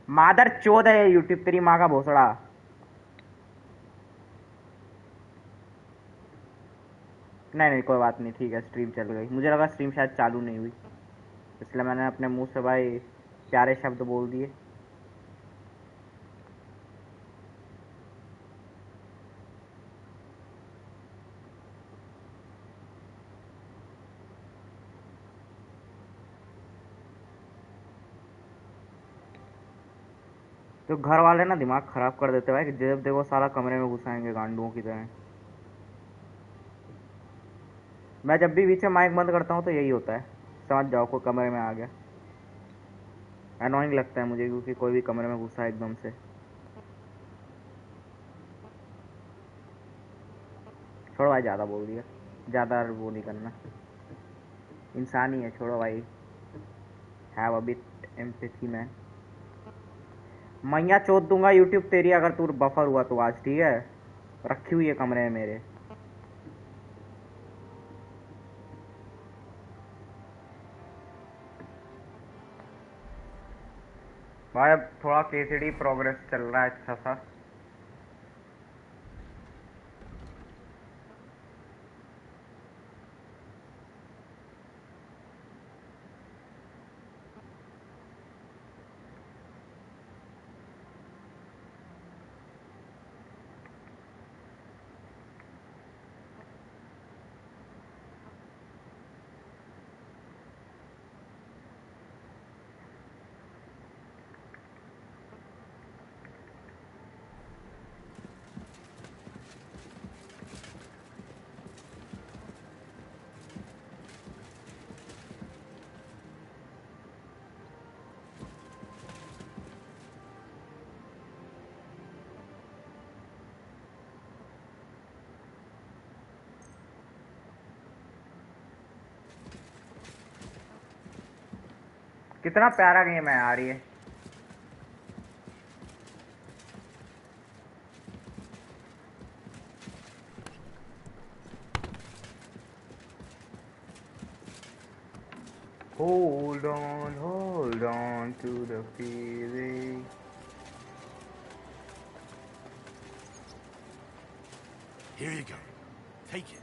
मादर चोद है यूट्यूब, तेरी माँ का भोसड़ा। नहीं नहीं कोई बात नहीं, ठीक है, स्ट्रीम चल गई। मुझे लगा स्ट्रीम शायद चालू नहीं हुई, इसलिए मैंने अपने मुंह से भाई प्यारे शब्द बोल दिए। तो घर वाले ना दिमाग खराब कर देते भाई, कि जब देखो सारा कमरे में घुसाएंगे गांडुओं की तरह। मैं जब भी बीच में माइक बंद करता हूँ तो यही होता है, समझ जाओ कोई कमरे में आ गया। एनोइंग लगता है मुझे, क्योंकि कोई भी कमरे में घुसा एकदम से। छोड़ो भाई, ज़्यादा बोल दिया, ज़्यादा वो नहीं करना, इंसान ही है, छोड़ो भाई। Have a bit empathy man. मैया चोद दूंगा यूट्यूब तेरी अगर तू बफर हुआ तो आज, ठीक है? रखी हुई है कमरे में मेरे। भाई अब थोड़ा केसीडी प्रोग्रेस चल रहा है अच्छा सा। कितना प्यारा गेम है यार ये। hold on to the feeling. Here you go. Take it.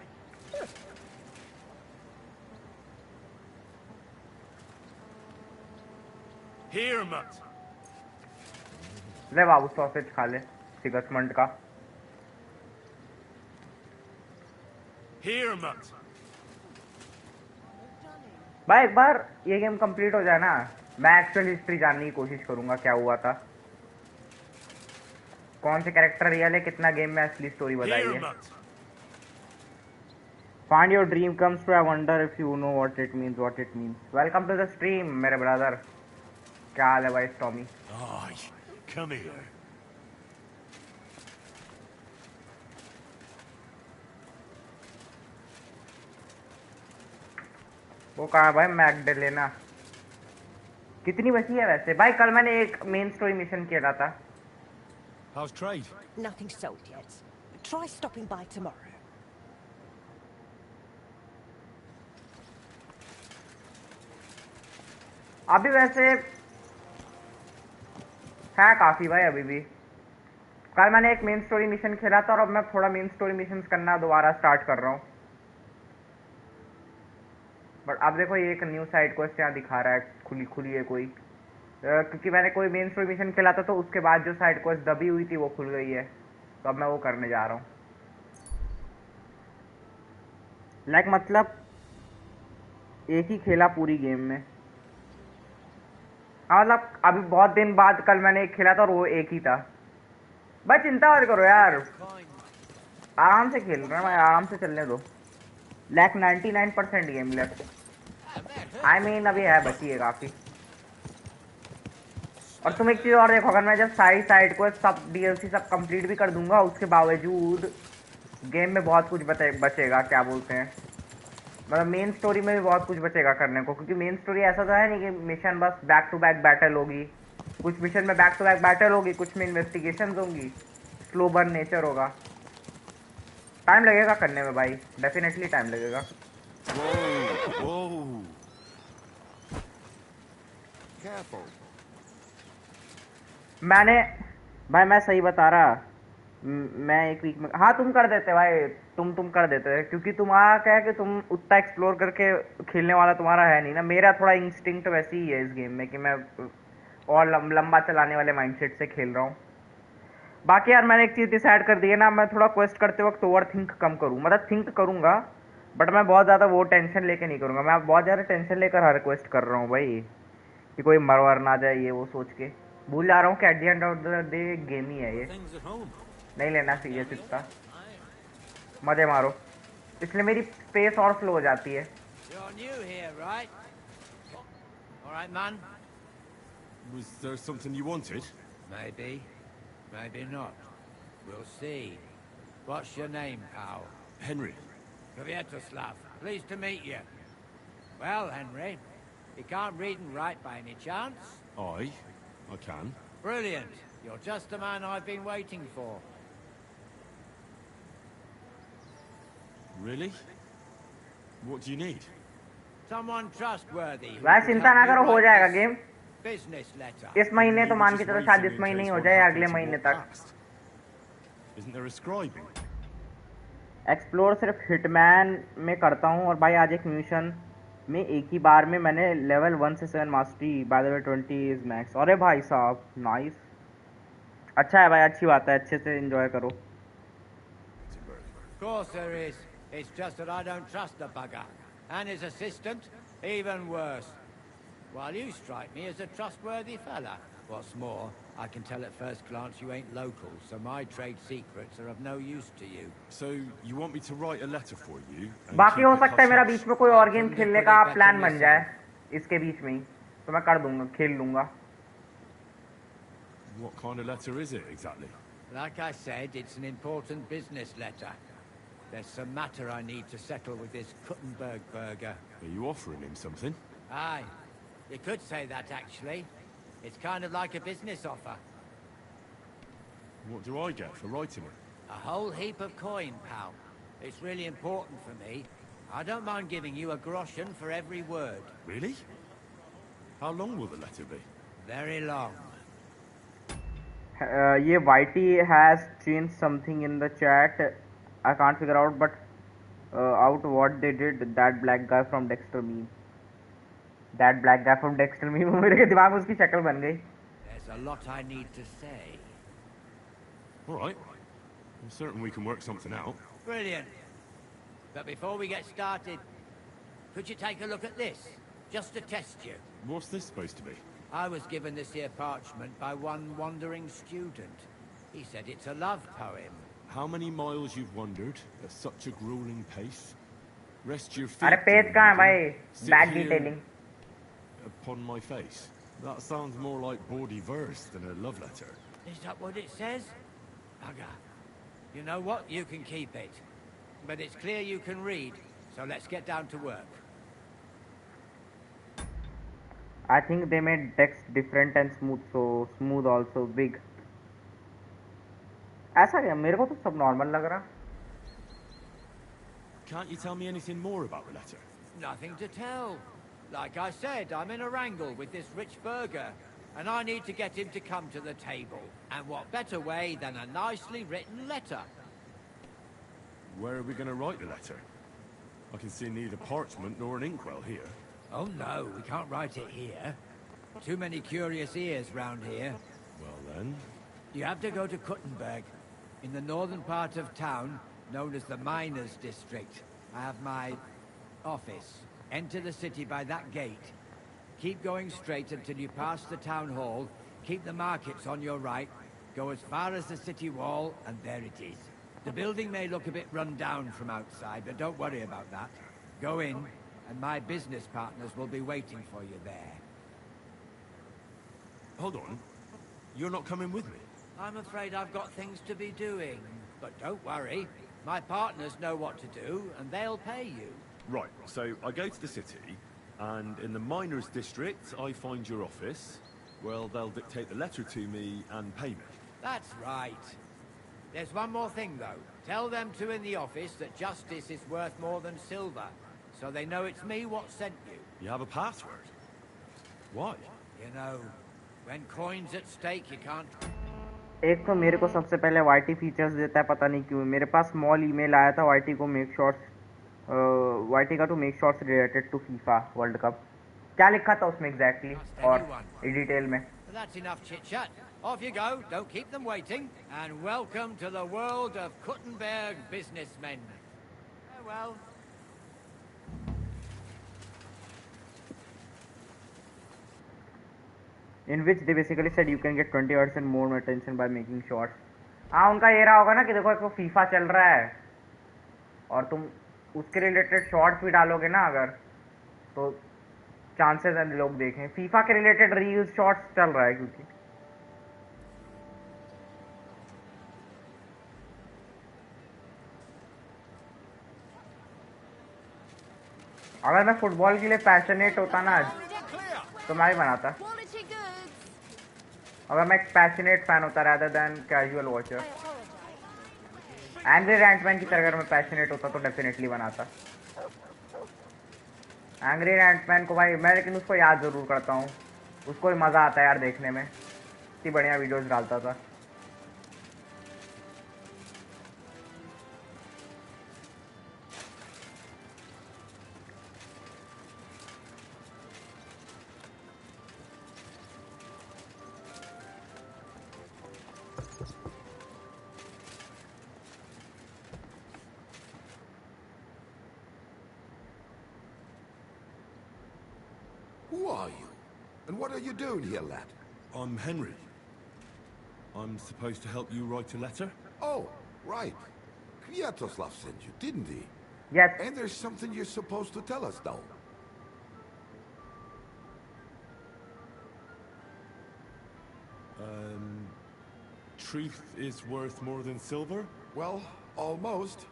Here, mutt. ले बाबू सॉसेज खा ले सिगसमंड का। Here, mutt. भाई एक बार ये गेम कंप्लीट हो जाए ना, मैं एक्चुअल हिस्ट्री जानने की कोशिश करूंगा क्या हुआ था, कौन से कैरेक्टर रियल है, कितना गेम में असली स्टोरी बताई है। Find your dream comes true. I wonder if you know what it means. What it means. Welcome to the stream, मेरे ब्रदर। क्या हाल है भाई टॉमी? Oh, come here. वो कहाँ भाई मैगडेलेना? कितनी बची है वैसे भाई? कल मैंने एक मेन स्टोरी मिशन किया था। How's trade? Nothing sold yet. Try stopping by tomorrow. अभी वैसे है काफी भाई अभी भी। कल मैंने एक मेन स्टोरी मिशन खेला था और अब मैं थोड़ा मेन स्टोरी मिशन करना दोबारा स्टार्ट कर रहा हूँ। बट अब देखो ये एक न्यू साइड क्वेस्ट यहाँ दिखा रहा है, खुली खुली है कोई, क्योंकि मैंने कोई मेन स्टोरी मिशन खेला था तो उसके बाद जो साइड क्वेस्ट दबी हुई थी वो खुल गई है, तो अब मैं वो करने जा रहा हूँ। लाइक मतलब एक ही खेला पूरी गेम में। हाँ मतलब अभी बहुत दिन बाद कल मैंने एक खेला था और वो एक ही था। भाई चिंता मत करो यार, आराम से खेल रहा है मैं, आराम से चलने दो। Like 99% game left. I mean अभी है, बची है काफी। और तुम एक चीज और देखो, अगर मैं जब साइड को सब डीएलसी सब कंप्लीट भी कर दूंगा उसके बावजूद गेम में बहुत कुछ बचेगा, क्या बोलते हैं, मतलब मेन स्टोरी में भी बहुत कुछ बचेगा करने को, क्योंकि मेन स्टोरी ऐसा तो है नहीं कि मिशन बस बैक टू बैक बैटल होगी। कुछ मिशन में बैक टू बैक बैटल होगी, कुछ में इन्वेस्टिगेशन होंगी, स्लो बर्न नेचर होगा। टाइम लगेगा करने में भाई, डेफिनेटली टाइम लगेगा। Whoa. Careful. मैंने भाई मैं सही बता रहा। मैं एक वीक में, हाँ तुम कर देते भाई। तुम कर देते क्योंकि तुम्हारा क्या है कि तुम उतना एक्सप्लोर करके खेलने वाला तुम्हारा है नहीं ना। मेरा थोड़ा इंस्टिंक्ट वैसे ही है इस गेम में कि मैं और लंबा चलाने वाले माइंडसेट से खेल रहा हूँ। बाकी यार मैंने एक चीज़ डिसाइड कर दी है ना, मैं थोड़ा क्वेस्ट करते वक्त ओवर थिंक कम करूँ। मतलब थिंक करूँगा बट मैं बहुत ज़्यादा वो टेंशन लेके नहीं करूँगा। मैं बहुत ज़्यादा टेंशन लेकर हर क्वेस्ट कर रहा हूँ भाई कि कोई मर वर ना जाए, ये वो सोच के भूल जा रहा हूँ कि at the end of the day game ही है ये। Things at home. नहीं लेना सीरियस इतना, मजे मारो, इसलिए मेरी स्पेस और स्लो हो जाती है। You're new here, right? All right, man. Was there something you wanted? Maybe. Maybe not. We'll see. What's your name, pal? Henry. Kvyatoslav. Pleased to meet you. Well, Henry, you can't read and write by any chance? I can. Brilliant. You're just the man I've been waiting for. Really? What do you need? Someone trustworthy. who वह could चिंता help ना me करो, हो write जाएगा this game business letter. इस महीने। तो You were मान के just चलो शायद waiting इस in महीने ही case हो one जाए, happened अगले to महीने walk तक। past. Isn't there a scribing? Explore सिर्फ हिटमैन में करता हूँ और भाई आज एक मिशन में एक ही बार में मैंने लेवल 1 से 7 mastery, by the way 20 is max. अरे भाई साहब नाइस, अच्छा है भाई, अच्छी बात है, अच्छे से एंजॉय करो। Of course there is. It's just that I don't trust the bugger. And his assistant, even worse. While you strike me as a trustworthy fella. What's more, I can tell at first glance you ain't local, so my trade secrets are of no use to you. So, you want me to write a letter for you? And बाकी keep हो it सकता है मेरा hush-hush? बीच में कोई और game couldn't have खेलने put का it better प्लान बन जाए myself. इसके बीच में ही, तो मैं कर दूंगा, खेल लूंगा। What kind of letter is it, exactly? Like I said, it's an important business letter. There's some matter I need to settle with this Kuttenberg burger. Are you offering him something? Aye, you could say that actually. It's kind of like a business offer. What do I get for writing it? A whole heap of coin, pal. It's really important for me. I don't mind giving you a groschen for every word. Really? How long will the letter be? Very long. ये YT has change something in the chat, I can't figure out but out what they did that black guy from Dexter meme. That black guy from Dexter meme, मेरे दिमाग में उसकी शक्ल बन गई। There's a lot I need to say. All right. I'm certain we can work something out. Brilliant. But before we get started, could you take a look at this? Just to test you. What's this supposed to be? I was given this here parchment by one wandering student. He said it's a love poem. How many miles you've wandered at such a grueling pace? Rest your feet. अरे page कहाँ है भाई? Sit back here detailing. upon my face. That sounds more like bawdy verse than a love letter. Is that what it says? Bugger. You know what? You can keep it. But it's clear you can read, so let's get down to work. I think they made Dex different and smooth, so smooth also big. ऐसा क्या? मेरे को तो सब normal लग रहा। Can't you tell me anything more about the letter? Nothing to tell. Like I said, I'm in a wrangle with this rich burger, and I need to get him to come to the table. And what better way than a nicely written letter? Where are we going to write the letter? I can see neither parchment nor an inkwell here. Oh no, we can't write it here. Too many curious ears round here. Well then... You have to go to Kuttenberg, in the northern part of town, known as the Miners' District. I have my office. Enter the city by that gate. Keep going straight until you pass the town hall. Keep the markets on your right. Go as far as the city wall, and there it is. The building may look a bit run down from outside, but don't worry about that. Go in, and my business partners will be waiting for you there. Hold on. You're not coming with me? I'm afraid I've got things to be doing. But don't worry. My partners know what to do, and they'll pay you. Right, so I go to the city, and in the miners' district, I find your office. Well, they'll dictate the letter to me and pay me. That's right. There's one more thing, though. Tell them two in the office that justice is worth more than silver, so they know it's me what sent you. You have a password? Why? You know, When coin's at stake, you can't. एक तो मेरे को सबसे पहले YT features देता है, पता नहीं क्यों। मेरे पास स्मॉल ईमेल आया था वाईटी को मेक शॉट्स, वाईटी का to make shots related to FIFA World Cup. क्या लिखा था उसमें एग्जैक्टली और डिटेल में? That's enough chit-chat. Off you go, don't keep them waiting. And welcome to the world of Kuttenberg businessmen. Farewell. In which they basically said you can get 20% more attention by making shots. हाँ, उनका ये रहा होगा ना कि देखो एक तो फीफा चल रहा है और तुम उसके रिलेटेड शॉर्ट्स भी डालोगे ना अगर, तो चांसेस हैं लोग देखें। फीफा के रिलेटेड रील्स शॉर्ट्स चल रहा है क्योंकि अगर मैं फुटबॉल के लिए पैशनेट होता ना तो मैं भी बनाता। अगर मैं एक पैशनेट फैन होता rather than casual watcher, angry Rantman की तरह अगर मैं पैशनेट होता तो डेफिनेटली बनाता। एंग्री रैंटमैन को भाई मैं लेकिन उसको याद ज़रूर करता हूँ, उसको भी मज़ा आता है यार देखने में, इतनी बढ़िया वीडियोस डालता था। Who are you? And what are you doing here, lad? I'm Henry. I'm supposed to help you write a letter? Oh, right. Kwiatoslav sent you, didn't he? Yes. And there's something you're supposed to tell us, though. Truth is worth more than silver? Well, almost.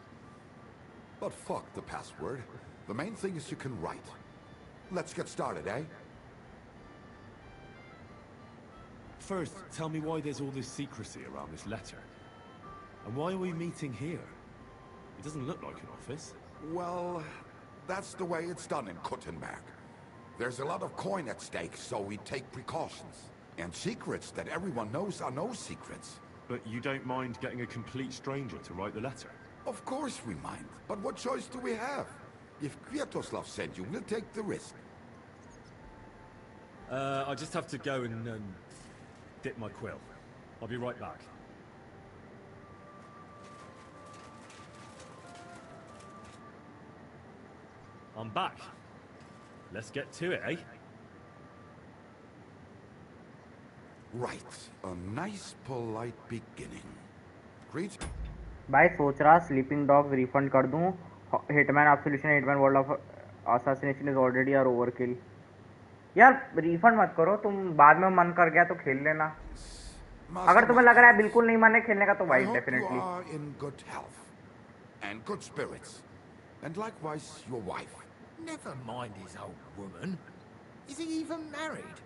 But fuck the password. The main thing is you can write. Let's get started, eh? First, tell me why there's all this secrecy around this letter. And why are we meeting here? It doesn't look like an office. Well, that's the way it's done in Kuttenberg. There's a lot of coin at stake, so we take precautions. And secrets that everyone knows are no secrets. But you don't mind getting a complete stranger to write the letter? Of course we mind. But what choice do we have? If Kwiatoslav sent you, we'll take the risk. I just have to go and dip my quill. I'll be right back. I'm back. Let's get to it, eh? Right. A nice, polite beginning. Greet. भाई सोच रहा sleeping dogs refund कर दूं, Hitman Absolution, Hitman World of Assassination is already are overkill. यार refund मत करो तुम, बाद में मन कर गया तो खेल लेना। अगर तुम्हें लग रहा है बिल्कुल नहीं मन है खेलने का तो भाई definitely. You are in good health and good spirits, and likewise your wife. Never mind his old woman. Is he even married?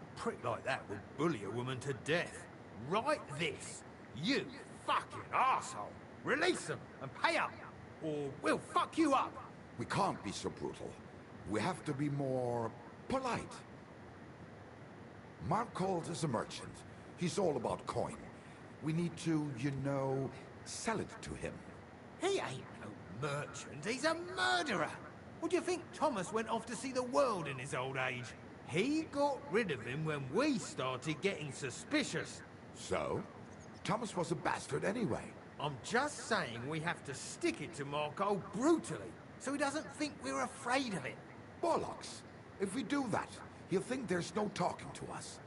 A prick like that would bully a woman to death. Write this, you fucking arsehole. Release them and pay up, or we'll fuck you up. We can't be so brutal. We have to be more polite. Markold is a merchant. He's all about coin. We need to, you know, sell it to him. He ain't no merchant, he's a murderer. What do you think Thomas went off to see the world in his old age? He got rid of him when we started getting suspicious. So? Thomas was a bastard anyway. I'm just saying we have to stick it to Marco brutally, so he doesn't think we're afraid of it. Bollocks. If we do that, he'll think there's no talking to us.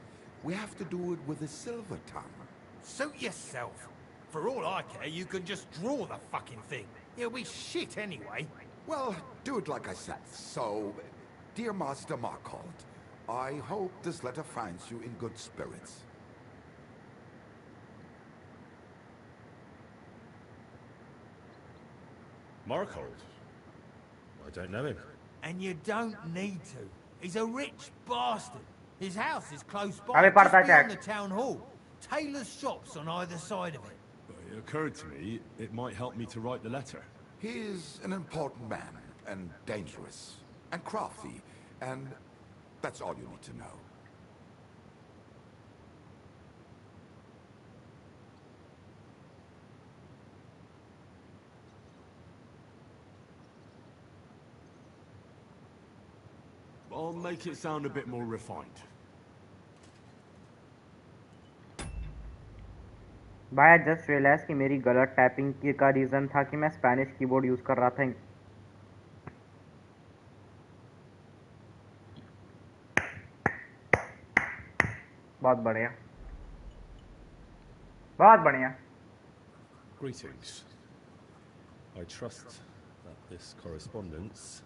We have to do it with a silver tongue. Suit yourself. For all I care, you can just draw the fucking thing. It'll be shit anyway. Well, do it like I said. So, dear Master Markold, I hope this letter finds you in good spirits. Markold? I don't know him. And you don't need to. He's a rich bastard. His house is close by, अबे just पढ़ता beyond check. the town hall. Tailor's shops on either side of it. It occurred to me it might help me to write the letter. He is an important man, and dangerous, and crafty, and that's all you need to know. I'll make it sound a bit more refined. भाई I just realise कि मेरी गलत typing का reason था कि मैं Spanish keyboard use कर रहा था। बहुत बढ़िया, बहुत बढ़िया। Greetings. I trust that this correspondence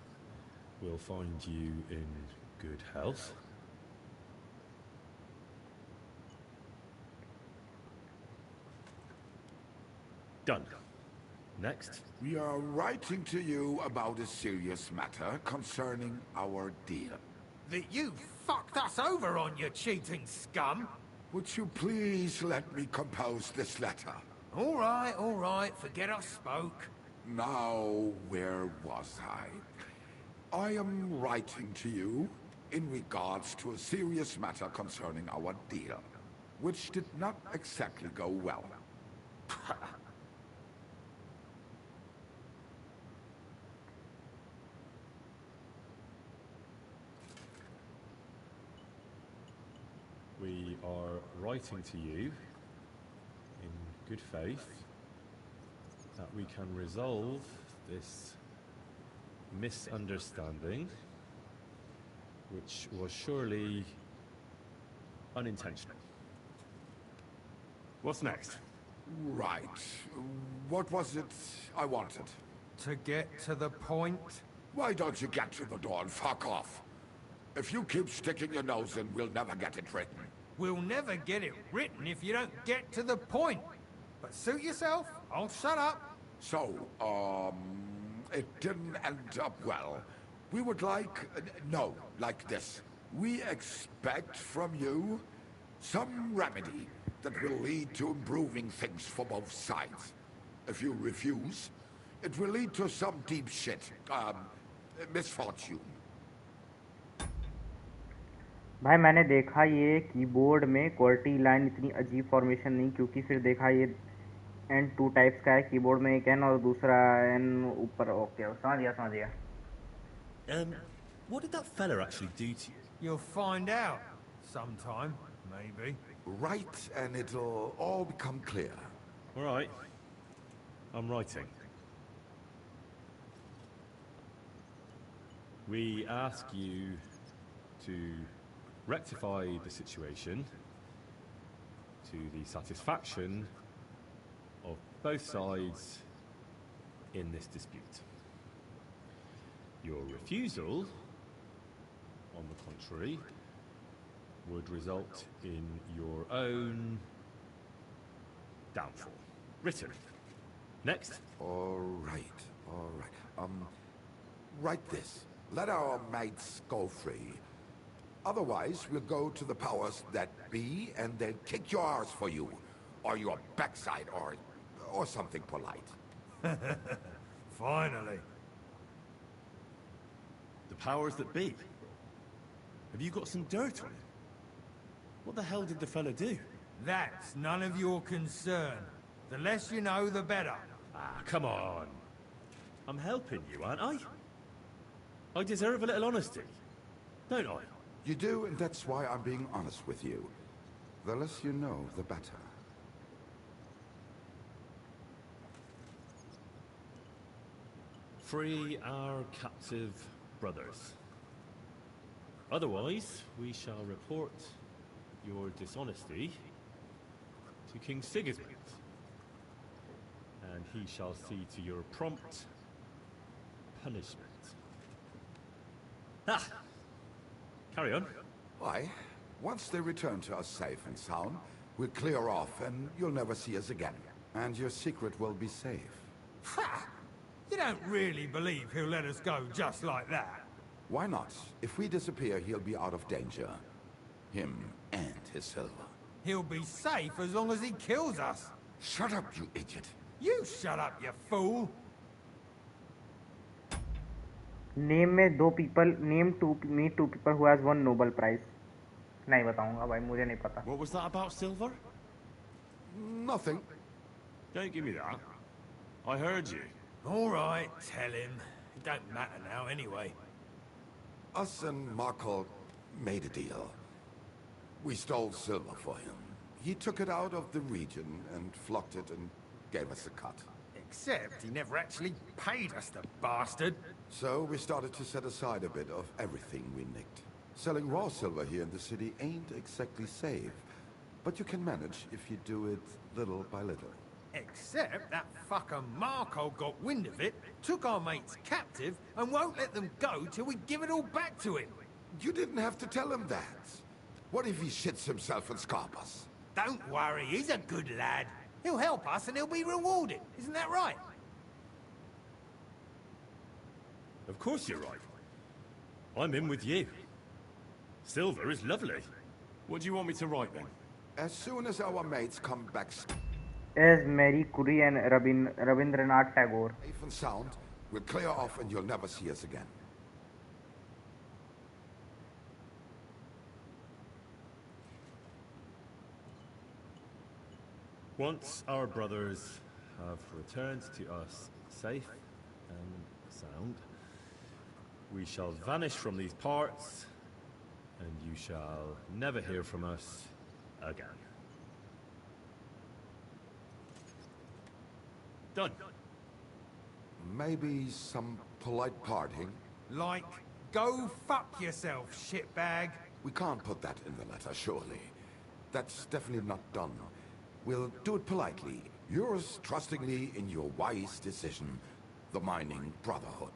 will find you in good health. Done. Next. We are writing to you about a serious matter concerning our deal. That you fucked us over on, you cheating scum? Would you please let me compose this letter? All right, forget I spoke. Now, where was I? I am writing to you in regards to a serious matter concerning our deal, which did not exactly go well. We are writing to you in good faith that we can resolve this misunderstanding, which was surely unintentional. What's next? Right. What was it I wanted? To get to the point? Why don't you get to the door and fuck off? If you keep sticking your nose in, we'll never get it written. We'll never get it written if you don't get to the point. But suit yourself, I'll shut up. So, it didn't end up well. We would like... no, like this. We expect from you some remedy that will lead to improving things for both sides. If you refuse, it will lead to some deep shit. Misfortune. भाई मैंने देखा ये keyboard में quality line इतनी अजीब formation नहीं, क्योंकि फिर देखा ये एन 2 टाइप्स का है कीबोर्ड में, एक एन और दूसरा एन ऊपर। ओके, समझ गया। What did that fella actually do to you? You'll find out. Sometime, maybe. Write and it'll all become clear. All right. I'm writing. We ask you to rectify the situation to the satisfaction of both sides in this dispute. Your refusal, on the contrary, would result in your own downfall. Written. Next. All right. Write this. Let our mates go free. Otherwise, we'll go to the powers that be, and they'll kick your ass for you. Or your backside, or something polite. Finally. The powers that be. Have you got some dirt on him? What the hell did the fella do? That's none of your concern. The less you know, the better. Ah, come on. I'm helping you, aren't I? I deserve a little honesty, don't I? You do, and that's why I'm being honest with you. The less you know, the better. Free our captive brothers. Otherwise, we shall report your dishonesty to King Sigismund, and he shall see to your prompt punishment. Ah! Carry on. Why? Once they return to us safe and sound, we'll clear off and you'll never see us again. And your secret will be safe. Ha! You don't really believe he'll let us go just like that? Why not? If we disappear, he'll be out of danger. Him and his silver. He'll be safe as long as he kills us. Shut up, you idiot. You shut up, you fool. Name two people who has won Nobel prize. नहीं बताऊंगा भाई, मुझे नहीं पता। What was that about silver? Nothing. Don't give me that. I heard you. All right, tell him. It don't matter now anyway. Us and Markle made a deal. We stole silver for him. He took it out of the region and flocked it and gave us a cut. Except he never actually paid us, the bastard. So we started to set aside a bit of everything we nicked. Selling raw silver here in the city ain't exactly safe, but you can manage if you do it little by little. Except that fucker Marco got wind of it, took our mates captive, and won't let them go till we give it all back to him. You didn't have to tell him that. What if he shits himself and scarp us? Don't worry, he's a good lad. He'll help us and he'll be rewarded. Isn't that right? Of course you're right. I'm in with you. Silver is lovely. What do you want me to write then? As soon as our mates come back Is Mary Curie and Rabindranath Tagore. safe and sound, we'll clear off and you'll never see us again. Once our brothers have returned to us safe and sound, we shall vanish from these parts, and you shall never hear from us again. Done. Maybe some polite parting? Like, go fuck yourself, shitbag. We can't put that in the letter, surely. That's definitely not done. We'll do it politely. Yours trustingly in your wise decision, the Mining Brotherhood.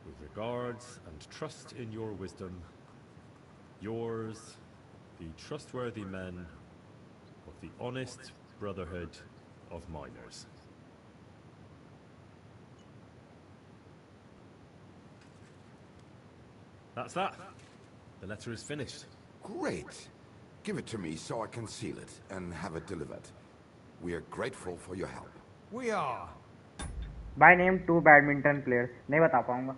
With regards and trust in your wisdom, yours, the trustworthy men of the honest Brotherhood of Miners. That's that. The letter is finished. Great. Give it to me so I can seal it and have it delivered. We are grateful for your help. We are. By name 2 badminton players नहीं बता पाऊंगा.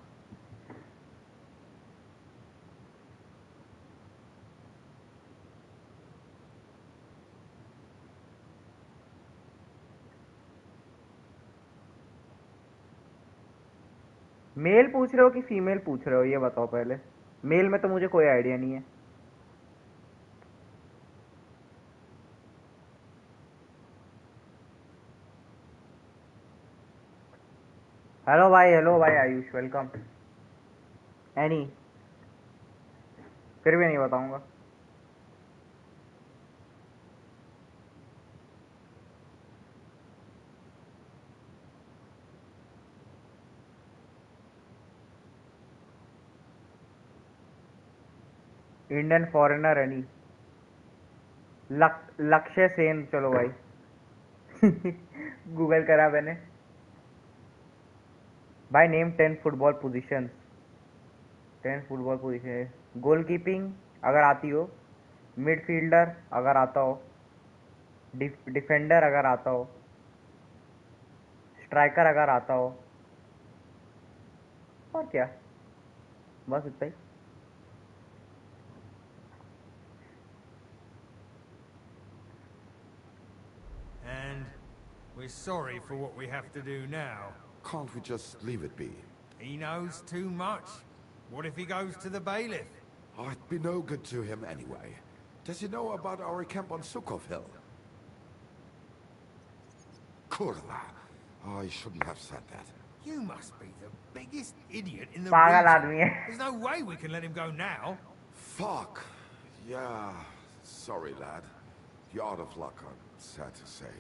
Mail पूछ रहे हो कि female पूछ रहे हो ये बताओ पहले. मेल में तो मुझे कोई आइडिया नहीं है. हेलो भाई आयुष वेलकम. एनी फिर भी नहीं बताऊंगा. Indian foreigner any. लक्ष्य सेन. चलो भाई गूगल करा मैंने. By name 10 football position. 10 football position. Goalkeeping अगर आती हो, मिडफील्डर अगर आता हो, डिफेंडर अगर आता हो, स्ट्राइकर अगर आता हो, और क्या, बस इतना ही. And we're sorry for what we have to do now. Can't we just leave it be? He knows too much. What if he goes to the bailiff? Oh, it'd be no good to him anyway. Does he know about our camp on Sukov Hill? Kurva. Oh, I shouldn't have said that. You must be the biggest idiot in the पागल region. आदमी है. There's no way we can let him go now. Fuck. Yeah. Sorry, lad. You're out of luck, I'm sad to say.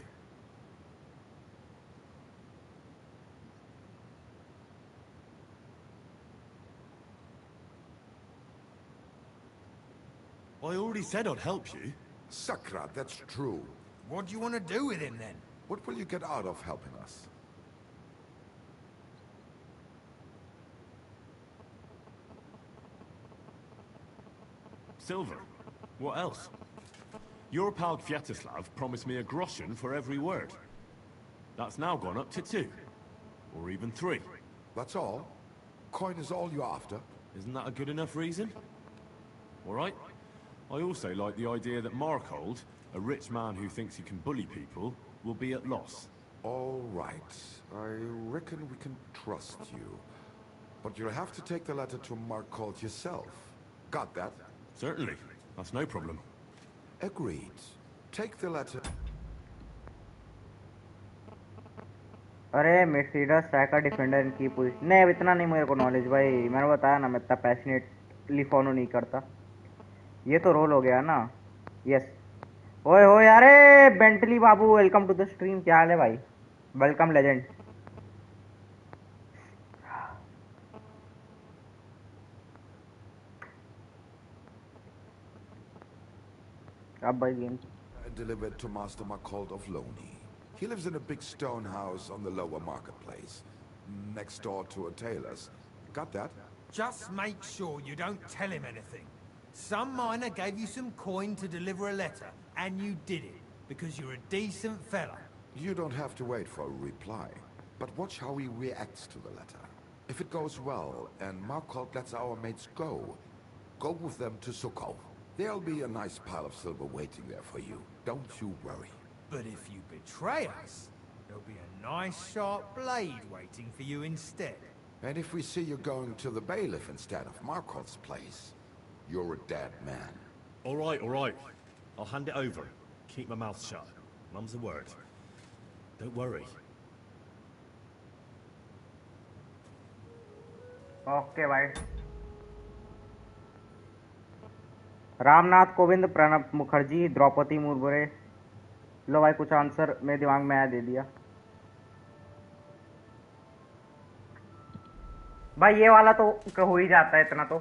I already said I'd help you. Sakra, that's true. What do you want to do with him then? What will you get out of helping us? Silver. What else? Your pal Kviatoslav promised me a groschen for every word. That's now gone up to 2. Or even 3. That's all? Coin is all you're after? Isn't that a good enough reason? Alright. I also like the idea that Markhold, a rich man who thinks he can bully people, will be at loss. All right. I reckon we can trust you. But you'll have to take the letter to Mark Colt yourself. Got that? Certainly. That's no problem. Agreed. Take the letter. अरे मेर्सिडस striker defender की position नहीं, अब इतना नहीं मेरे को knowledge भाई, मैंने बताया ना मैं इतना पैशनेटली फॉलो नहीं करता। ये तो रोल हो गया ना। यस। ओए होए, अरे Bentley babu, welcome to the stream. क्या हाल है भाई? Welcome legend. अब भाई game Delivered to Master Marcold of Loney. He lives in a big stone house on the lower marketplace, next door to a tailor's. Got that? Just make sure you don't tell him anything. Some miner gave you some coin to deliver a letter, and you did it, because you're a decent fella. You don't have to wait for a reply, but watch how he reacts to the letter. If it goes well, and Marcold lets our mates go with them to Sukov. There'll be a nice pile of silver waiting there for you. Don't you worry. But if you betray us, there'll be a nice sharp blade waiting for you instead. And if we see you going to the bailiff instead of Marcold's place, you're a dead man. All right, all right. I'll hand it over. Keep my mouth shut. Mum's a word. Don't worry. Okay भाई। रामनाथ कोविंद, प्रणब मुखर्जी, द्रौपदी मुर्मू। लो भाई, कुछ answer मेरे दिमाग में आया, दे दिया भाई। ये वाला तो हो ही जाता है इतना तो।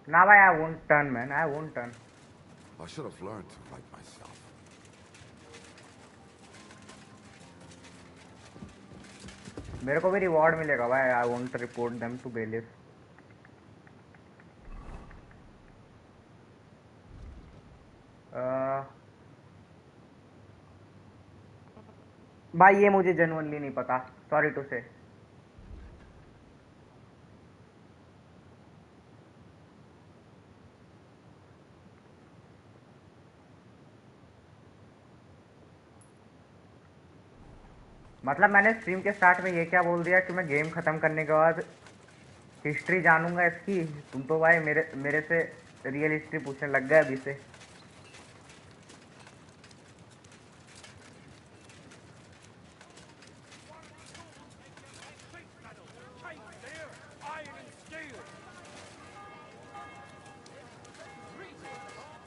ना भाई, I won't turn man, I won't turn. I should have learned to write myself. मेरे को भी रिवॉर्ड मिलेगा भाई। I won't report them to bailiff. भाई ये मुझे जेन्युइनली नहीं पता, सॉरी टू से। मतलब मैंने स्ट्रीम के स्टार्ट में ये क्या बोल दिया कि मैं गेम खत्म करने के बाद हिस्ट्री जानूंगा इसकी। तुम तो भाई मेरे से रियल हिस्ट्री पूछने लग गए अभी से।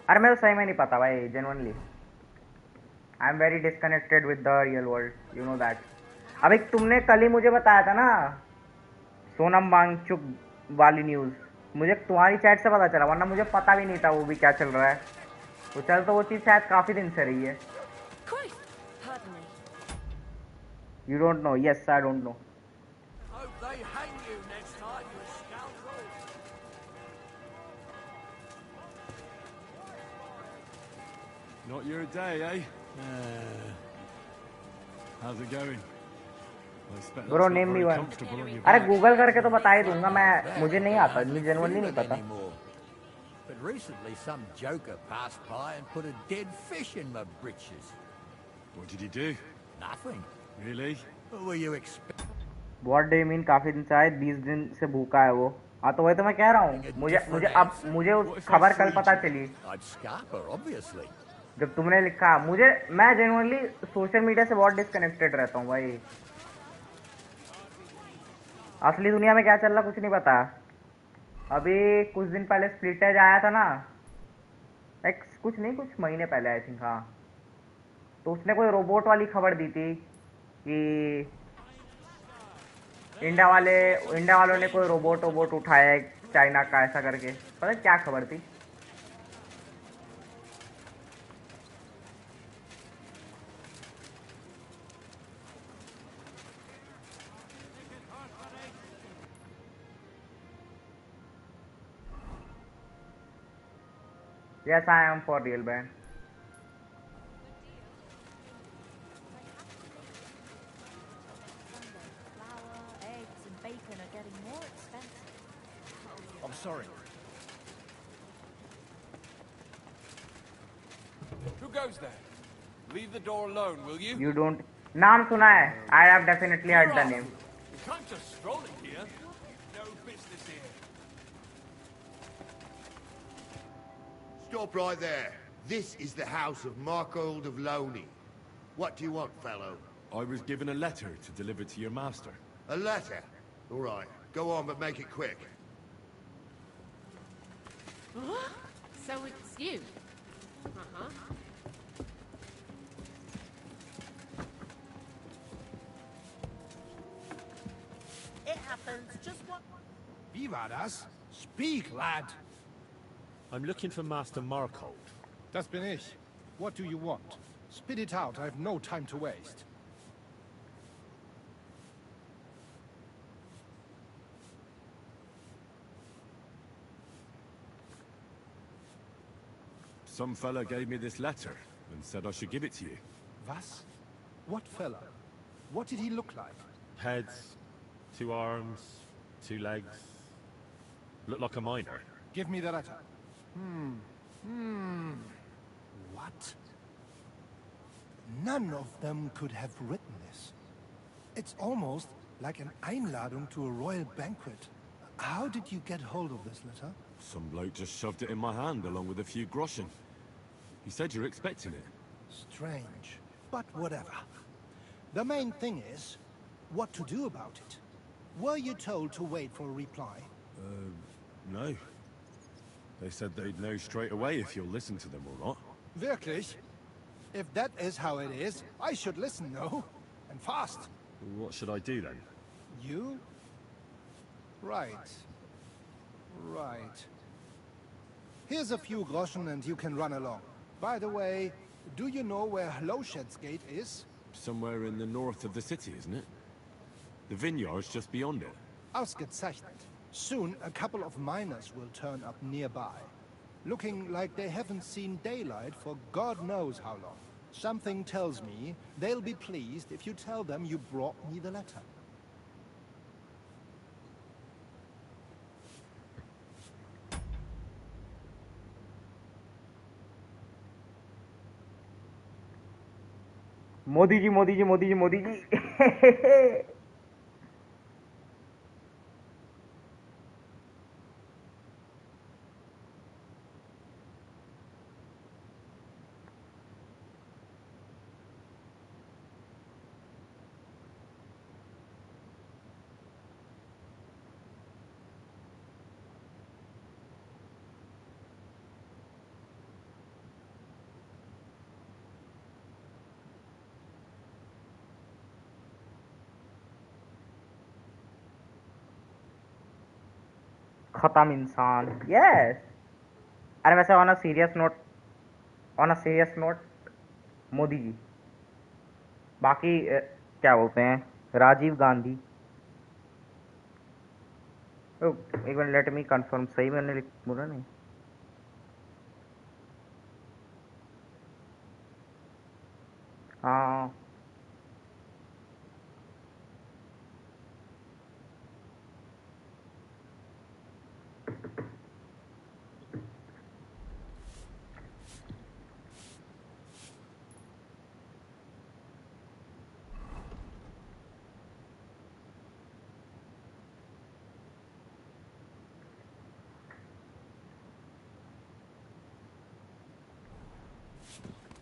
अरे मैं तो सही में नहीं पता भाई, genuinely I am very disconnected with the real world, you know that. अभी तुमने कल ही मुझे बताया था ना सोनम वांगचुक वाली न्यूज़, मुझे तुम्हारी चैट से पता चला, वरना मुझे पता भी नहीं था वो भी क्या चल रहा है। तो चल, तो वो चीज़ शायद काफ़ी दिन से रही है। You don't know? Yes, I don't know. Not your day, eh? How's it going? Bro name me one. अरे गूगल करके तो बता ही दूंगा मैं, मुझे नहीं आता, मुझे जेन्युइनली नहीं पता। But recently some joker passed by and put a dead fish in my britches. What did he do? Nothing. Really? What were you expect? What do you mean काफी दिन से आए? 20 दिन से भूखा है वो। हाँ तो वही तो मैं कह रहा हूँ, मुझे उस खबर कल पता चली। I'd scarper, obviously. जब तुमने लिखा मैं जेन्युइनली सोशल मीडिया से बहुत डिस्कनेक्टेड रहता हूँ भाई। असली दुनिया में क्या चल रहा कुछ नहीं पता। अभी कुछ दिन पहले स्प्लिटेज आया था ना, कुछ महीने पहले आई थिंक। हाँ, तो उसने कोई रोबोट वाली खबर दी थी कि इंडिया वालों ने कोई रोबोट उठाया है चाइना का, ऐसा करके। पता क्या खबर थी? Yes, I am for real, man. Flour, eggs, and bacon are getting more expensive. I'm sorry. goes there? Leave the door alone, will you? You don't. नाम सुना है. I have definitely heard the name. You can't just stroll in here. No business here. Stop right there. This is the house of Markold of Loney. What do you want, fellow? I was given a letter to deliver to your master. A letter? All right. Go on, but make it quick. So it's you? Uh-huh. It happens just what... Wie war das? Speak, lad. I'm looking for Master Markold. Das bin ich. What do you want? Spit it out, I've no time to waste. Some fella gave me this letter and said I should give it to you. Was? What fella? What did he look like? Heads, 2 arms, 2 legs. Looked like a miner. Give me the letter. What? None of them could have written this. It's almost like an Einladung to a royal banquet. How did you get hold of this letter? Some bloke just shoved it in my hand along with a few groschen. He said you're expecting it. Strange, but whatever. The main thing is, what to do about it. Were you told to wait for a reply? No. They said they'd know straight away if you'll listen to them or not. Wirklich? If that is how it is, I should listen, no? And fast. What should I do then? You? Right. Right. Here's a few groschen and you can run along. By the way, do you know where Lowshed's Gate is? Somewhere in the north of the city, isn't it? The vineyard's just beyond it. Ausgezeichnet. Soon, a couple of miners will turn up nearby. Looking like they haven't seen daylight for God knows how long. Something tells me they'll be pleased if you tell them you brought me the letter. Modi ji Modi ji Modi ji Modi ji. खत्म इंसान. Yes. अरे वैसे on a serious note Modi ji, बाकी क्या बोलते हैं, राजीव गांधी. एक minute, let me confirm. सही मैंने बोला नहीं? हाँ.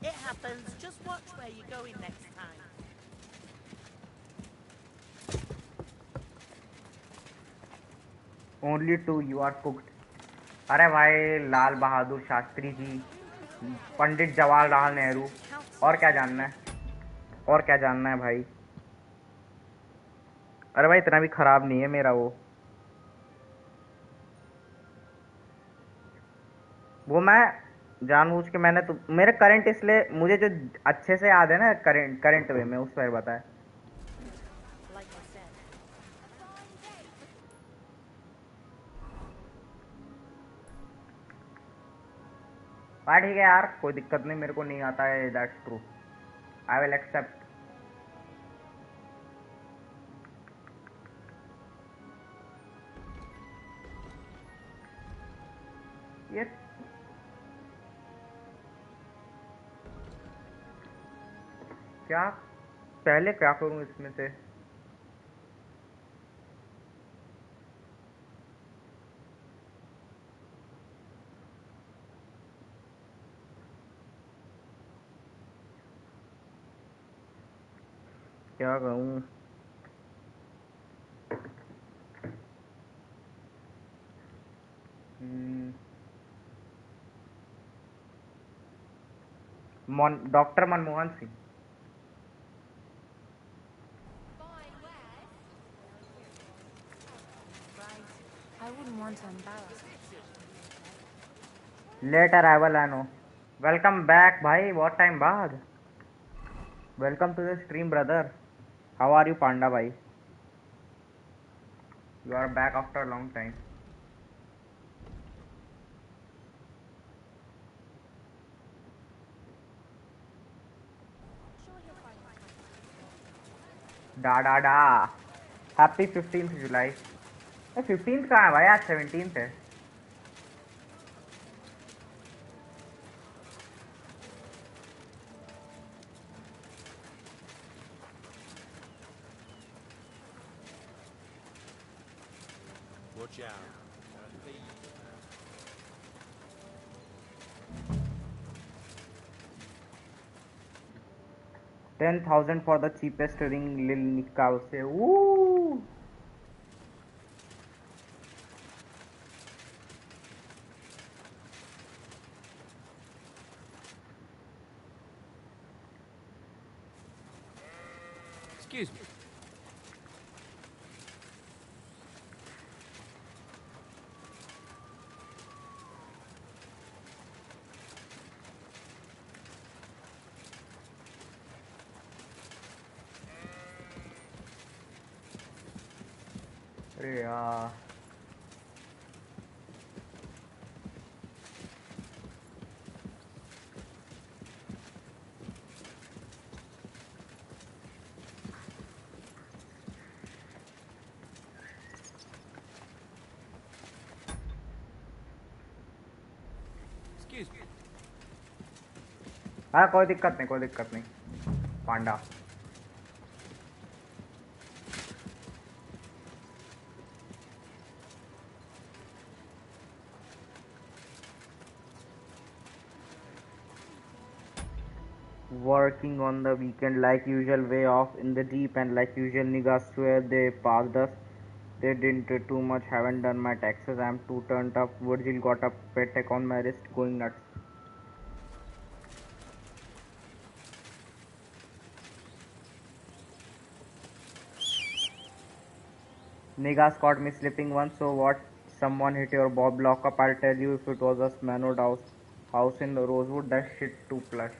It happens. Just watch where you're going next time. Only 2 you are cooked. अरे भाई, लाल बहादुर शास्त्री जी, पंडित जवाहरलाल नेहरू, और क्या जानना है, और क्या जानना है भाई. अरे भाई, इतना भी खराब नहीं है मेरा वो मैं जानबूझ के मैंने तो मेरे करंट, इसलिए मुझे जो अच्छे से याद है ना, करंट वे में उस पर बताया. हाँ ठीक है यार, कोई दिक्कत नहीं, मेरे को नहीं आता है, that's true. I will accept. ये क्या पहले क्या करूं इसमें से? क्या करूं? Doctor Manmohan Singh. I wouldn't want to embarrass him. Late arrival I know. Welcome back भाई, बहुत टाइम बाद। Welcome to the stream brother. How are you panda भाई? You are back after long time. डा डा डा हैप्पी 15th जुलाई। 15th कहाँ है भाई? आज 17th है। Watch out. 10,000 for the cheapest ring, Lil Nikau से। Woo! Excuse me. अरे यार Excuse me. हाँ, कोई दिक्कत नहीं, कोई दिक्कत नहीं पांडा। Working on the weekend like usual, way off in the deep, and like usual niggas swear they passed us. They didn't too much, haven't done my taxes, I'm too turned up. Virgil got a paycheck on my wrist, going nuts. Niggas caught me slipping once, so what? Someone hit your bob lock up, I'll tell you. If it was a Manod house in Rosewood, that shit too plush.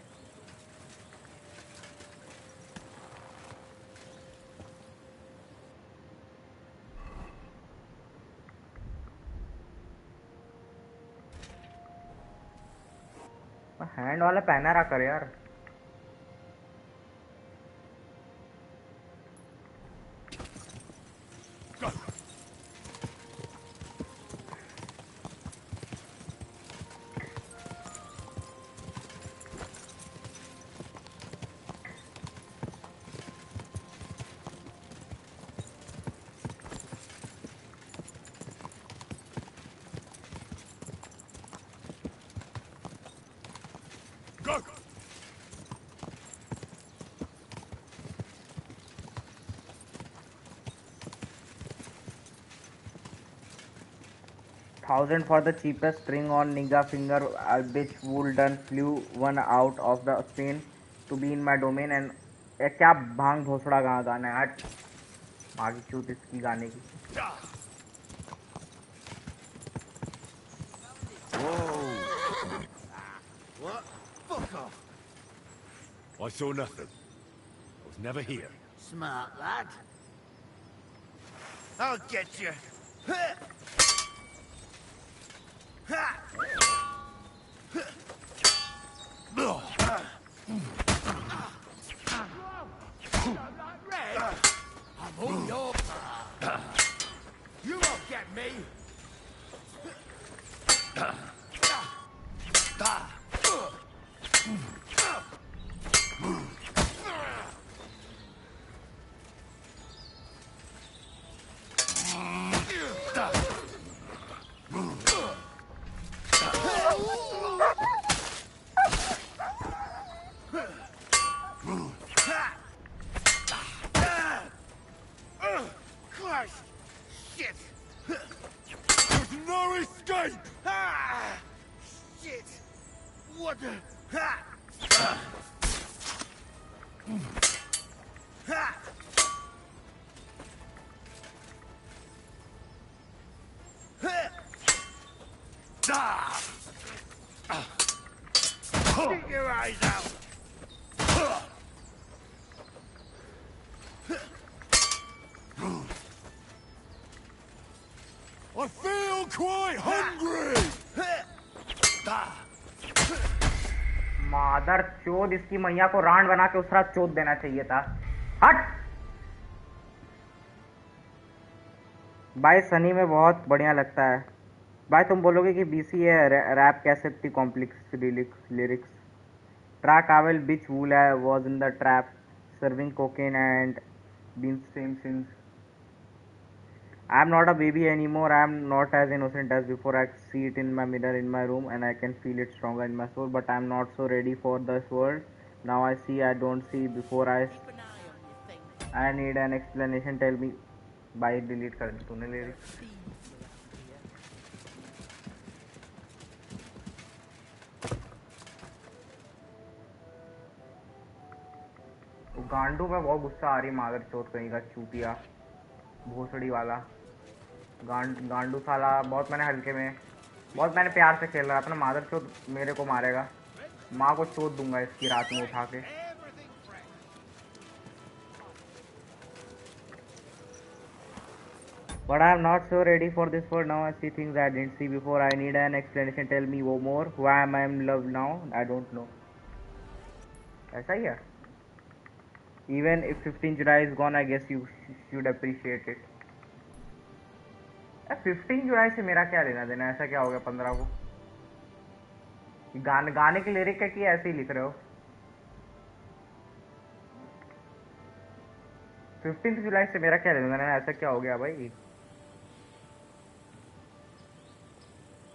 Hand वाला पहना रहा कर यार। $1,000 for the cheapest ring on nigga finger, bitch wool done flew one out of the Spain to be in my domain and क्या भांग भोसड़ा गाना है हट माँ की चूत इसकी गाने की। What? Fuck off. I saw nothing. I was never here. Smart lad. I'll get you. I'm on your You won't get me. Stick your eyes out! I feel quite hungry! मादर चोद, इसकी मैया को रांड बना के उस रात चोद देना चाहिए था। हट भाई, सनी में बहुत बढ़िया लगता है भाई। तुम बोलोगे कि बीसी है रैप कैसे इतनी कॉम्प्लेक्स लिरिक्स। ट्रैक आवेल बिच वूल was in the trap serving cocaine and been same since. I am not a baby anymore. I am not as innocent as before. I see it in my mirror in my room and I can feel it stronger in my soul. But I am not so ready for this world. Now I see I don't see before Keep an eye on your thing. I need an explanation. Tell me. भाई delete कर दी तूने There are lyrics. thieves around here. वो गांडू पे बहुत गुस्सा आ रही मादर चोट कहीं का चूतिया भोसड़ी वाला गांडू साला। बहुत मैंने हल्के में बहुत मैंने प्यार से खेल रहा था ना। मादर चोट मेरे को मारेगा। माँ को चोट दूंगा इसकी रात में उठा के। But I am not so ready for this world now. I see things I didn't see before. I need an explanation. Tell me more. Why am I in love now? I don't know. ऐसा ही है. Even if 15 July is gone, I guess you should appreciate it. 15 जुलाई से मेरा क्या लेना देना? ऐसा क्या हो गया 15 को? गाने की लिरिक है कि ऐसे ही लिख रहे हो? 15 जुलाई से मेरा क्या लेना देना? ऐसा क्या हो गया भाई?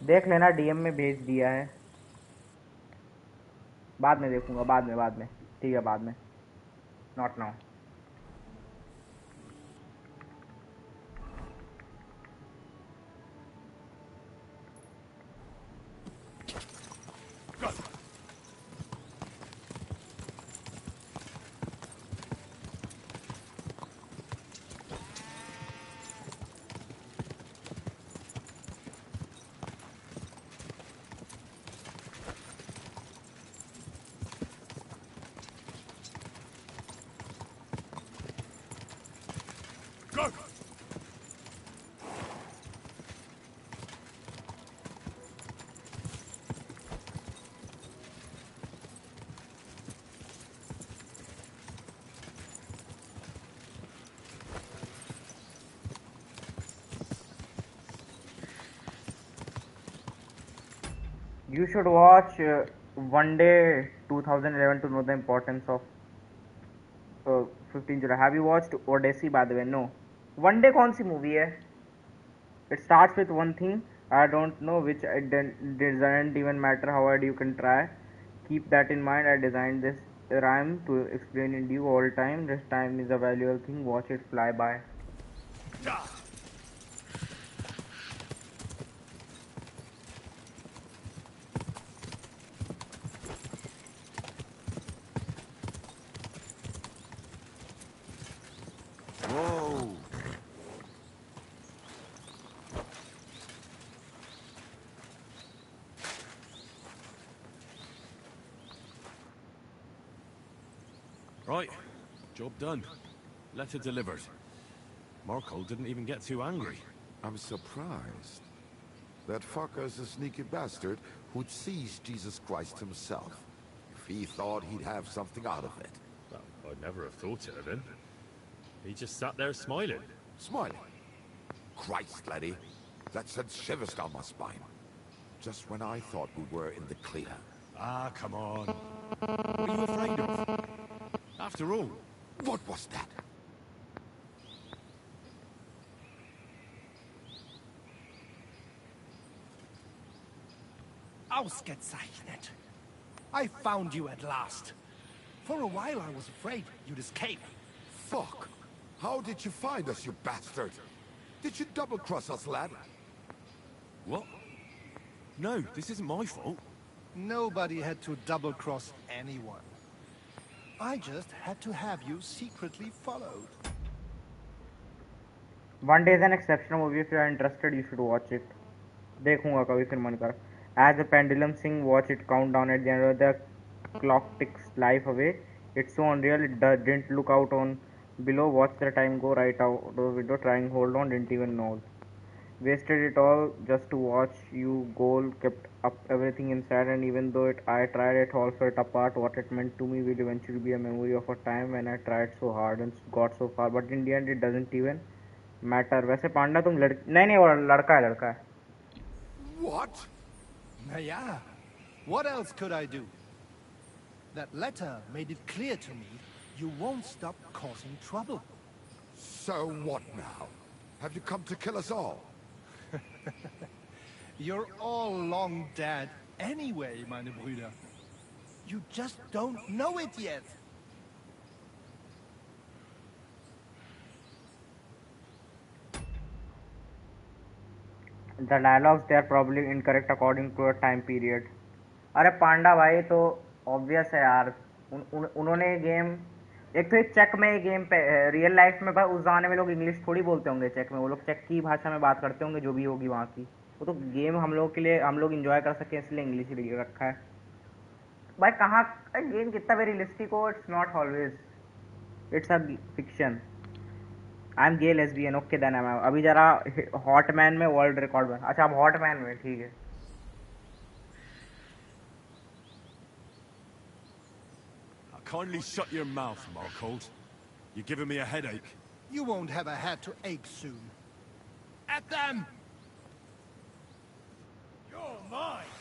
देख लेना, डीएम में भेज दिया है। बाद में देखूंगा, बाद में ठीक है, बाद में, not now. You should watch One Day 2011 to know the importance of 15 July. Have you watched Odyssey by the way? No. One Day कौन सी movie है? It starts with one thing. I don't know which. It doesn't even matter how hard you can try. Keep that in mind. I designed this rhyme to explain it to you all time. This time is a valuable thing. Watch it fly by. Whoa! Right, job done. Letter delivered. Marco didn't even get too angry. I'm surprised. That fucker's a sneaky bastard who'd seize Jesus Christ himself. If he thought he'd have something out of it. Well, I'd never have thought it of him. He just sat there smiling. Smiling. Christ, laddie. That sent shivers down my spine. Just when I thought we were in the clear. Ah, come on. What are you afraid of? After all, What was that? Ausgezeichnet. I found you at last. For a while I was afraid you'd escape. Fuck! How did you find us, you bastard? Did you double-cross us, lad? what? No, this isn't my fault. Nobody had to double-cross anyone. I just had to have you secretly followed. One Day is an exceptional movie. If you are interested, you should watch it. देखूंगा कभी फिर मन कर. As the pendulum swing, watch it count down at the end of the clock ticks life away. It's so unreal. Didn't look out on below. Watch the time go right out the window. Trying hold on. Didn't even know. Wasted it all just to watch you goal. Kept up everything inside, and even though I tried it all fell apart. What it meant to me will eventually be a memory of a time when I tried so hard and got so far, but in the end it doesn't even matter. वैसे पांडा तुम नहीं नहीं वो लड़का है. What? Yeah. What else could I do? That letter made it clear to me you won't stop causing trouble. So what now? Have you come to kill us all? You're all long dead anyway, meine Brüder. You just don't know it yet. The dialogues they are probably incorrect according to a time period. अरे पांडा भाई तो obvious है यार. उन्होंने game एक तो check में game पे रियल लाइफ में उस जमाने में लोग इंग्लिश थोड़ी बोलते होंगे. चेक में वो लोग चेक की भाषा में बात करते होंगे जो भी होगी वहाँ की. वो तो गेम हम लोग के लिए हम लोग इंजॉय कर सकें इसलिए इंग्लिश ही रखा है भाई. कहाँ गेम कितना भी रियलिस्टिक हो, it's not always, it's a fiction. I am gay lesbian. Okay then I अभी जरा हॉटमैन में वर्ल्ड रिकॉर्ड बना. अच्छा अब हॉटमैन में ठीक है. Kindly shut your mouth, Marcold. You're giving me a headache. You won't have a head to ache soon. At them! You're mine!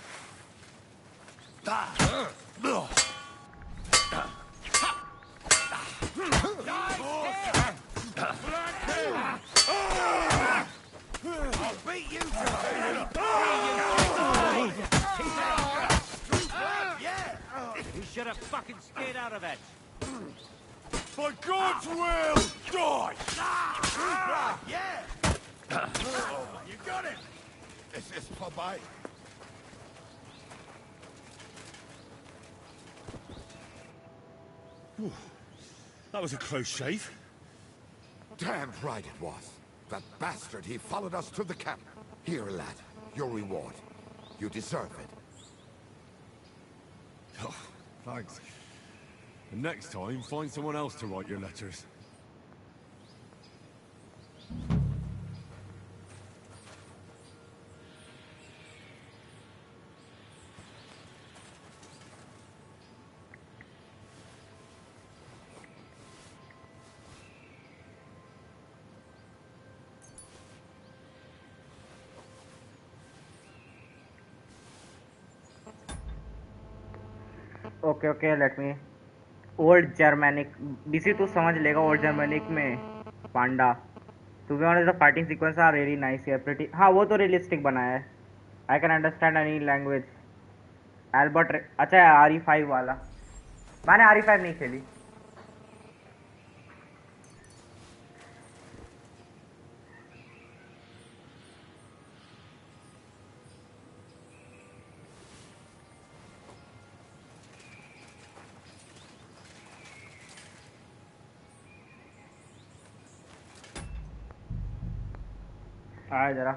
I'll beat you to You should have fucking stayed out of it. By God's will, die! You got it! This is vorbei. That was a close shave. Damn right it was. That bastard, he followed us to the camp. Here, lad, your reward. You deserve it. Oh, thanks. And next time, find someone else to write your letters. Okay let me. Old Germanic बीसी तू समझ लेगा. Old Germanic में panda to be honest the fighting sequence are really nice here. Pretty हाँ वो तो realistic बनाया है. I can understand any language. Albert अच्छा RE5 वाला. मैंने RE5 नहीं खेली. आया जरा.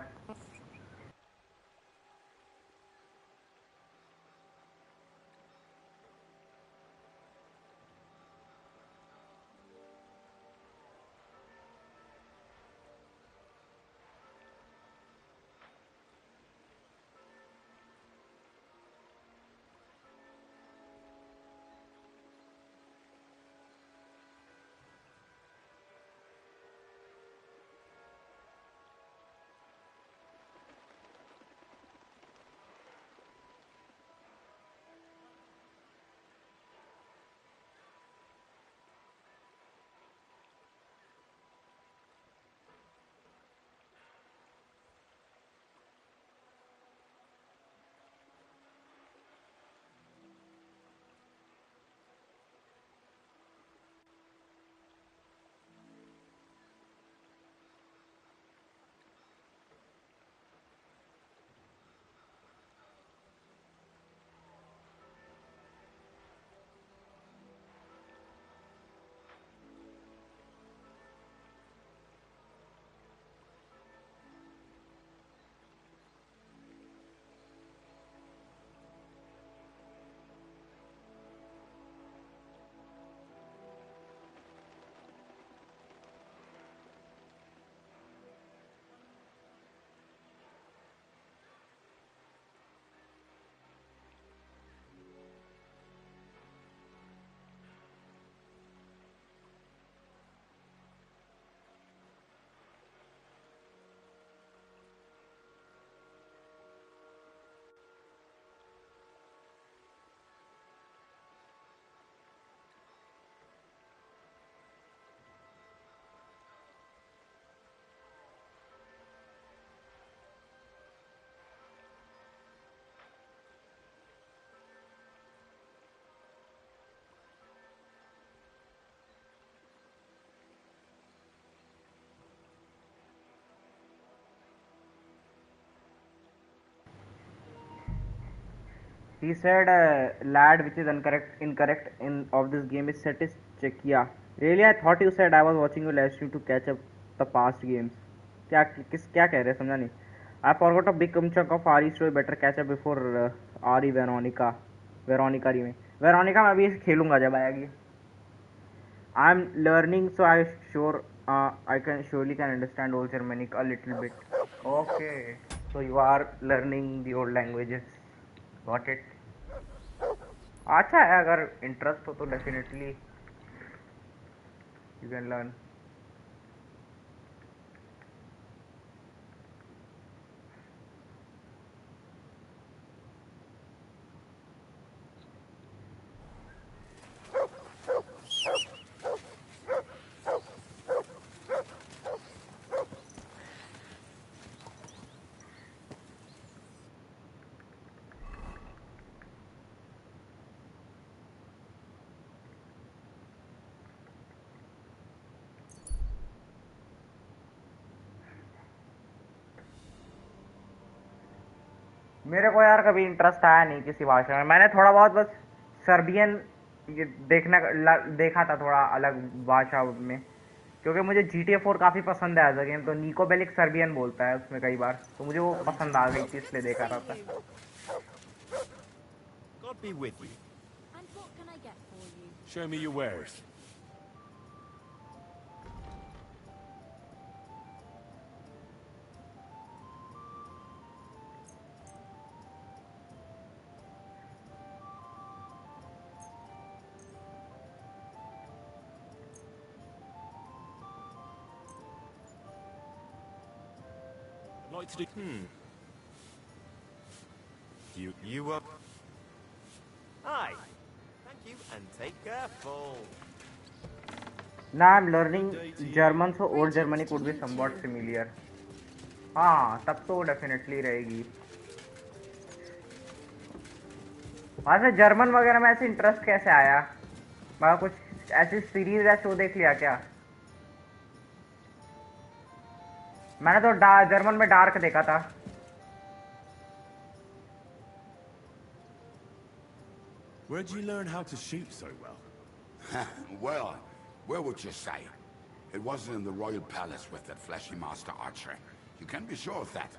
He said, lad, which is incorrect in of this game is set is Czechia. Really, I thought you said I was watching you live stream to catch up the past games. क्या कह रहे हैं समझा नहीं. I forgot a big chunk of RE story. Better catch up before RE Veronica remake. Veronica मैं अभी खेलूंगा जब आएगी. I'm learning, so I can surely can understand old Germanic a little bit. Okay, so you are learning the old languages. Got it. अच्छा है अगर interest हो तो डेफिनेटली यू कैन लर्न. मेरे को यार कभी इंटरेस्ट आया नहीं किसी भाषा में. मैंने थोड़ा बहुत बस सर्बियन देखा था थोड़ा अलग भाषा में, क्योंकि मुझे GTA 4 काफ़ी पसंद है एज अ गेम. तो निको बेलिक सर्बियन बोलता है उसमें कई बार, तो मुझे वो पसंद आ गई थी इसलिए देखा रहा था. God be with you. And what can I get for you? Show me your wares. Like to do. You up? Hi. Thank you, and take careful. Now I'm learning German, so old Germanic would be somewhat familiar. हाँ तब तो definitely रहेगी. वहाँ से German वगैरह में ऐसे interest कैसे आया? मतलब कुछ ऐसी सीरीज या शो देख लिया क्या? मैंने तो जर्मन में डार्क देखा था. Where did you learn how to shoot so well? Well, where would you say? It wasn't in the royal palace with that fleshy master archer. You can be sure of that.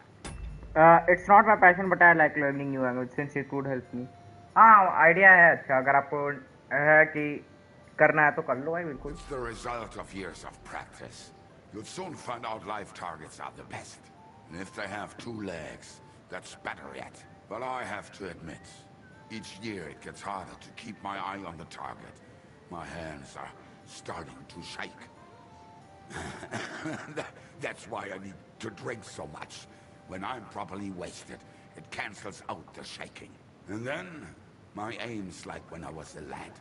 It's not my passion, but I like learning new language since it would help me. हाँ idea है अच्छा. अगर आपको है कि करना है तो कर लो भाई बिल्कुल. It's the result of years of practice. You'll soon find out live targets are the best. And if they have two legs, that's better yet. But I have to admit, each year it gets harder to keep my eye on the target. My hands are starting to shake. That's why I need to drink so much. When I'm properly wasted, it cancels out the shaking. And then, my aim's like when I was a lad.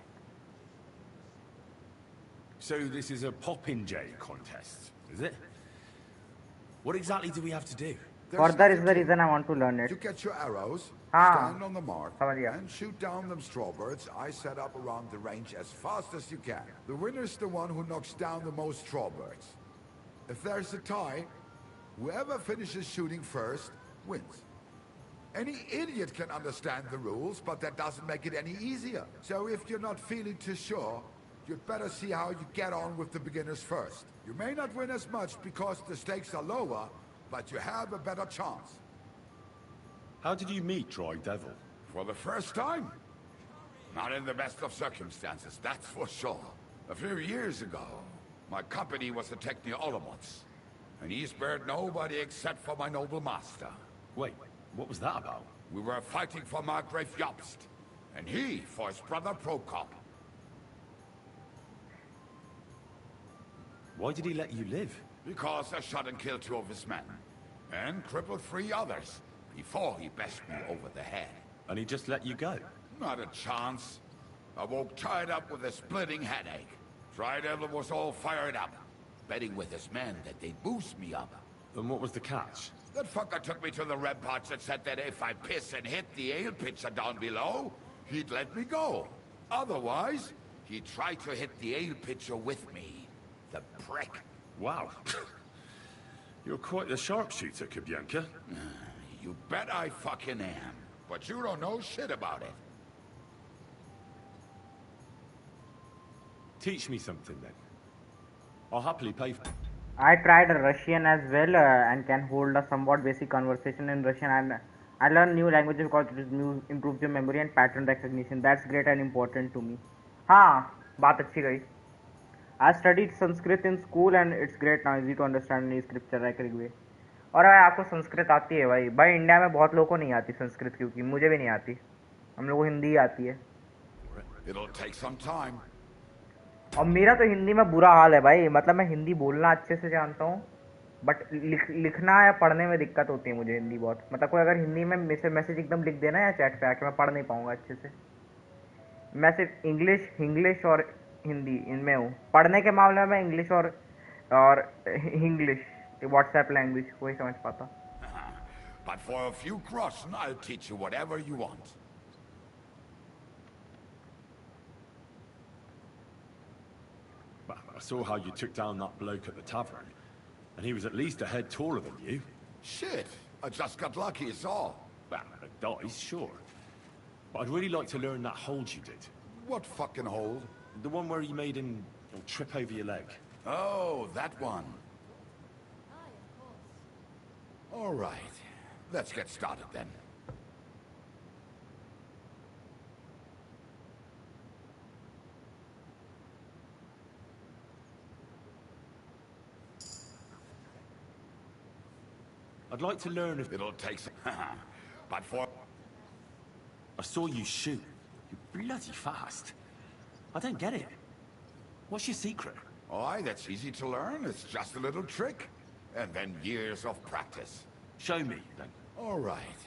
So this is a Popinjay contest, is it? What exactly do we have to do? Further is the reason I want to learn it. You get your arrows, हाँ stand on the mark, समझ गया. and shoot down them strawbirds I set up around the range as fast as you can. The winner's the one who knocks down the most strawbirds. If there's a tie, whoever finishes shooting first wins. Any idiot can understand the rules, but that doesn't make it any easier. So if you're not feeling too sure, you'd better see how you get on with the beginners first. You may not win as much because the stakes are lower, but you have a better chance. How did you meet Dry Devil? For the first time? Not in the best of circumstances, that's for sure. A few years ago, my company was attacked near Olomouc, and he spared nobody except for my noble master. Wait, what was that about? We were fighting for Margrave Jobst, and he for his brother Prokop. Why did he let you live? Because I shot and killed 2 of his men, and crippled 3 others, before he bashed me over the head. And he just let you go? Not a chance. I woke tied up with a splitting headache. Devil was all fired up, betting with his men that they'd boost me up. And what was the catch? That fucker took me to the ramparts and said that if I piss and hit the ale pitcher down below, he'd let me go. Otherwise, he'd try to hit the ale pitcher with me. The prick. Wow. You're quite the sharpshooter, Kabyanka. You bet I fucking am. but you don't know shit about it. Teach me something then. I'll happily pay for it. I tried Russian as well and can hold a somewhat basic conversation in Russian. And I learn new languages because it improves your memory and pattern recognition. That's great and important to me. हाँ, बात अच्छी गई. I studied Sanskrit in school and it's great now, easy to understand any scripture like Rigved. और भाई आपको संस्कृत आती है भाई इंडिया में बहुत लोगों को नहीं आती संस्कृत क्योंकि मुझे भी नहीं आती. हम लोगों को हिंदी ही आती है. It'll take some time. और मेरा तो हिंदी में बुरा हाल है भाई. मतलब मैं हिंदी बोलना अच्छे से जानता हूँ बट लिखना या पढ़ने में दिक्कत होती है मुझे हिंदी बहुत. मतलब कोई अगर हिंदी में मैसेज एकदम लिख देना या चैट पे आके मैं पढ़ नहीं पाऊंगा अच्छे से. मैं सिर्फ इंग्लिश और हिंदी इनमें हूँ. पढ़ने के मामले में मैं इंग्लिश और इंग्लिश व्हाट्सएप लैंग्वेज वही समझ पाता. But for a few groschen, I'll teach you whatever you want. I saw how you took down that bloke at the tavern, and he was at least a head taller than you. Shit, I just got lucky, is all. Well, a dice, sure. But I'd really like to learn that hold you did. What fucking hold? The one where you made him trip over your leg. Oh, that one. All right, let's get started then. I'd like to learn if... It'll take some... but for... I saw you shoot. You're bloody fast. I don't get it. What's your secret? Aye, that's easy to learn. It's just a little trick. And then years of practice. Show me, then. All right.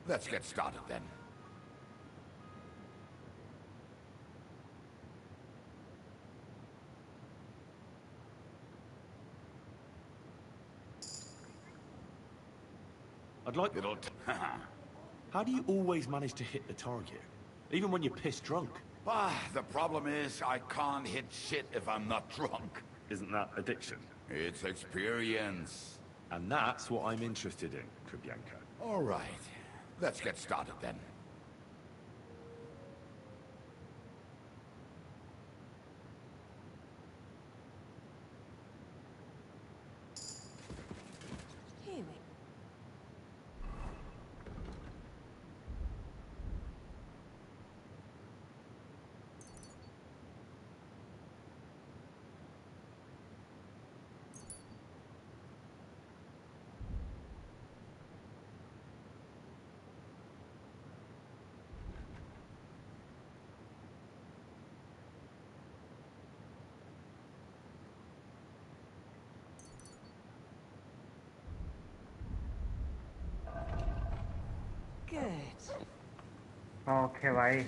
Let's get started, then. I'd like... It'll... How do you always manage to hit the target? Even when you're pissed drunk? The problem is, I can't hit shit if I'm not drunk. Isn't that addiction? It's experience. And that's what I'm interested in, Krybyanka. All right. Let's get started, then. Good. Okay, भाई.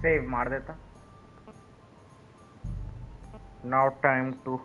Save मार देता. Now time to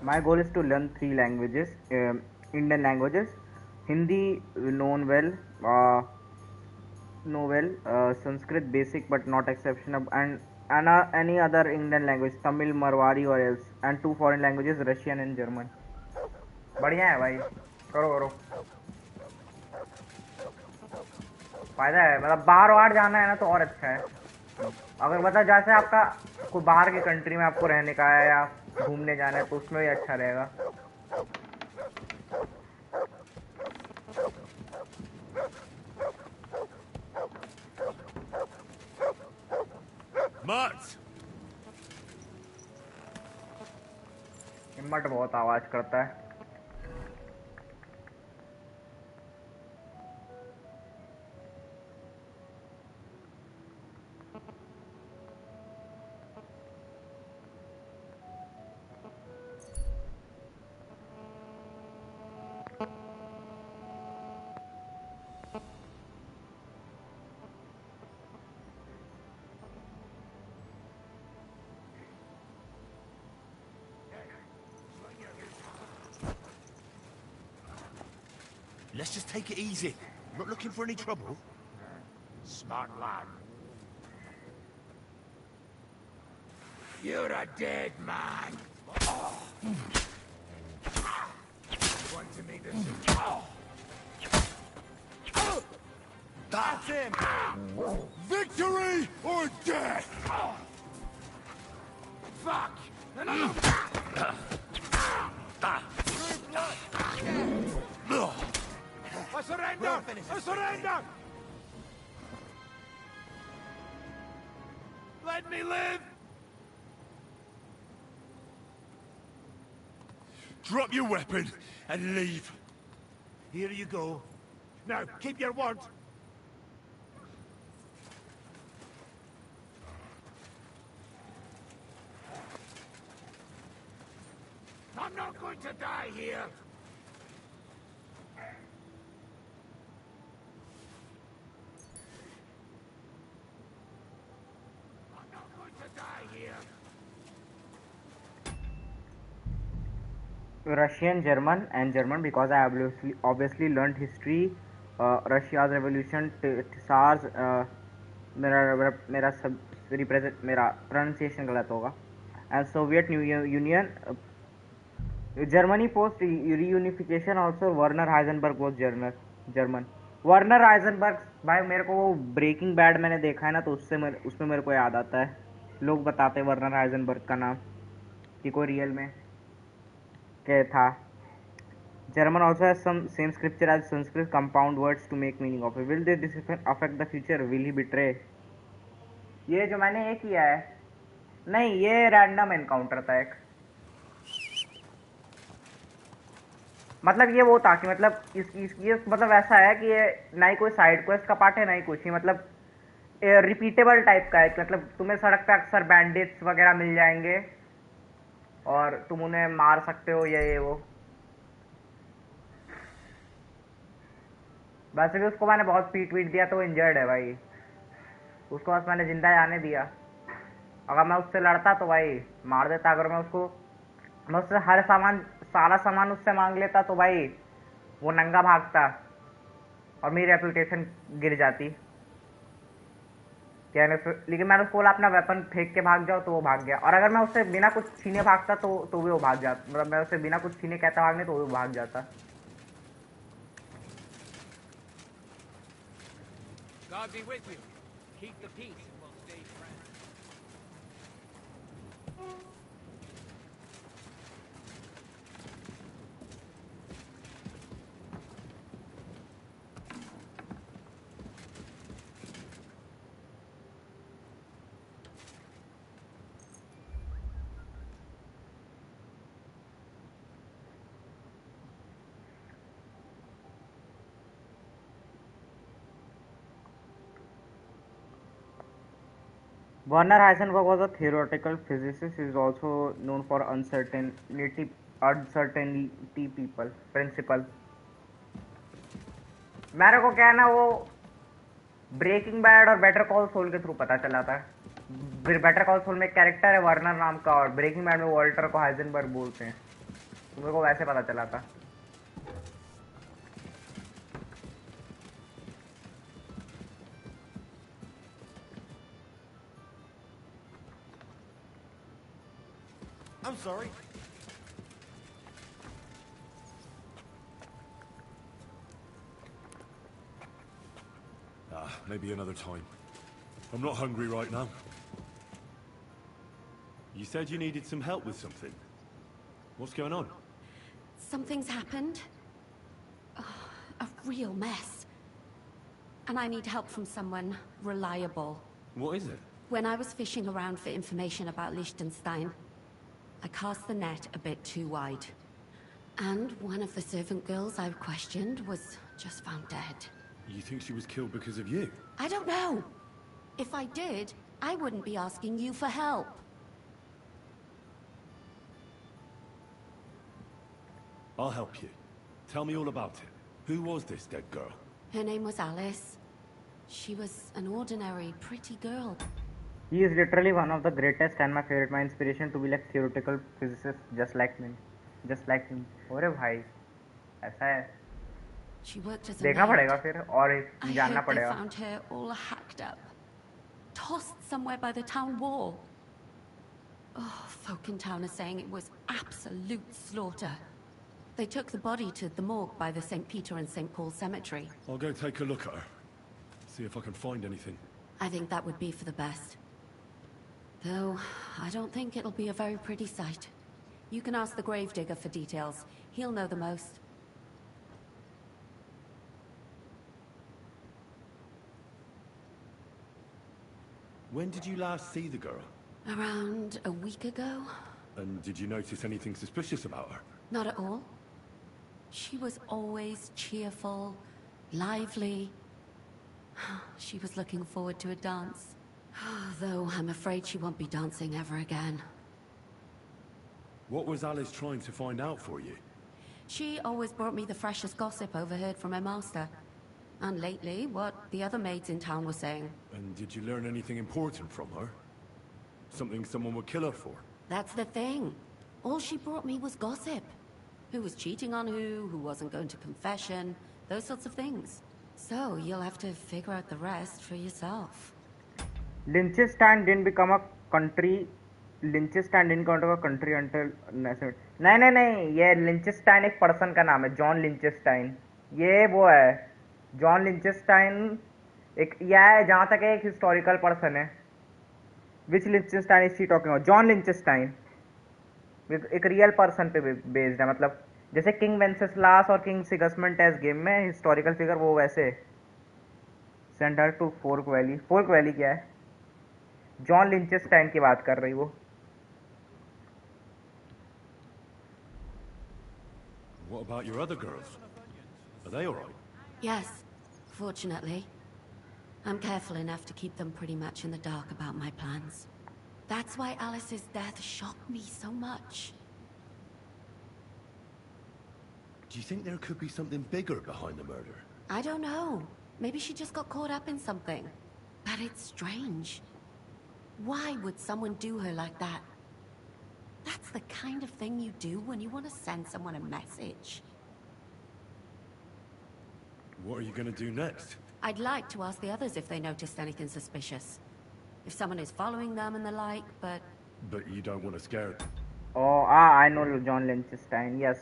My goal is to learn 3 languages, Indian languages, Hindi known well, Sanskrit basic but not exceptional, and any other Indian language, Tamil, Marwari or else, and 2 foreign languages, Russian and German. बढ़िया है भाई, करो करो, फायदा है, मतलब बाहर वार जाना है ना तो और अच्छा है। अगर मतलब जैसे आपका कोई बाहर की कंट्री में आपको रहने का है या घूमने जाना है तो उसमें भी अच्छा रहेगा। Mats! हिम्मत बहुत आवाज करता है। Let's just take it easy. Not looking for any trouble. Smart lad. You're a dead man. Want to meet us? That's him! Victory or death! Fuck! I surrender! I surrender! Let me live! Drop your weapon and leave. Here you go. Now, keep your word. I'm not going to die here. I'm not going to die here. Russian, German, and German because I obviously learned history, Russia's revolution, Tsars, मेरा सब represent मेरा pronunciation गलत होगा, and Soviet Union, Germany post reunification also Werner Heisenberg was German. Werner Heisenberg भाई, मेरे को वो breaking bad मैंने देखा है ना तो उसमें मेरे को याद आता है, लोग बताते हैं वर्नर हाइजेनबर्ग का नाम कि कोई रियल में क्या था। German also has some same scripture as Sanskrit, compound words to make meaning of it. Will this decision affect the future? Will he betray? ये जो मैंने ये किया है, नहीं ये रैंडम एनकाउंटर था एक, मतलब ये वो था कि मतलब ये मतलब ऐसा है कि ये ना ही कोई साइड क्वेस्ट का पार्ट है ना ही कुछ ही, मतलब रिपीटेबल टाइप का है कि मतलब तुम्हें सड़क पे अक्सर बैंडिट्स वगैरह मिल जाएंगे और तुम उन्हें मार सकते हो, ये वो। वैसे भी उसको मैंने बहुत पीट दिया तो वो इंजर्ड है भाई, उसको बस मैंने जिंदा जाने दिया। अगर मैं उससे लड़ता तो भाई मार देता, अगर मैं उससे सारा सामान उससे मांग लेता तो भाई वो नंगा भागता और मेरी रेपुटेशन गिर जाती। लेकिन मैंने उसको बोला अपना वेपन फेंक के भाग जाओ तो वो भाग गया, और अगर मैं उससे बिना कुछ छीने भागता तो भी वो भाग जाता, मतलब मैं उससे बिना कुछ छीने कहता भागने तो वो भी भाग जाता। God be with you. Keep the peace and we'll stay friends. Werner Heisenberg was a theoretical physicist. He is also known for uncertainty principle. मेरे को क्या है ना, वो ब्रेकिंग बैड और बेटर कॉल सोल के थ्रू पता चला था। बेटर कॉल सोल में एक कैरेक्टर है वर्नर नाम का, और ब्रेकिंग बैड में वॉल्टर को हाइजेनबर्ग बोलते हैं, तो मेरे को वैसे पता चला था। I'm sorry. Maybe another time. I'm not hungry right now. You said you needed some help with something. What's going on? Something's happened. A real mess. And I need help from someone reliable. What is it? When I was fishing around for information about Liechtenstein, I cast the net a bit too wide. And one of the servant girls I questioned was just found dead. You think she was killed because of you? I don't know. If I did, I wouldn't be asking you for help. I'll help you. Tell me all about it. Who was this dead girl? Her name was Alice. She was an ordinary, pretty girl. He is literally one of the greatest and my favorite. My inspiration to be like theoretical physicist, just like me, just like him. अरे भाई, ऐसा है. She worked as a देखना maid. पड़ेगा फिर और I जानना heard they पड़ेगा. found her all hacked up, tossed somewhere by the town wall. Oh, folk in town are saying it was absolute slaughter. They took the body to the morgue by the St. Peter and St. Paul cemetery. I'll go take a look at her. See if I can find anything. I think that would be for the best. Though, I don't think it'll be a very pretty sight. You can ask the gravedigger for details. He'll know the most. When did you last see the girl? Around a week ago? And did you notice anything suspicious about her? Not at all. She was always cheerful, lively. She was looking forward to a dance. Though I'm afraid she won't be dancing ever again. What was Alice trying to find out for you? She always brought me the freshest gossip overheard from her master. And lately, what the other maids in town were saying. And did you learn anything important from her? Something someone would kill her for? That's the thing. All she brought me was gossip. Who was cheating on who wasn't going to confession, those sorts of things. So, you'll have to figure out the rest for yourself. Liechtenstein didn't become a country. Liechtenstein didn't come to a country until नहीं ये Liechtenstein एक person का नाम है John Liechtenstein ये वो है John Lichtenstein एक यह है जहाँ तक एक हिस्टोरिकल पर्सन है which Lichtenstein is she talking about John Lichtenstein एक रियल पर्सन पे बेस्ड है मतलब जैसे किंग वेंसेस्लास और किंग सिगसमंड एस गेम में हिस्टोरिकल फिगर वो वैसे send her to fork valley क्या है जॉन लिंचेस्टाइन की बात कर रही वो What about your other girls? Are they alright? Yes, fortunately. I'm careful enough to keep them pretty much in the dark about my plans. That's why Alice's death shocked me so much. Do you think there could be something bigger behind the murder? I don't know. Maybe she just got caught up in something. But it's strange. Why would someone do her like that? That's the kind of thing you do when you want to send someone a message. What are you going to do next? I'd like to ask the others if they noticed anything suspicious. If someone is following them and the like, but... But you don't want to scare them. Oh, I know John Liechtenstein, yes.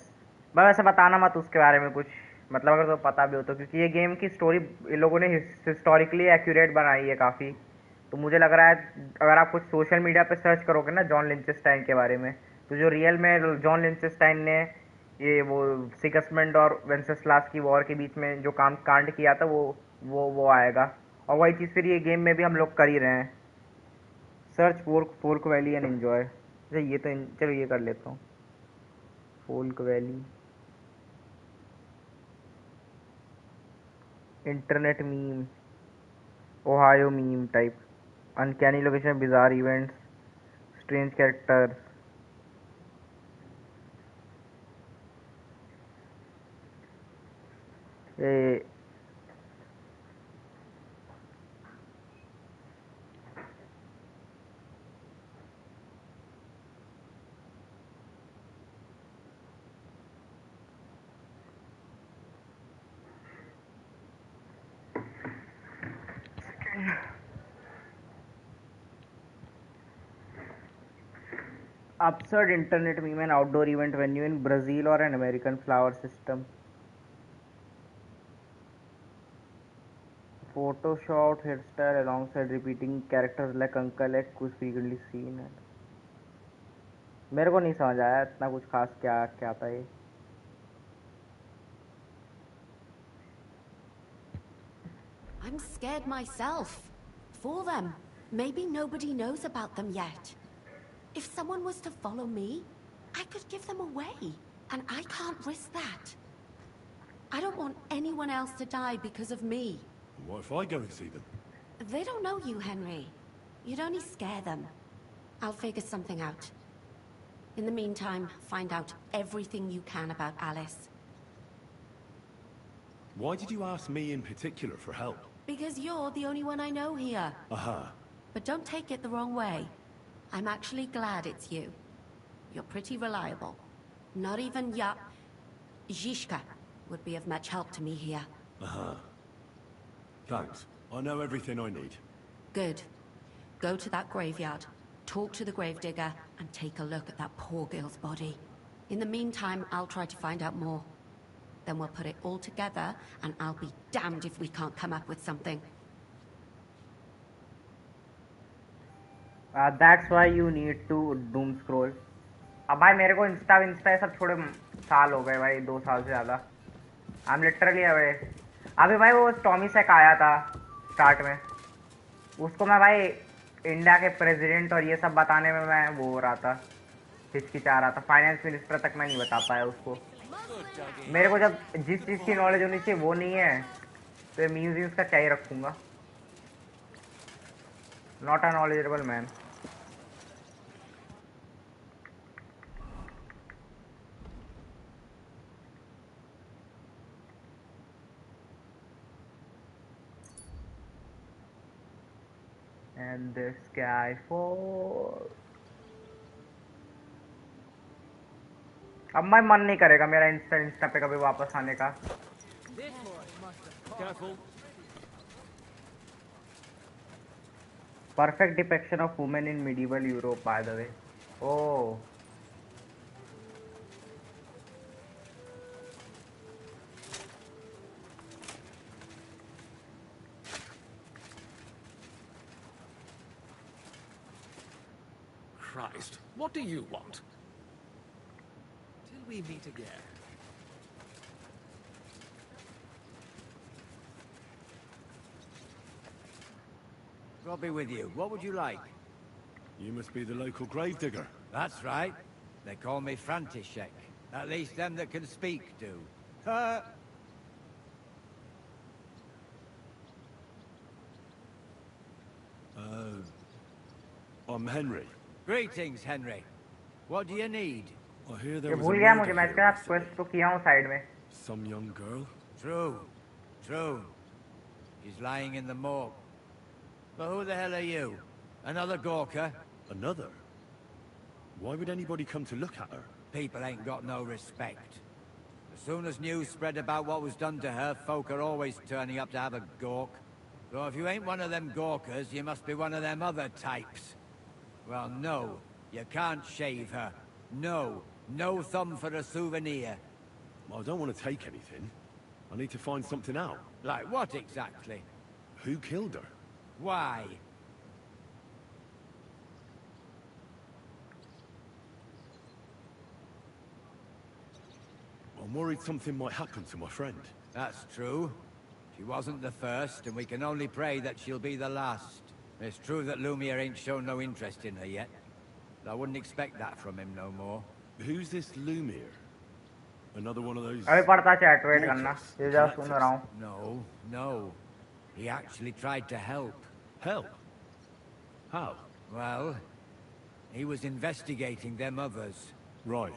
बस वैसे बताना मत उसके बारे में कुछ मतलब अगर तो पता भी हो तो क्योंकि ये गेम की स्टोरी इन लोगों ने हिस्टोरिकली एक्यूरेट बनाई है काफ़ी तो मुझे लग रहा है अगर आप कुछ सोशल मीडिया पे सर्च करोगे ना जॉन लिंचेस्टाइन के बारे में तो जो रियल में जॉन लिंचेस्टाइन ने ये वो सिगसमंड और वेंसेस्लास की वॉर के बीच में जो कांड किया था वो आएगा और वही चीज़ फिर ये गेम में भी हम लोग कर ही रहे हैं search fork valley and enjoy ये तो चलो ये कर लेता हूँ fork valley internet meme Ohio meme type uncanny location, bizarre events, strange characters. A Absurd internet meme, an outdoor event venue in Brazil or an American flower system. Photoshop hairstyle alongside repeating characters like Uncle X was frequently seen. मेरे को नहीं समझ आया इतना कुछ खास क्या क्या था ये. I'm scared myself. For them. Maybe nobody knows about them yet. If someone was to follow me, I could give them away. And I can't risk that. I don't want anyone else to die because of me. What if I go and see them? They don't know you, Henry. You'd only scare them. I'll figure something out. In the meantime, find out everything you can about Alice. Why did you ask me in particular for help? Because you're the only one I know here. Aha. But don't take it the wrong way. I'm actually glad it's you. You're pretty reliable. Not even Zhishka would be of much help to me here. Aha. Thanks. I know everything I need. Good. Go to that graveyard, talk to the gravedigger, and take a look at that poor girl's body. In the meantime, I'll try to find out more. Then we'll put it all together, and I'll be damned if we can't come up with something. That's why you need to doom scroll. अब भाई मेरे को Insta ये सब थोड़े साल हो गए भाई, 2 साल से ज़्यादा. I'm literally away. अभी भाई वो टॉमी सेक आया था स्टार्ट में, उसको मैं भाई इंडिया के प्रेसिडेंट और ये सब बताने में मैं वो हो रहा था, हिचकिचा रहा था. फाइनेंस मिनिस्टर तक मैं नहीं बता पाया उसको. मेरे को जब जिस चीज़ की नॉलेज होनी चाहिए वो नहीं है, तो म्यूजियम्स का क्या ही रखूँगा. Not a knowledgeable man. And the sky falls. अब मैं मन नहीं करेगा मेरा इंस्टा पे कभी वापस आने का. Perfect depiction of women in medieval Europe, by the way. Oh. Christ, what do you want? Till we meet again. I'll be with you. What would you like? You must be the local gravedigger. That's right. They call me František. At least them that can speak do. I'm Henry. Greetings, Henry. What do you need? I hear there ये was भूल a गया murder मुझे. मैं here इसके साथ recently. Quest तो किया हूँ साइड में. Some young girl? True. True. She's lying in the morgue. But who the hell are you? Another Gawker? Another? Why would anybody come to look at her? People ain't got no respect. As soon as news spread about what was done to her, folk are always turning up to have a gawk. So if you ain't one of them Gawkers, you must be one of them other types. Well, no. You can't shave her. No. No thumb for a souvenir. I don't want to take anything. I need to find something out. Like what exactly? Who killed her? Why? I'm worried something might happen to my friend. That's true. She wasn't the first, and we can only pray that she'll be the last. It's true that Lumiere ain't shown no interest in her yet. I wouldn't expect that from him no more. Who's this Lumiere? Another one of those... अभी पढ़ता chat wait करना. ये just सुन रहा हूँ. No, no. He actually tried to help. Help? How? Well, he was investigating them others. Right.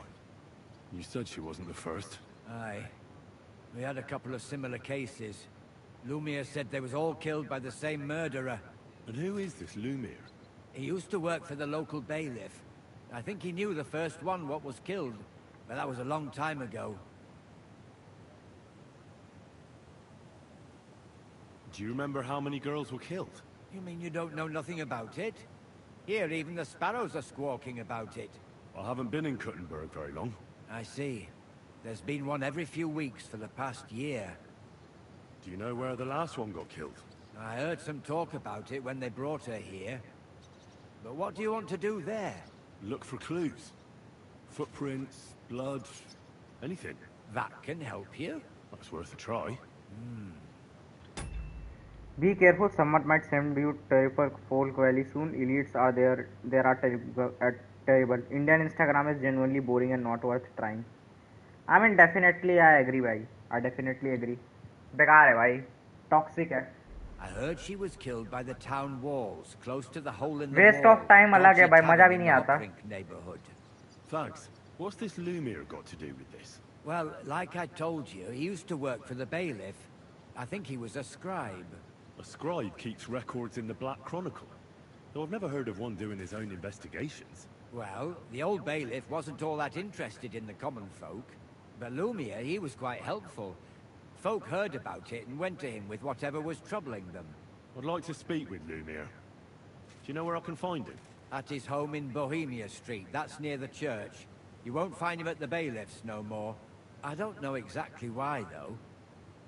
You said she wasn't the first. Aye. We had a couple of similar cases. Lumiere said they was all killed by the same murderer. And who is this Lumiere? He used to work for the local bailiff. I think he knew the first one what was killed, but that was a long time ago. Do you remember how many girls were killed? You mean you don't know nothing about it? Here, even the sparrows are squawking about it. I haven't been in Kuttenberg very long. I see. There's been one every few weeks for the past year. Do you know where the last one got killed? I heard some talk about it when they brought her here. But what do you want to do there? Look for clues. Footprints, blood, anything. That can help you? That's worth a try. Be careful, someone might send you terrible folk very soon. Elites are there. There are terrible. Indian Instagram is genuinely boring and not worth trying. I mean, definitely I agree, भाई. I definitely agree. बेकार है भाई. Toxic है. I heard she was killed by the town walls, close to the hole in the Waste wall. of time अलग है भाई, मजा भी नहीं आता. Neighborhood. Thanks. What's this Lumiere got to do with this? Well, like I told you, he used to work for the bailiff. I think he was a scribe. A scribe keeps records in the Black Chronicle. Though I've never heard of one doing his own investigations. Well, the old bailiff wasn't all that interested in the common folk. But Lumiere, he was quite helpful. Folk heard about it and went to him with whatever was troubling them. I'd like to speak with Lumiere. Do you know where I can find him? At his home in Bohemia Street, that's near the church. You won't find him at the bailiff's no more. I don't know exactly why, though.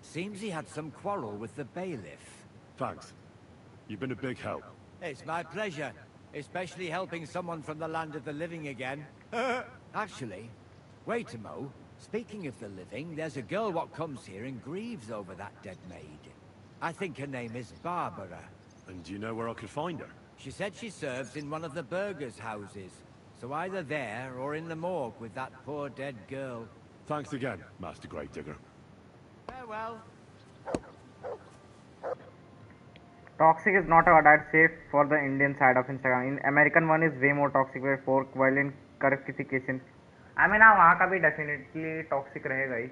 Seems he had some quarrel with the bailiff. Thanks. You've been a big help. It's my pleasure, especially helping someone from the land of the living again. Actually, wait a mo. Speaking of the living, there's a girl what comes here and grieves over that dead maid. I think her name is Barbara. And do you know where I could find her? She said she serves in one of the burgers' houses. So either there or in the morgue with that poor dead girl. Thanks again, Master Gravedigger. Farewell. Toxic is not a word I'd say for the Indian side of Instagram. In American one is way more toxic where for violent clarification. I mean, हाँ वहाँ का भी definitely toxic रहेगा ही.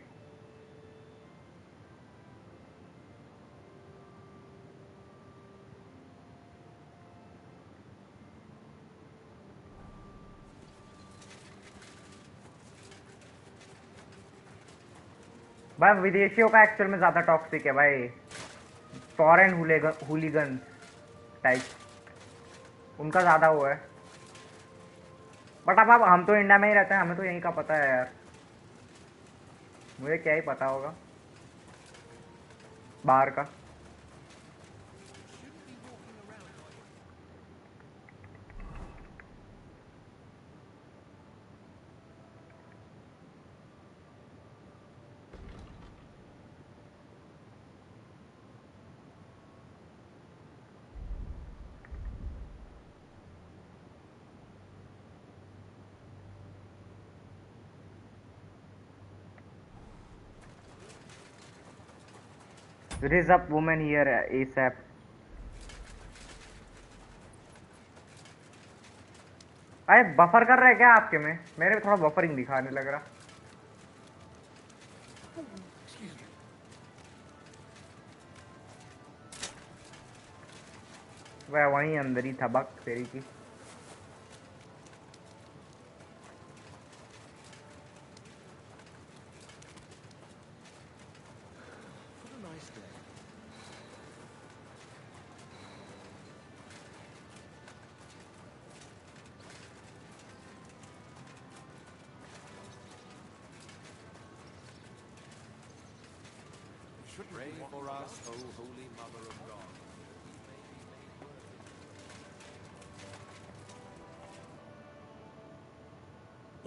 भाई विदेशियों का actual में ज़्यादा टॉक्सिक है भाई. फॉरेन हुलीगन टाइप उनका ज़्यादा वो है. बट अब हम तो इंडिया में ही रहते हैं, हमें तो यहीं का पता है यार. मुझे क्या ही पता होगा बाहर का. Raise up woman here ASAP. अरे बफर कर रहा है क्या आपके में? मेरे में थोड़ा बफरिंग दिखाने लग रहा. वह वहीं अंदर ही था बक तेरी की. Pray for us, O Holy Mother of God.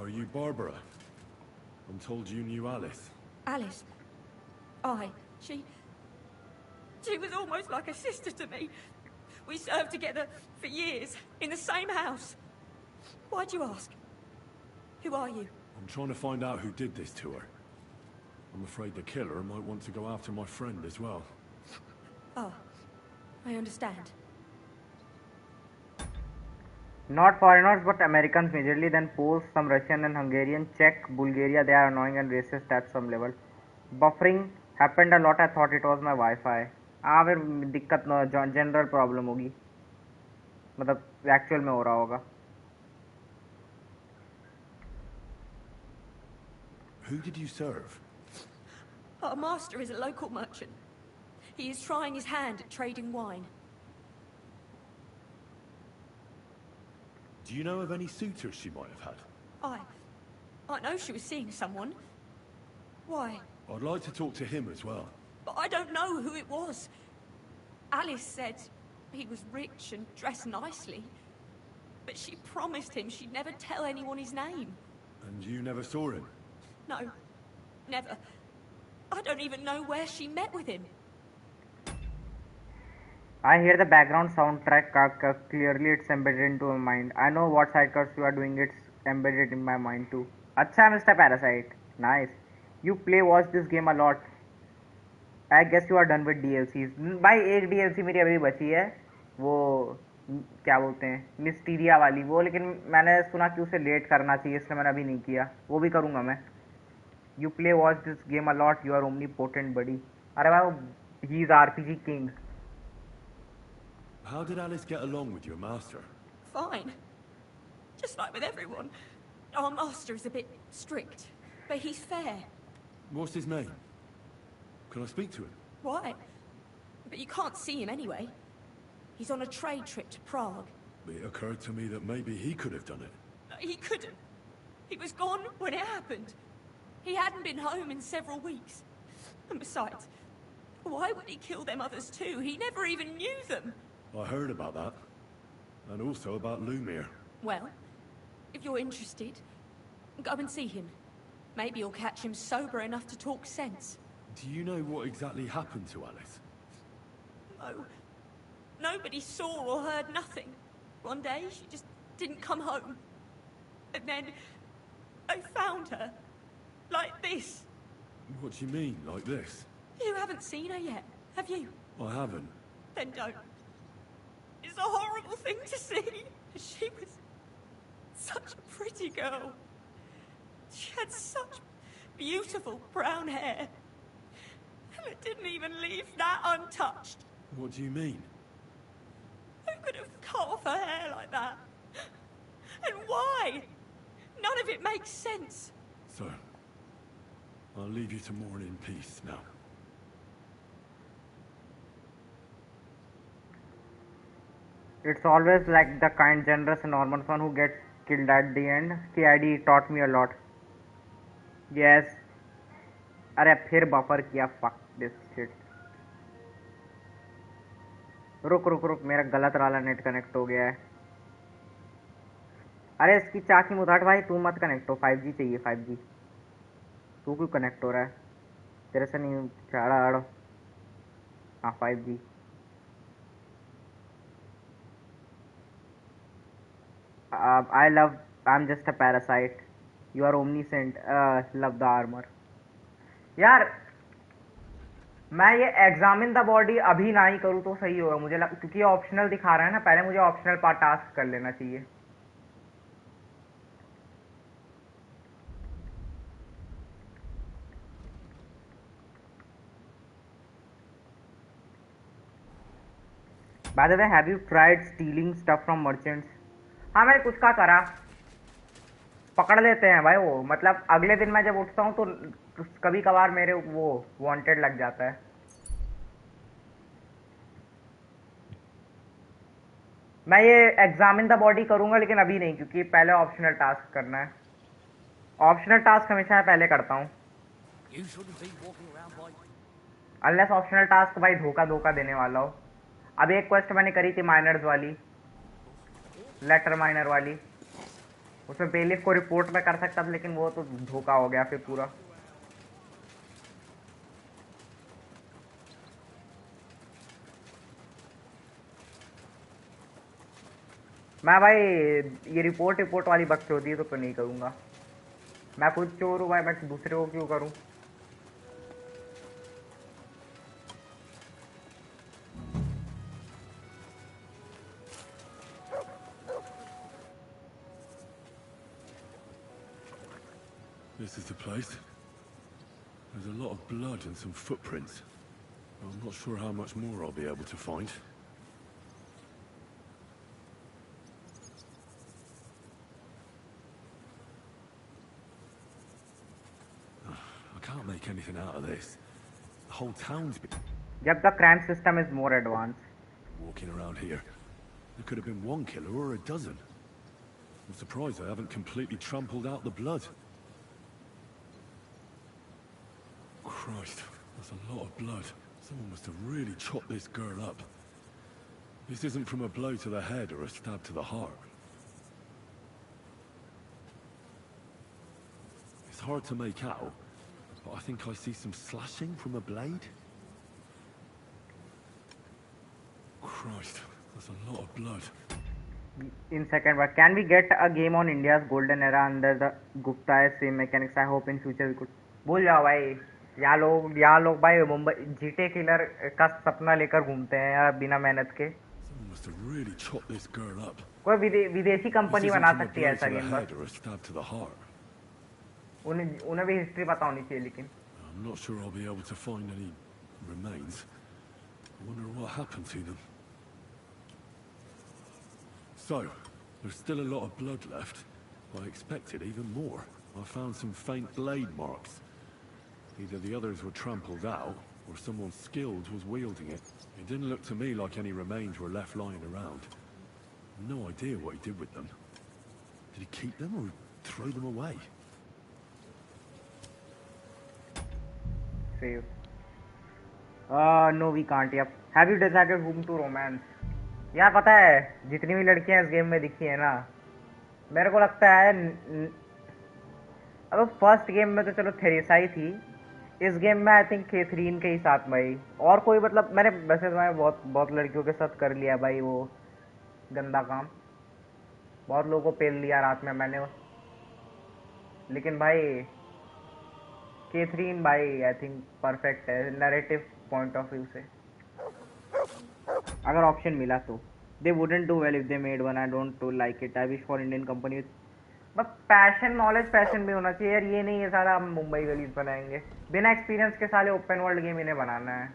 Are you Barbara? I'm told you knew Alice. Alice? She was almost like a sister to me. We served together for years, in the same house. Why'd you ask? Who are you? I'm trying to find out who did this to her. I'm afraid the killer might want to go after my friend as well. Oh, I understand. Not foreigners, but Americans majorly, then Poles, some Russian and Hungarian, Czech, Bulgaria, they are annoying and racist at some level. Buffering happened a lot, I thought it was my Wi-Fi. हाँ फिर दिक्कत general problem होगी, मतलब actual में हो रहा होगा. Who did you serve? Our master is a local merchant. He is trying his hand at trading wine. Do you know of any suitors she might have had? I know she was seeing someone. Why? I'd like to talk to him as well. But I don't know who it was. Alice said he was rich and dressed nicely. But she promised him she'd never tell anyone his name. And you never saw him? No, never. I don't even know where she met with him. I hear the background soundtrack clearly. It's embedded into my mind. I know what side quests you are doing. It's embedded in my mind too. अच्छा Mr. Parasite. Nice. You watch this game a lot. I guess you are done with DLCs. भाई एक DLC मेरी अभी बची है, वो क्या बोलते हैं, मिस्टीरिया वाली वो, लेकिन मैंने सुना कि उसे लेट करना चाहिए, इसलिए मैंने अभी नहीं किया. वो भी करूँगा मैं. You watch this game a lot. You are omnipotent buddy. अरे भाई he is RPG king. How did Alice get along with your master? Fine. Just like with everyone. Our master is a bit strict, but he's fair. What's his name? Can I speak to him? Why? But you can't see him anyway. He's on a trade trip to Prague. It occurred to me that maybe he could have done it. He couldn't. He was gone when it happened. He hadn't been home in several weeks. And besides, why would he kill them others too? He never even knew them. I heard about that. And also about Lumir. Well, if you're interested, go and see him. Maybe you'll catch him sober enough to talk sense. Do you know what exactly happened to Alice? No. Nobody saw or heard nothing. One day, she just didn't come home. And then, I found her. Like this. What do you mean, like this? You haven't seen her yet, have you? I haven't. Then don't. It's a horrible thing to see. She was such a pretty girl. She had such beautiful brown hair. And it didn't even leave that untouched. What do you mean? Who could have cut off her hair like that? And why? None of it makes sense. So, I'll leave you to mourn in peace now. It's always like the kind, generous, and normal one who gets killed at the end. KID taught me a lot. Yes. अरे फिर buffer किया. Fuck this shit. रुक मेरा गलत वाला net connect हो गया है. अरे इसकी चाकी मुदाट भाई, तू मत कनेक्ट हो. 5G चाहिए. 5G. तू क्यों कनेक्ट हो रहा है? तेरे से नहीं चाड़ा. हाँ 5G. I'm just a parasite. You are omniscient. Love the armor. यार मैं ये एग्जामिन द बॉडी अभी ना ही करूँ तो सही होगा मुझे क्योंकि ये ऑप्शनल दिखा रहा है ना. पहले मुझे ऑप्शनल पार्ट टास्क कर लेना चाहिए. By the way, have you tried stealing stuff from merchants? हाँ मैंने कुछ का करा. पकड़ लेते हैं भाई वो. मतलब अगले दिन मैं जब उठता हूँ तो कभी कभार मेरे वो वांटेड लग जाता है. मैं ये एग्जामिन द बॉडी करूंगा लेकिन अभी नहीं, क्योंकि पहले ऑप्शनल टास्क करना है. ऑप्शनल टास्क हमेशा मैं पहले करता हूँ. अनलेस ऑप्शनल टास्क भाई धोखा देने वाला हो. अब एक क्वेस्ट मैंने करी थी माइनर्स वाली, लेटर माइनर वाली. उसमें बेलिफ को रिपोर्ट में कर सकता था, लेकिन वो तो धोखा हो गया फिर पूरा. मैं भाई ये रिपोर्ट वाली बकचोदी है तो नहीं करूँगा. मैं खुद चोर हूँ भाई, मैं दूसरे को क्यों करूँ. This is the place. There's a lot of blood and some footprints. I'm not sure how much more I'll be able to find. I can't make anything out of this. The whole town's been... Yep, the crime system is more advanced. Walking around here. There could have been one killer or a dozen. I'm surprised I haven't completely trampled out the blood. Christ, that's a lot of blood. Someone must have really chopped this girl up. This isn't from a blow to the head or a stab to the heart. It's hard to make out, but I think I see some slashing from a blade. Christ, that's a lot of blood. In second part, can we get a game on India's golden era under the Gupta's same mechanics? I hope in future we could. भूल जाओ भाई, यहाँ लोग भाई Mumbai GTA killer का सपना लेकर घूमते हैं यार बिना मेहनत के. Someone must have really chopped this girl up. कोई विदेशी कंपनी बना सकती है ऐसा गेम बस. उन्हें भी हिस्ट्री पता होनी चाहिए लेकिन. I'm not sure I'll be able to find any remains. I wonder what happened to them. So, there's still a lot of blood left. I expected even more. I found some faint blade marks. Either the others were trampled out, or someone skilled was wielding it. It didn't look to me like any remains were left lying around. No idea what he did with them. Did he keep them or throw them away? Save. No, we can't. Yep. Have you decided whom to romance? यार पता है जितनी भी लड़कियां इस game में दिखी है ना, मेरे को लगता है अब फर्स्ट गेम में तो चलो थेरेसा ही थी, इस गेम में आई थिंक कैथरीन के ही साथ भाई. और कोई मतलब मैंने वैसे तो मैं बहुत लड़कियों के साथ कर लिया भाई वो गंदा काम, बहुत लोगों को पेल लिया रात में मैंने, लेकिन भाई कैथरीन भाई आई थिंक परफेक्ट है नैरेटिव पॉइंट ऑफ व्यू से. अगर ऑप्शन मिला तो they wouldn't do well if they made one. I don't like it. I wish for Indian company बस पैशन नॉलेज पैशन भी होना चाहिए यार. ये नहीं है सारा मुंबई गलीज बनाएंगे बिना एक्सपीरियंस के. साले ओपन वर्ल्ड गेम इन्हें बनाना है,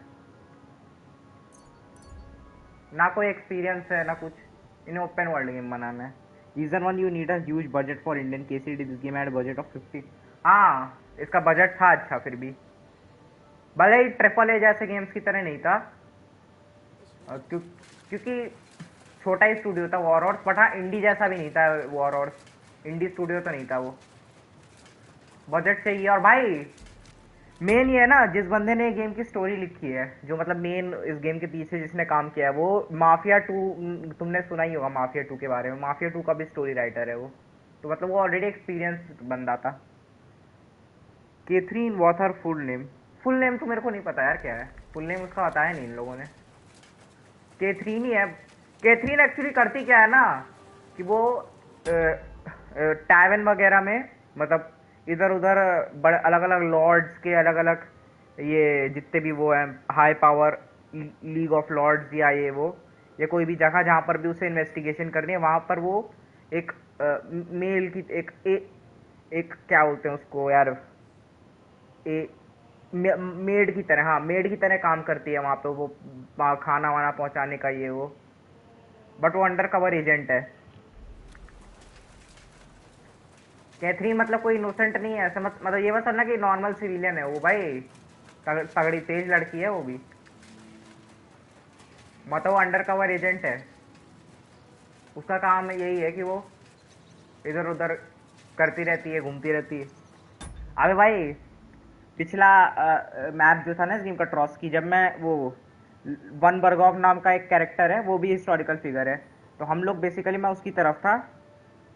ना कोई एक्सपीरियंस है ना कुछ, इन्हें ओपन वर्ल्ड गेम बनाना है. Reason one, you need a huge budget for Indian KCD. This game had budget of 50. हाँ इसका बजट था अच्छा, फिर भी भले ही ट्रिपल ए जैसे गेम्स की तरह नहीं था क्योंकि छोटा ही स्टूडियो था वॉरहॉर्स, बट हाँ इंडी जैसा भी नहीं था वॉरहॉर्स. इंडी स्टूडियो तो नहीं था वो, बजट चाहिए. और भाई मेन ये है ना, जिस बंदे ने गेम की स्टोरी लिखी है, जो मतलब मेन इस गेम के पीछे जिसने काम किया है, वो माफिया 2 तुमने सुना ही होगा माफिया 2 के बारे में. माफिया 2 का भी स्टोरी राइटर है वो, तो मतलब वो ऑलरेडी एक्सपीरियंस बंदा था. Catherine what her full name. Full name तो मेरे को नहीं पता यार क्या है फुल नेम, उसका बताया नहीं इन लोगों ने. कैथरीन ही है. कैथरीन एक्चुअली करती क्या है ना कि वो टैवन वगैरह में मतलब इधर उधर बड़े अलग अलग लॉर्ड्स के अलग अलग ये जितने भी वो हैं high power league of lords या ये वो या कोई भी जगह जहाँ पर भी उसे इन्वेस्टिगेशन करनी है, वहाँ पर वो एक मेल की एक क्या बोलते हैं उसको यार, मेड की तरह, हाँ मेड की तरह काम करती है वहाँ पे वो, खाना वाना पहुँचाने का ये वो. बट वो अंडर कवर एजेंट है. कैथरीन मतलब कोई इनोसेंट नहीं है ऐसा मतलब ये मत समझना कि नॉर्मल सिविलियन है वो भाई. तगड़ी तेज लड़की है वो भी, मतलब वो अंडर कवर एजेंट है. उसका काम यही है कि वो इधर उधर करती रहती है, घूमती रहती है. अबे भाई पिछला मैप जो था ना इस गेम का ट्रॉस्की, जब मैं वो वन बर्गॉफ नाम का एक कैरेक्टर है, वो भी हिस्टोरिकल फिगर है, तो हम लोग बेसिकली मैं उसकी तरफ था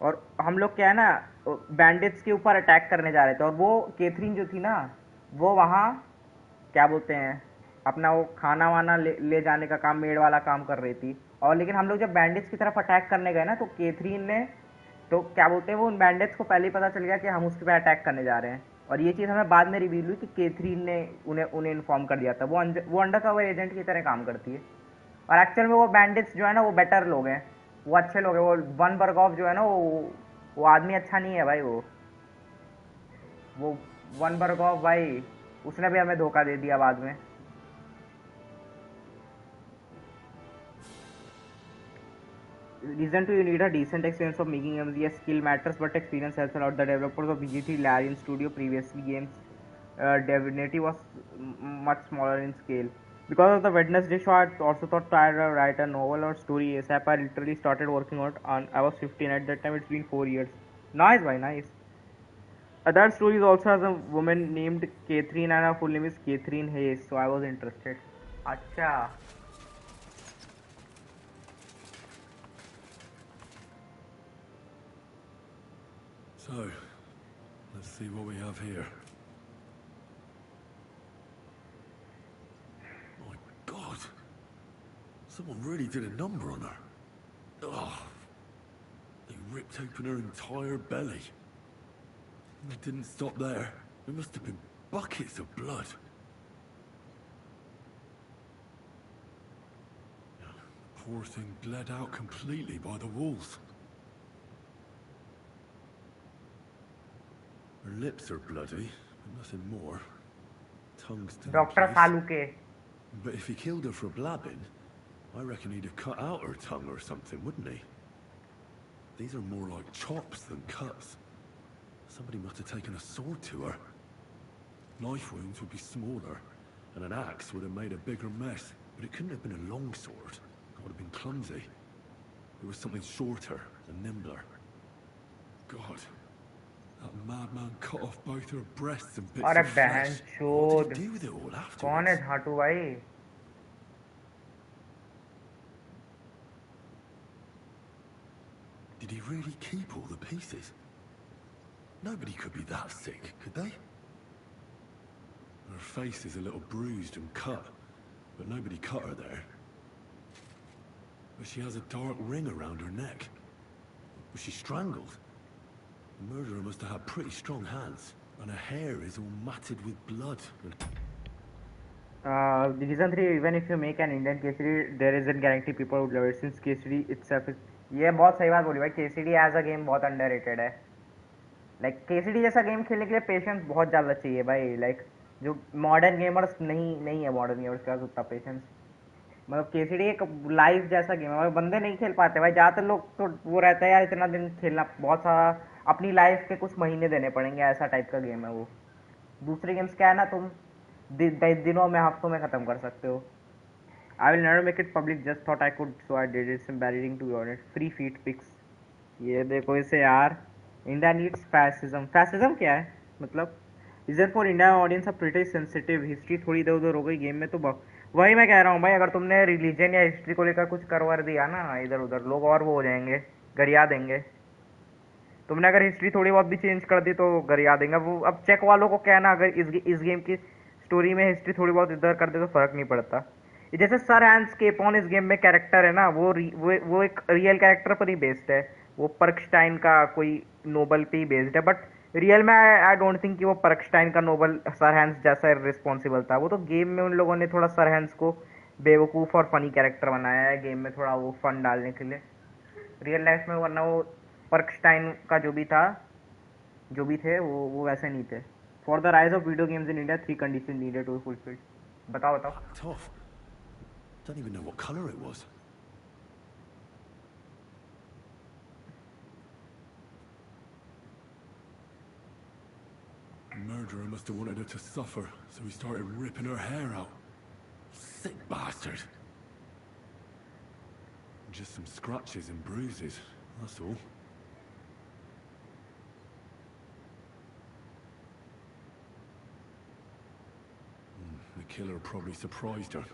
और हम लोग क्या है ना बैंडिट्स के ऊपर अटैक करने जा रहे थे. और वो कैथरीन जो थी ना वो वहाँ क्या बोलते हैं अपना वो खाना वाना ले जाने का काम, मेड वाला काम कर रही थी. और लेकिन हम लोग जब बैंडिट्स की तरफ अटैक करने गए ना तो कैथरीन ने तो क्या बोलते हैं वो उन बैंडिट्स को पहले ही पता चल गया कि हम उसके पे अटैक करने जा रहे हैं. और ये चीज़ हमें बाद में रिवील हुई कि कैथरीन ने उन्हें इन्फॉर्म कर दिया था. वो अंडर कवर एजेंट की तरह काम करती है. और एक्चुअल में वो बैंडिट्स जो है ना वो बेटर लोग हैं, वो अच्छे लोग हैं. वो वन बर्गॉफ जो है ना वो आदमी अच्छा नहीं है भाई. वो वन बर्गॉफ भाई उसने भी हमें धोखा दे दिया बाद में. Reason 2, you need a decent experience of making games. Yes, skill matters, but experience helps a lot. The developers of BG3 Larian Studio previously games Divinity was much smaller in scale. Because of the Wednesday show, I also thought to either write a novel or story ASAP. I literally started working on. I was 15 at that time. It's been 4 years. Nice, bhai, nice. Other stories also has a woman named Catherine, and her full name is Catherine Hayes. So I was interested. Acha. So, let's see what we have here. My God! Someone really did a number on her. Oh, they ripped open her entire belly. And they didn't stop there. There must have been buckets of blood. The poor thing bled out completely by the walls. Her lips are bloody, but nothing more. Tongue's still in Dr. place. Saluke. But if he killed her for blabbing, I reckon he'd have cut out her tongue or something, wouldn't he? These are more like chops than cuts. Somebody must have taken a sword to her. Knife wounds would be smaller, and an axe would have made a bigger mess. But it couldn't have been a long sword. It would have been clumsy. It was something shorter and nimbler. God, that madman cut off both her breasts and bits अरे of flesh. बहन What चोद did he do with it all afterwards? कौन है झाटू भाई Did he really keep all the pieces? Nobody could be that sick, could they? Her face is a little bruised and cut, but nobody cut her there. But she has a dark ring around her neck. Was she strangled? The murderer must have had pretty strong hands, and her hair is all matted with blood. Reason 3, even if you make an Indian KCD, there isn't guarantee people would love it since KCD itself is. ये बहुत सही बात बोली भाई. KCD as a game बहुत underrated है. Like KCD जैसा game खेलने के लिए पेशेंस बहुत ज़्यादा चाहिए भाई. Like जो मॉडर्न गेमर्स नहीं है मॉडर्न गेमर्स के पास उतना पेशेंस. मतलब केसीडी एक लाइव जैसा गेम है. बंदे नहीं खेल पाते भाई. ज़्यादातर लोग तो वो रहता है यार इतना दिन खेलना बहुत सारा अपनी लाइफ के कुछ महीने देने पड़ेंगे. ऐसा टाइप का गेम है वो. दूसरे गेम्स क्या है ना तुम दिनों में हफ्तों में ख़त्म कर सकते हो. I will never make it public. Just thought I could, so I did. It's embarrassing to be honest. Free feet pics. ये देखो इसे यार. India needs fascism. Fascism क्या है? मतलब Reason for India audience are pretty sensitive. History थोड़ी इधर उधर हो गई गेम में तो वही मैं कह रहा हूँ भाई. अगर तुमने रिलीजन या हिस्ट्री को लेकर कुछ करवर दिया ना इधर उधर लोग और वो हो जाएंगे. गरिया देंगे. तुमने अगर हिस्ट्री थोड़ी बहुत भी चेंज कर दी तो गरिया देंगे. वो अब चेक वालों को कहना अगर इस गेम की स्टोरी में हिस्ट्री थोड़ी बहुत इधर कर दे तो फर्क नहीं पड़ता. जैसे सर हैंस केपॉन इस गेम में कैरेक्टर है ना वो एक रियल कैरेक्टर पर ही बेस्ड है. वो पर्कस्टाइन का कोई नोबल पे ही बेस्ड है. बट रियल में आई डोंट थिंक कि वो पर्कस्टाइन का नोबल सर हैंस जैसा रिस्पॉन्सिबल था. वो तो गेम में उन लोगों ने थोड़ा सर हैंस को बेवकूफ़ और फनी कैरेक्टर बनाया है गेम में थोड़ा वो फन डालने के लिए. रियल लाइफ में वरना वो पर्कस्टाइन का जो भी थे वो वैसे नहीं थे. For the rise of video games in India 3 condition needed to fulfil. बताओ. Tough. Don't even know what color it was. The murderer must have wanted her to suffer, so he started ripping her hair out. Sick bastard. Just some scratches and bruises, that's all. The killer probably surprised her.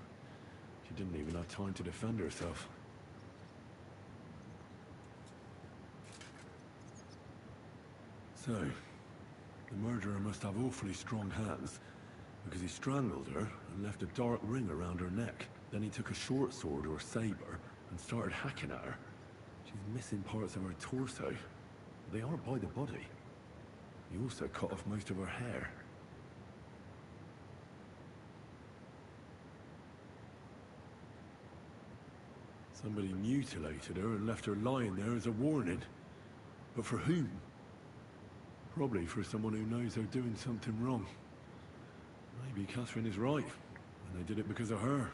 She didn't even have time to defend herself. So, the murderer must have awfully strong hands, because he strangled her and left a dark ring around her neck. Then he took a short sword or saber and started hacking at her. She's missing parts of her torso. They aren't by the body. He also cut off most of her hair. Somebody mutilated her and left her lying there as a warning. But for whom? Probably for someone who knows they're doing something wrong. Maybe Catherine is right, and they did it because of her.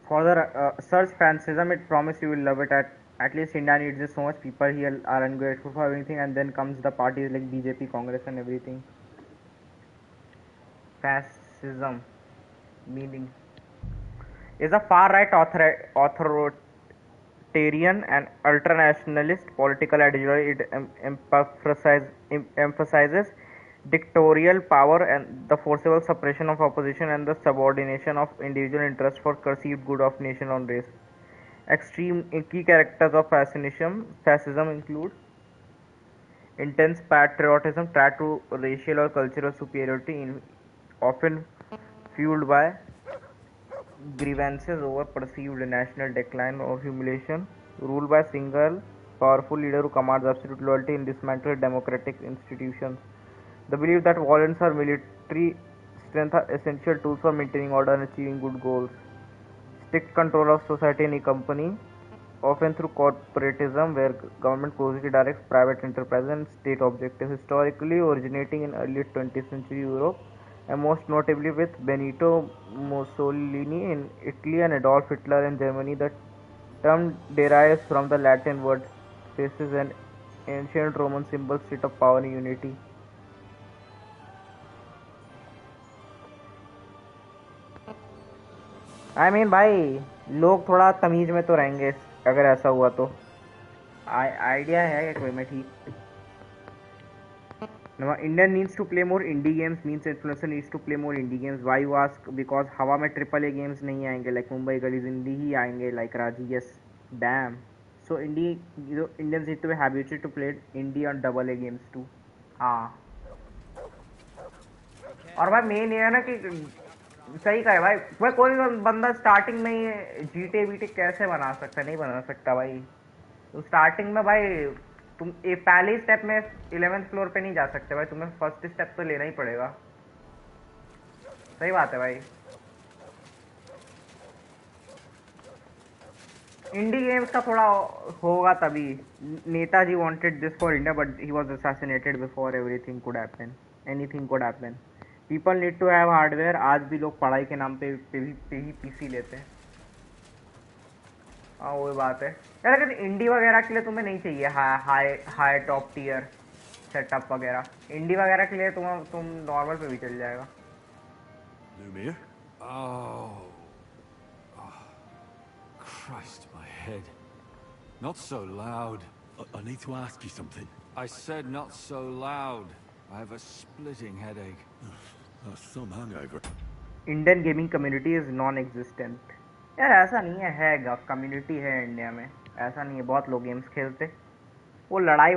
For the search fansism, it promise you will love it at At least India needs it so much. People here are ungrateful for everything, and then comes the parties like BJP, Congress, and everything. Fascism meaning is a far-right authoritarian and ultranationalist political ideology. It emphasizes dictatorial power and the forcible suppression of opposition and the subordination of individual interests for perceived good of nation on race. Extreme key characters of fascism include intense patriotism tied to racial or cultural superiority, often fueled by grievances over perceived national decline or humiliation, ruled by a single powerful leader who commands absolute loyalty and dismantles democratic institutions. The belief that violence or military strength are essential tools for maintaining order and achieving good goals. Strict control of society and economy, often through corporatism, where government closely directs private enterprise and state objectives, historically originating in early 20th century Europe, and most notably with Benito Mussolini in Italy and Adolf Hitler in Germany. The term derives from the Latin word "fasces", an ancient Roman symbol state of power and unity. भाई लोग थोड़ा तमीज में तो रहेंगे अगर ऐसा हुआ तो आइडिया है कि कोई मैं ठीक Now, India needs to play more indie games means influencer needs to play more indie games. Why you ask? Because हवा में AAA games नहीं आएंगे like Mumbai Gullies indie ही आएंगे like Raji. Yes, damn. So indie, Indians need to be habituated to play indie और AA games too. हाँ. और भाई main ये है ना कि सही कहा है भाई कोई बंदा स्टार्टिंग में ही जीटे वीटे कैसे बना सकता है नहीं बना सकता भाई तो स्टार्टिंग में भाई तुम पहले स्टेप में 11th फ्लोर पे नहीं जा सकते भाई तुम्हें फर्स्ट स्टेप तो लेना ही पड़ेगा सही बात है भाई इंडी गेम्स का थोड़ा होगा तभी Netaji wanted this for India but he was assassinated before everything could happen anything could happen people need to have hardware आज भी लोग पढ़ाई के नाम पे ही पीसी लेते हैं हाँ वही बात है यार लेकिन इंडी वगैरह के लिए तुम्हें नहीं चाहिए हाई टॉप टियर सेटअप वगैरह इंडी वगैरह के लिए तुम नॉर्मल पे भी चल जाएगा Lumir? Oh. Christ, my head. Not so loud. I need to ask you something. I said not so loud. I have a splitting headache. That's some hangover. Indian gaming community is non-existent. यार ऐसा नहीं है community है India में ऐसा नहीं है बहुत लोग गेम्स खेलते वो लड़ाई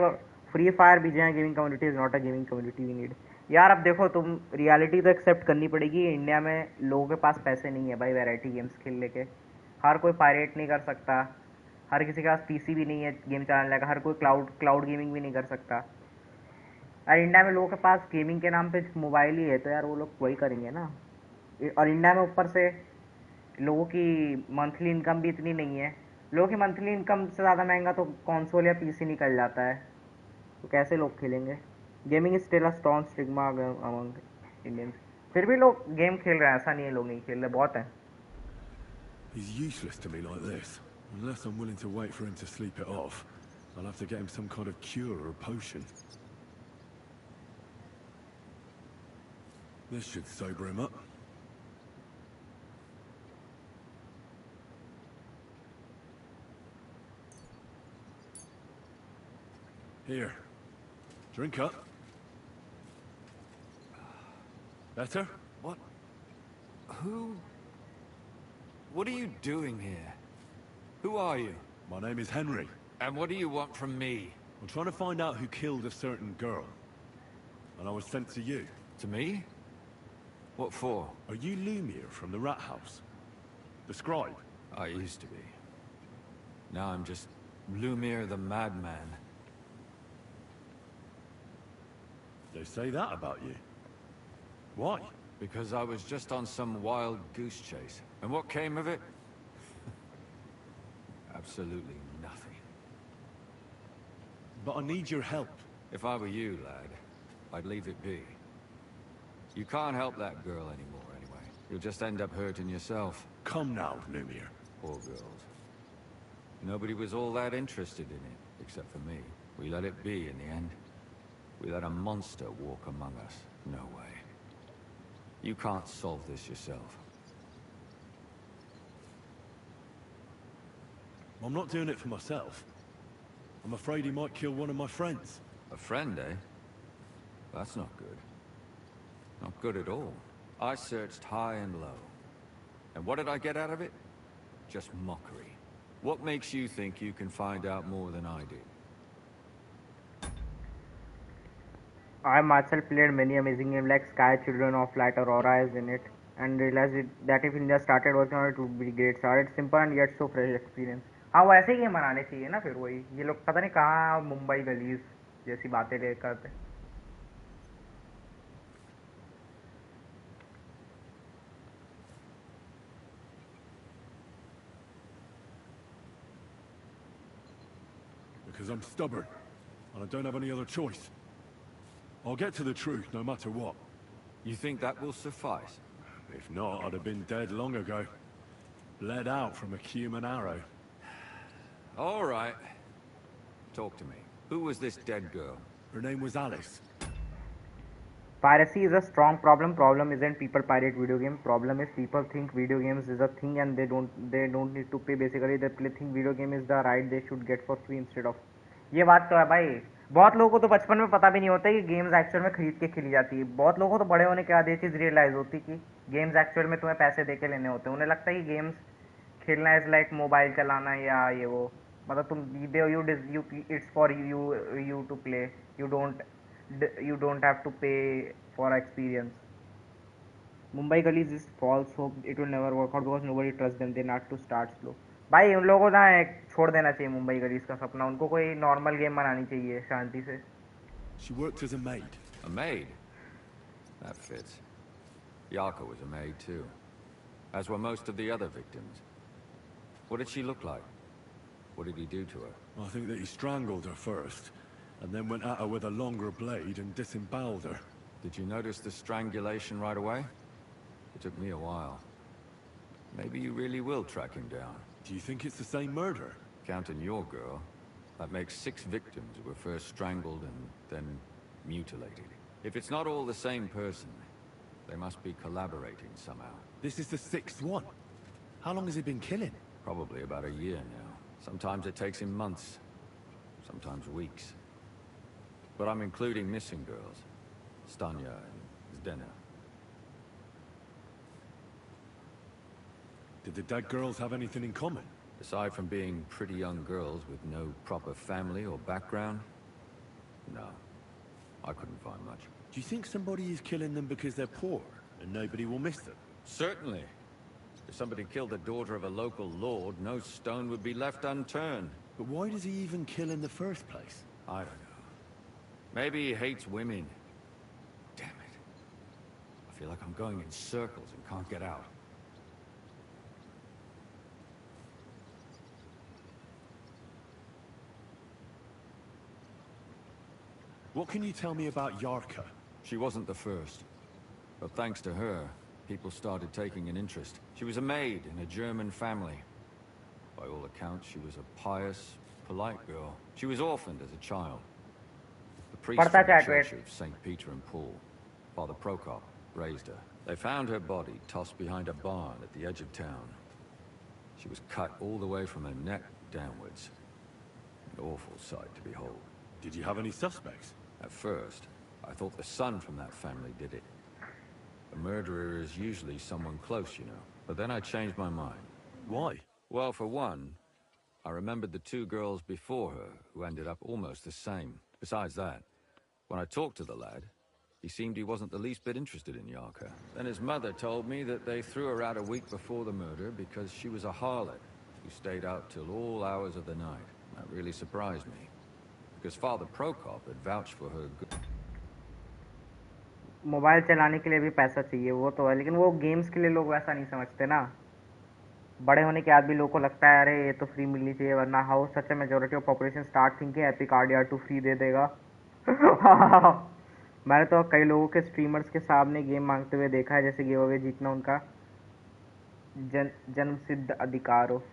फ्री फायर भी जो gaming community is not a gaming community we need यार अब देखो तुम रियलिटी तो एक्सेप्ट करनी पड़ेगी इंडिया में लोगों के पास पैसे नहीं है भाई वैरायटी गेम्स खेलने के हर कोई पायरेट नहीं कर सकता हर किसी के पास पीसी भी नहीं है गेम चलाने का हर कोई क्लाउड गेमिंग भी नहीं कर सकता यार इंडिया में लोगों के पास गेमिंग के नाम पे मोबाइल ही है तो यार वो लोग वही करेंगे ना और इंडिया में ऊपर से लोगों की मंथली इनकम भी इतनी नहीं है लोगों की मंथली इनकम से ज़्यादा महंगा तो कंसोल या पीसी निकल जाता है तो कैसे लोग खेलेंगे gaming is still a strong stigma among Indians फिर भी लोग गेम खेल रहे हैं ऐसा नहीं है लोग नहीं खेल रहे बहुत हैं He's useless to me like this. Unless I'm willing to wait for him to sleep it off, I'll have to get him some kind of cure or potion. This should sober him up. Here. Drink up. Better? What? Who... What are you doing here? Who are you? My name is Henry. And what do you want from me? I'm trying to find out who killed a certain girl. And I was sent to you. To me? What for? Are you Lumir from the Rat House? The scribe? I used to be. Now I'm just Lumir the Madman. They say that about you. Why? Because I was just on some wild goose chase. And what came of it? Absolutely nothing. But I need your help. If I were you, lad, I'd leave it be. You can't help that girl anymore, anyway. You'll just end up hurting yourself. Come now, Lumir. Poor girls. Nobody was all that interested in it, except for me. We let it be in the end. We let a monster walk among us. No way. You can't solve this yourself. I'm not doing it for myself. I'm afraid he might kill one of my friends. A friend, eh? That's not good. Not good at all. I searched high and low. And what did I get out of it? Just mockery. What makes you think you can find out more than I did? I myself played many amazing games like Sky Children of Light Aurora is in it, and that if India started working on it would be great. Started simple and yet so fresh experience. हाँ वो ऐसे ही game बनाने चाहिए ना, फिर वही ये लोग पता नहीं कहाँ मुंबई गलीज जैसी बातें ले करते. Because I'm stubborn, and I don't have any other choice. I'll get to the truth, no matter what. You think that will suffice? If not, I'd have been dead long ago. Bled out from a human arrow. All right. Talk to me. Who was this dead girl? Her name was Alice. Piracy is a strong problem. Problem isn't people pirate video game. Problem is people think video games is a thing and they don't need to pay. Basically, they think video game is the right they should get for free instead of. ये बात तो है भाई. बहुत लोगों को तो बचपन में पता भी नहीं होता कि गेम्स एक्चुअल में खरीद के खेली जाती है. बहुत लोगों को तो बड़े होने के बाद ये चीज़ रियलाइज होती कि गेम्स एक्चुअल में तुम्हें पैसे दे के लेने होते हैं. उन्हें लगता है कि गेम्स खेलना इज लाइक मोबाइल चलाना या ये वो. मतलब तुम you it's for you to play. You don't have to pay for experience. Mumbai gullies is false hope. It will never work out because nobody trusts them. They not to start slow. भाई उन लोगों को ना छोड़ देना चाहिए मुंबई गलीज का सपना. उनको कोई नॉर्मल गेम बनानी चाहिए शांति से. She worked as a maid. A maid? That fits. Yarka was a maid too, as were most of the other victims. What did she look like? What did he do to her? I think that he strangled her first, and then went at her with a longer blade and disemboweled her. Did you notice the strangulation right away? It took me a while. Maybe you really will track him down. Do you think it's the same murder? Counting your girl, that makes 6 victims who were first strangled and then mutilated. If it's not all the same person, they must be collaborating somehow. This is the 6th one. How long has he been killing? Probably about a year now. Sometimes it takes him months, sometimes weeks. But I'm including missing girls. Stanya and Zdena. Did the dead girls have anything in common? Aside from being pretty young girls with no proper family or background? No. I couldn't find much. Do you think somebody is killing them because they're poor and nobody will miss them? Certainly. If somebody killed the daughter of a local lord, no stone would be left unturned. But why does he even kill in the first place? I don't know. Maybe he hates women. Damn it. I feel like I'm going in circles and can't get out. What can you tell me about Yarka? She wasn't the first. But thanks to her, people started taking an interest. She was a maid in a German family. By all accounts, she was a pious, polite girl. She was orphaned as a child. The priest from the Church of St. Peter and Paul, Father Prokop, raised her. They found her body tossed behind a barn at the edge of town. She was cut all the way from her neck downwards. An awful sight to behold. Did you have any suspects? At first, I thought the son from that family did it. The murderer is usually someone close, you know. But then I changed my mind. Why? Well, for one, I remembered the 2 girls before her who ended up almost the same. Besides that, when I talked to the lad, he seemed he wasn't the least bit interested in Yarka. Then his mother told me that they threw her out a week before the murder because she was a harlot who stayed out till all hours of the night. That really surprised me, because Father Prokop had vouched for her good. Mobile चलाने के लिए भी पैसा चाहिए, वो तो है, लेकिन वो गेम्स के लिए लोग वैसा नहीं समझते ना. बड़े होने के बाद भी लोगों को लगता है अरे ये तो फ्री मिलनी चाहिए, वरना how such a majority of population start thinking epic RDR two free दे देगा. मैंने तो कई लोगों के स्ट्रीमर्स के सामने गेम मांगते हुए देखा है, जैसे गिव अवे जीतना उनका जन्मसिद्ध अधिकार हो.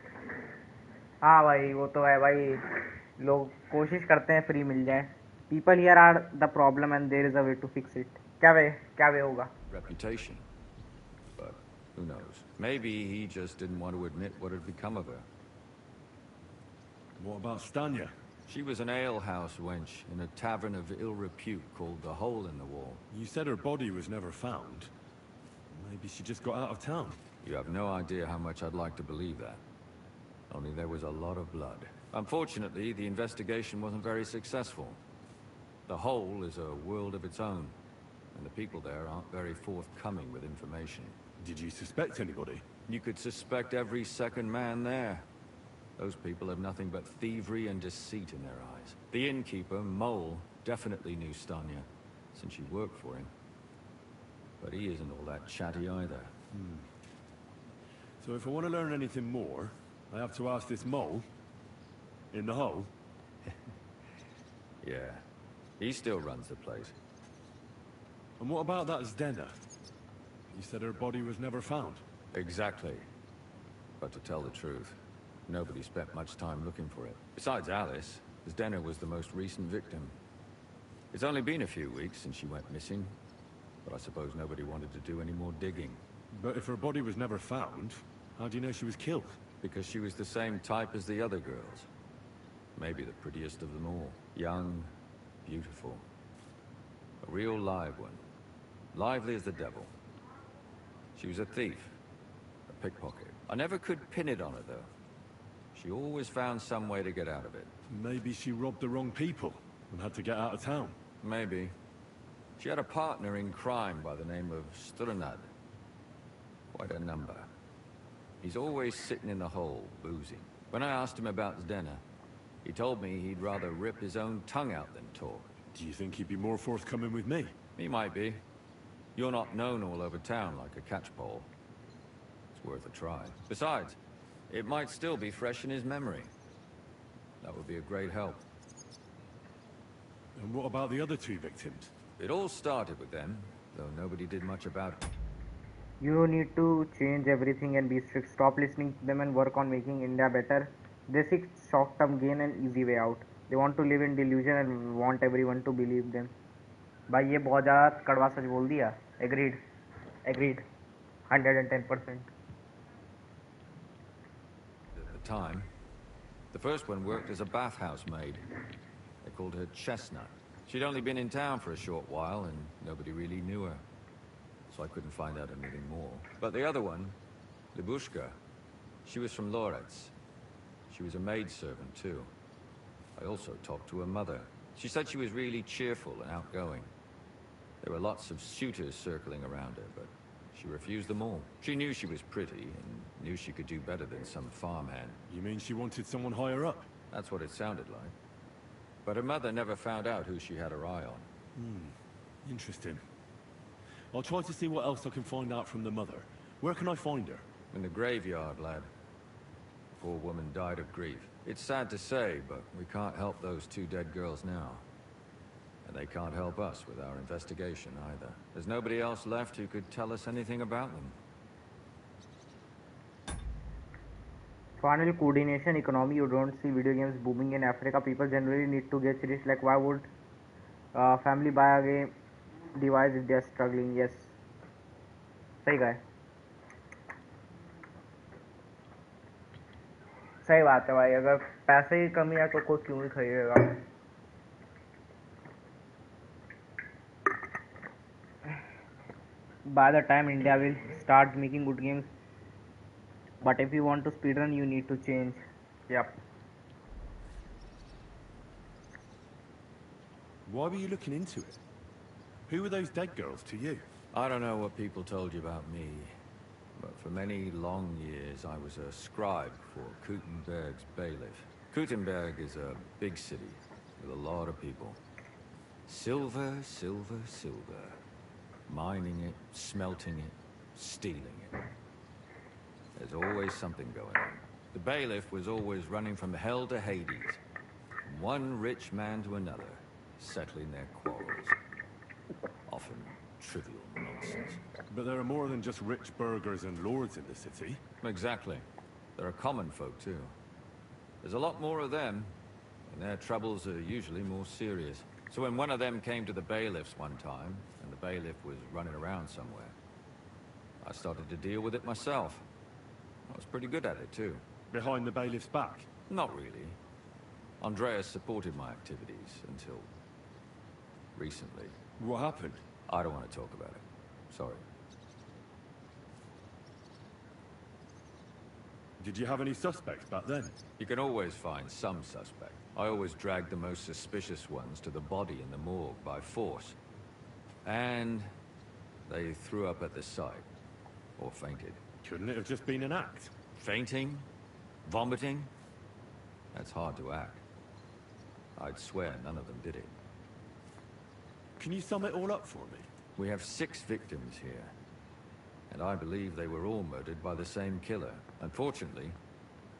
हाँ भाई वो तो है भाई, लोग कोशिश करते हैं फ्री मिल जाए. People here are the problem and there is a way to fix it. क्या वे होगा? Reputation. But who knows? Maybe he just didn't want to admit what had become of her. What about Stanya? She was an alehouse wench in a tavern of ill repute called the Hole in the Wall. You said her body was never found. Maybe she just got out of town. You have no idea how much I'd like to believe that. Only there was a lot of blood. Unfortunately, the investigation wasn't very successful. The Hole is a world of its own, and the people there aren't very forthcoming with information. Did you suspect anybody? You could suspect every second man there. Those people have nothing but thievery and deceit in their eyes. The innkeeper, Mole, definitely knew Stanya, since she worked for him. But he isn't all that chatty either. So if I want to learn anything more, I have to ask this mole in the hole? Yeah. He still runs the place. And what about that Zdena? You said her body was never found. Exactly. But to tell the truth, nobody spent much time looking for it. Besides Alice, Zdena was the most recent victim. It's only been a few weeks since she went missing, but I suppose nobody wanted to do any more digging. But if her body was never found, how do you know she was killed? Because she was the same type as the other girls. Maybe the prettiest of them all. Young, beautiful. A real live one. Lively as the devil. She was a thief. A pickpocket. I never could pin it on her, though. She always found some way to get out of it. Maybe she robbed the wrong people and had to get out of town. Maybe. She had a partner in crime by the name of Strunad. Quite a number. He's always sitting in the hole, boozing. When I asked him about Zdena, he told me he'd rather rip his own tongue out than talk. Do you think he'd be more forthcoming with me? He might be. You're not known all over town like a catchpole. It's worth a try. Besides, it might still be fresh in his memory. That would be a great help. And what about the other two victims? It all started with them, though nobody did much about it. You need to change everything and be strict. Stop listening to them and work on making India better. They seek short-term gain and easy way out. They want to live in delusion and want everyone to believe them. भाई ये बहुत ज़्यादा कड़वा सच बोल दिया. Agreed. Agreed. 110%. At the time, the first one worked as a bathhouse maid. They called her Chestnut. She'd only been in town for a short while, and nobody really knew her. So I couldn't find out anything more. But the other one, Libushka, she was from Loretz. She was a maidservant, too. I also talked to her mother. She said she was really cheerful and outgoing. There were lots of suitors circling around her, but she refused them all. She knew she was pretty, and knew she could do better than some farmhand. You mean she wanted someone higher up? That's what it sounded like. But her mother never found out who she had her eye on. Interesting. I'll try to see what else I can find out from the mother. Where can I find her? In the graveyard, lad. The poor woman died of grief. It's sad to say, but we can't help those two dead girls now. And they can't help us with our investigation either. There's nobody else left who could tell us anything about them. Final coordination economy. You don't see video games booming in Africa. People generally need to get rich. Like why would family buy a game device if they are struggling? Yes. सही कहा है. सही बात है भाई. अगर पैसे की कमी है तो कोई क्यों ही खरीदेगा. By the time India will start making good games, but if you want to speedrun, you need to change. Yep. Why were you looking into it? Who were those dead girls to you? I don't know what people told you about me, but for many long years I was a scribe for Kuttenberg's bailiff. Kuttenberg is a big city with a lot of people. Silver, silver, silver. Mining it, smelting it, stealing it. There's always something going on. The bailiff was always running from hell to Hades, from one rich man to another, settling their quarrels. Often trivial nonsense. But there are more than just rich burghers and lords in the city. Exactly. There are common folk, too. There's a lot more of them, and their troubles are usually more serious. So when one of them came to the bailiffs one time, and the bailiff was running around somewhere, I started to deal with it myself. I was pretty good at it, too. Behind the bailiff's back? Not really. Andreas supported my activities until... recently. What happened? I don't want to talk about it. Sorry. Did you have any suspects back then? You can always find some suspect. I always dragged the most suspicious ones to the body in the morgue by force. And they threw up at the sight. Or fainted. Couldn't it have just been an act? Fainting? Vomiting? That's hard to act. I'd swear none of them did it. Can you sum it all up for me? We have 6 victims here. And I believe they were all murdered by the same killer. Unfortunately,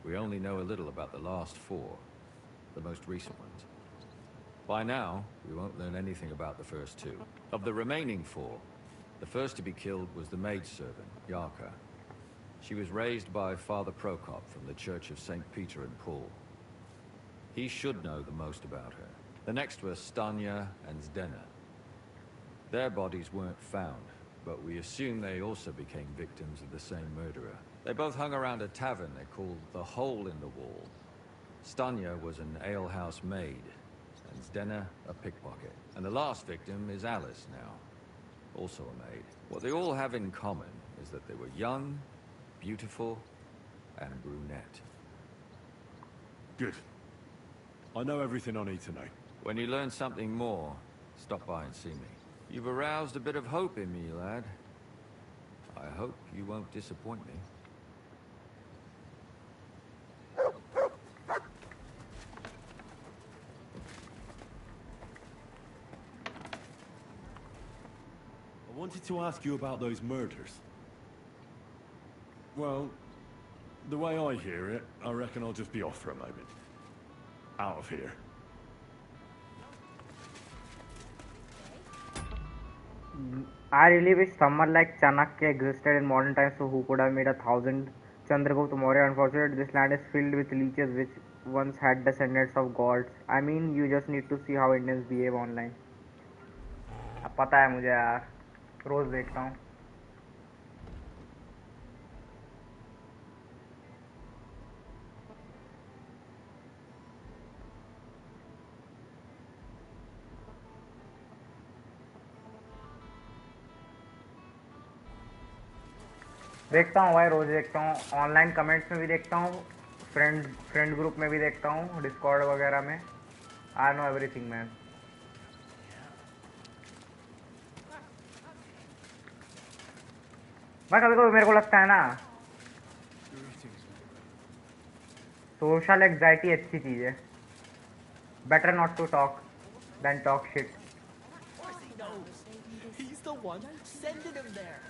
we only know a little about the last 4. The most recent ones. By now, we won't learn anything about the first 2. Of the remaining 4, the first to be killed was the maidservant, Yarka. She was raised by Father Prokop from the Church of St. Peter and Paul. He should know the most about her. The next were Stanya and Zdena. Their bodies weren't found, but we assume they also became victims of the same murderer. They both hung around a tavern they called the Hole in the Wall. Stanya was an alehouse maid, and Zdena a pickpocket. And the last victim is Alice now, also a maid. What they all have in common is that they were young, beautiful, and brunette. Good. I know everything I need to know. When you learn something more, stop by and see me. You've aroused a bit of hope in me, lad. I hope you won't disappoint me. I wanted to ask you about those murders. Well, the way I hear it, I reckon I'll just be off for a moment. Out of here. I really wish someone like Chanakya existed in modern times, so who could have made 1,000 Chandragupta Maurya. Unfortunately, this land is filled with leeches which once had descendants of gods. I mean, you just need to see how Indians behave online. अब पता है मुझे यार, रोज देखता हूँ. देखता हूँ भाई, रोज देखता हूँ. ऑनलाइन कमेंट्स में भी देखता हूँ, फ्रेंड ग्रुप में भी देखता हूँ, डिस्कॉर्ड वगैरह में. I know everything man. भाई कभी कभी मेरे को लगता है ना, सोशल एंजाइटी अच्छी चीज है. Better not to talk than talk shit. He's the one sending him there.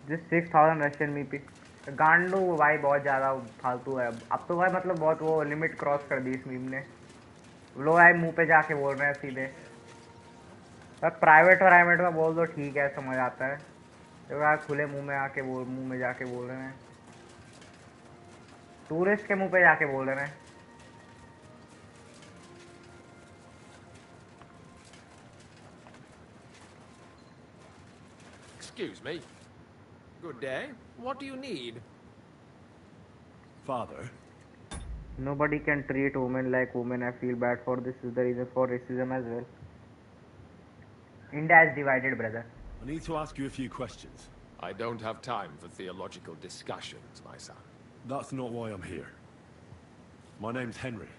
जिस 6,000 रशियन मीपी गांडू भाई बहुत ज़्यादा फालतू है. अब तो भाई मतलब बहुत वो लिमिट क्रॉस कर दी इस मीम ने. लोग भाई मुंह पे जाके बोल रहे हैं सीधे. प्राइवेट और प्राइवेट में बोल दो ठीक है, समझ आता है. तो यार खुले मुंह में जाके बोल रहे हैं. टूरिस्ट के मुंह पे जाके बोल रहे हैं. Excuse me. Good day. What do you need? Father? Nobody can treat women like women. I feel bad for this. Is the reason for racism as well. India is divided, brother. I need to ask you a few questions. I don't have time for theological discussions, my son. That's not why I'm here. My name's Henry,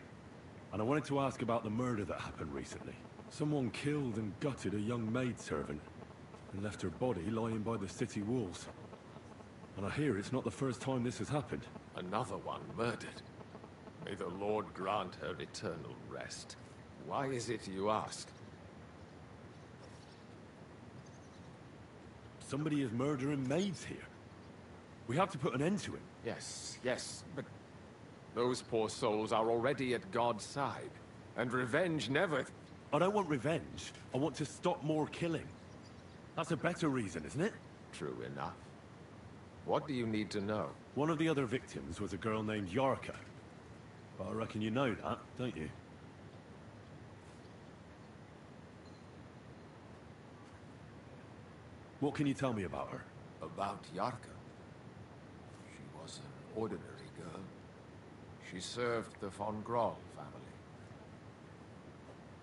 and I wanted to ask about the murder that happened recently. Someone killed and gutted a young maidservant and left her body lying by the city walls. And I hear it's not the first time this has happened. Another one murdered. May the Lord grant her eternal rest. Why is it you ask? Somebody is murdering maids here. We have to put an end to him. Yes, yes, but those poor souls are already at God's side. And revenge never... I don't want revenge. I want to stop more killing. That's a better reason, isn't it? True enough. What do you need to know? One of the other victims was a girl named Yarka. But I reckon you know that, don't you? What can you tell me about her? About Yarka? She was an ordinary girl. She served the von Grawl family.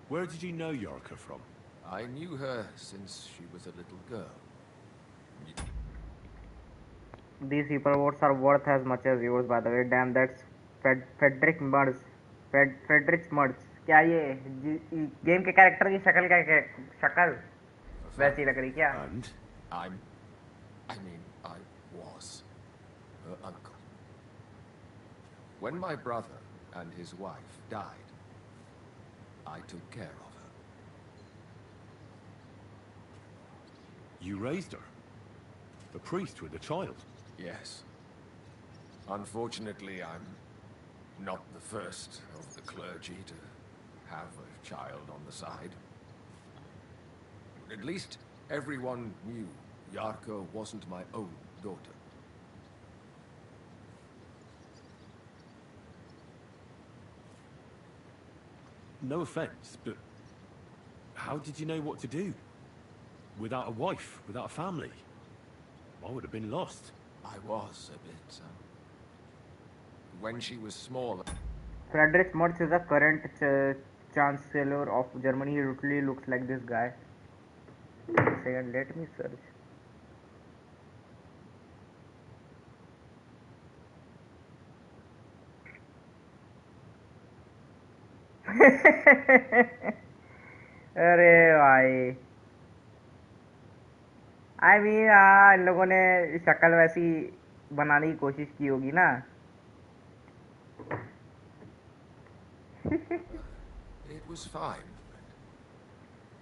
Where did you know Yarka from? I knew her since she was a little girl. These people votes are worth as much as yours, by the way. Damn, that's Frederick Merz. Frederick Merz. क्या ये game के character की शक्ल वैसी लग रही क्या? And I was her uncle. When my brother and his wife died, I took care of her. You raised her? A priest with a child? Yes. Unfortunately, I'm not the first of the clergy to have a child on the side. At least everyone knew Yarka wasn't my own daughter. No offense, but how did you know what to do? Without a wife, without a family? I would have been lost. I was a bit, when she was small. Friedrich Merz is the current chancellor of Germany. He literally looks like this guy. One second, let me search. अरे भाई I mean in लोगों ने शक्ल वैसी बनाने की कोशिश की होगी ना. It was fine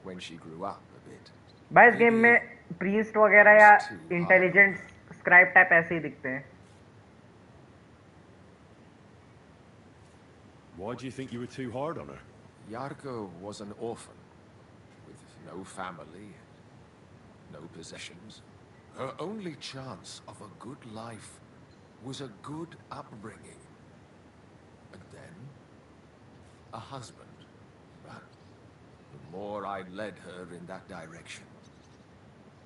when she grew up a bit. भाई इस गेम में प्रीस्ट वगैरह या इंटेलिजेंट स्क्राइब टाइप ऐसे ही दिखते हैं. Why do you think you were too hard on her? Yarka was an orphan, with no family, no possessions. Her only chance of a good life was a good upbringing. And then, a husband. But the more I led her in that direction,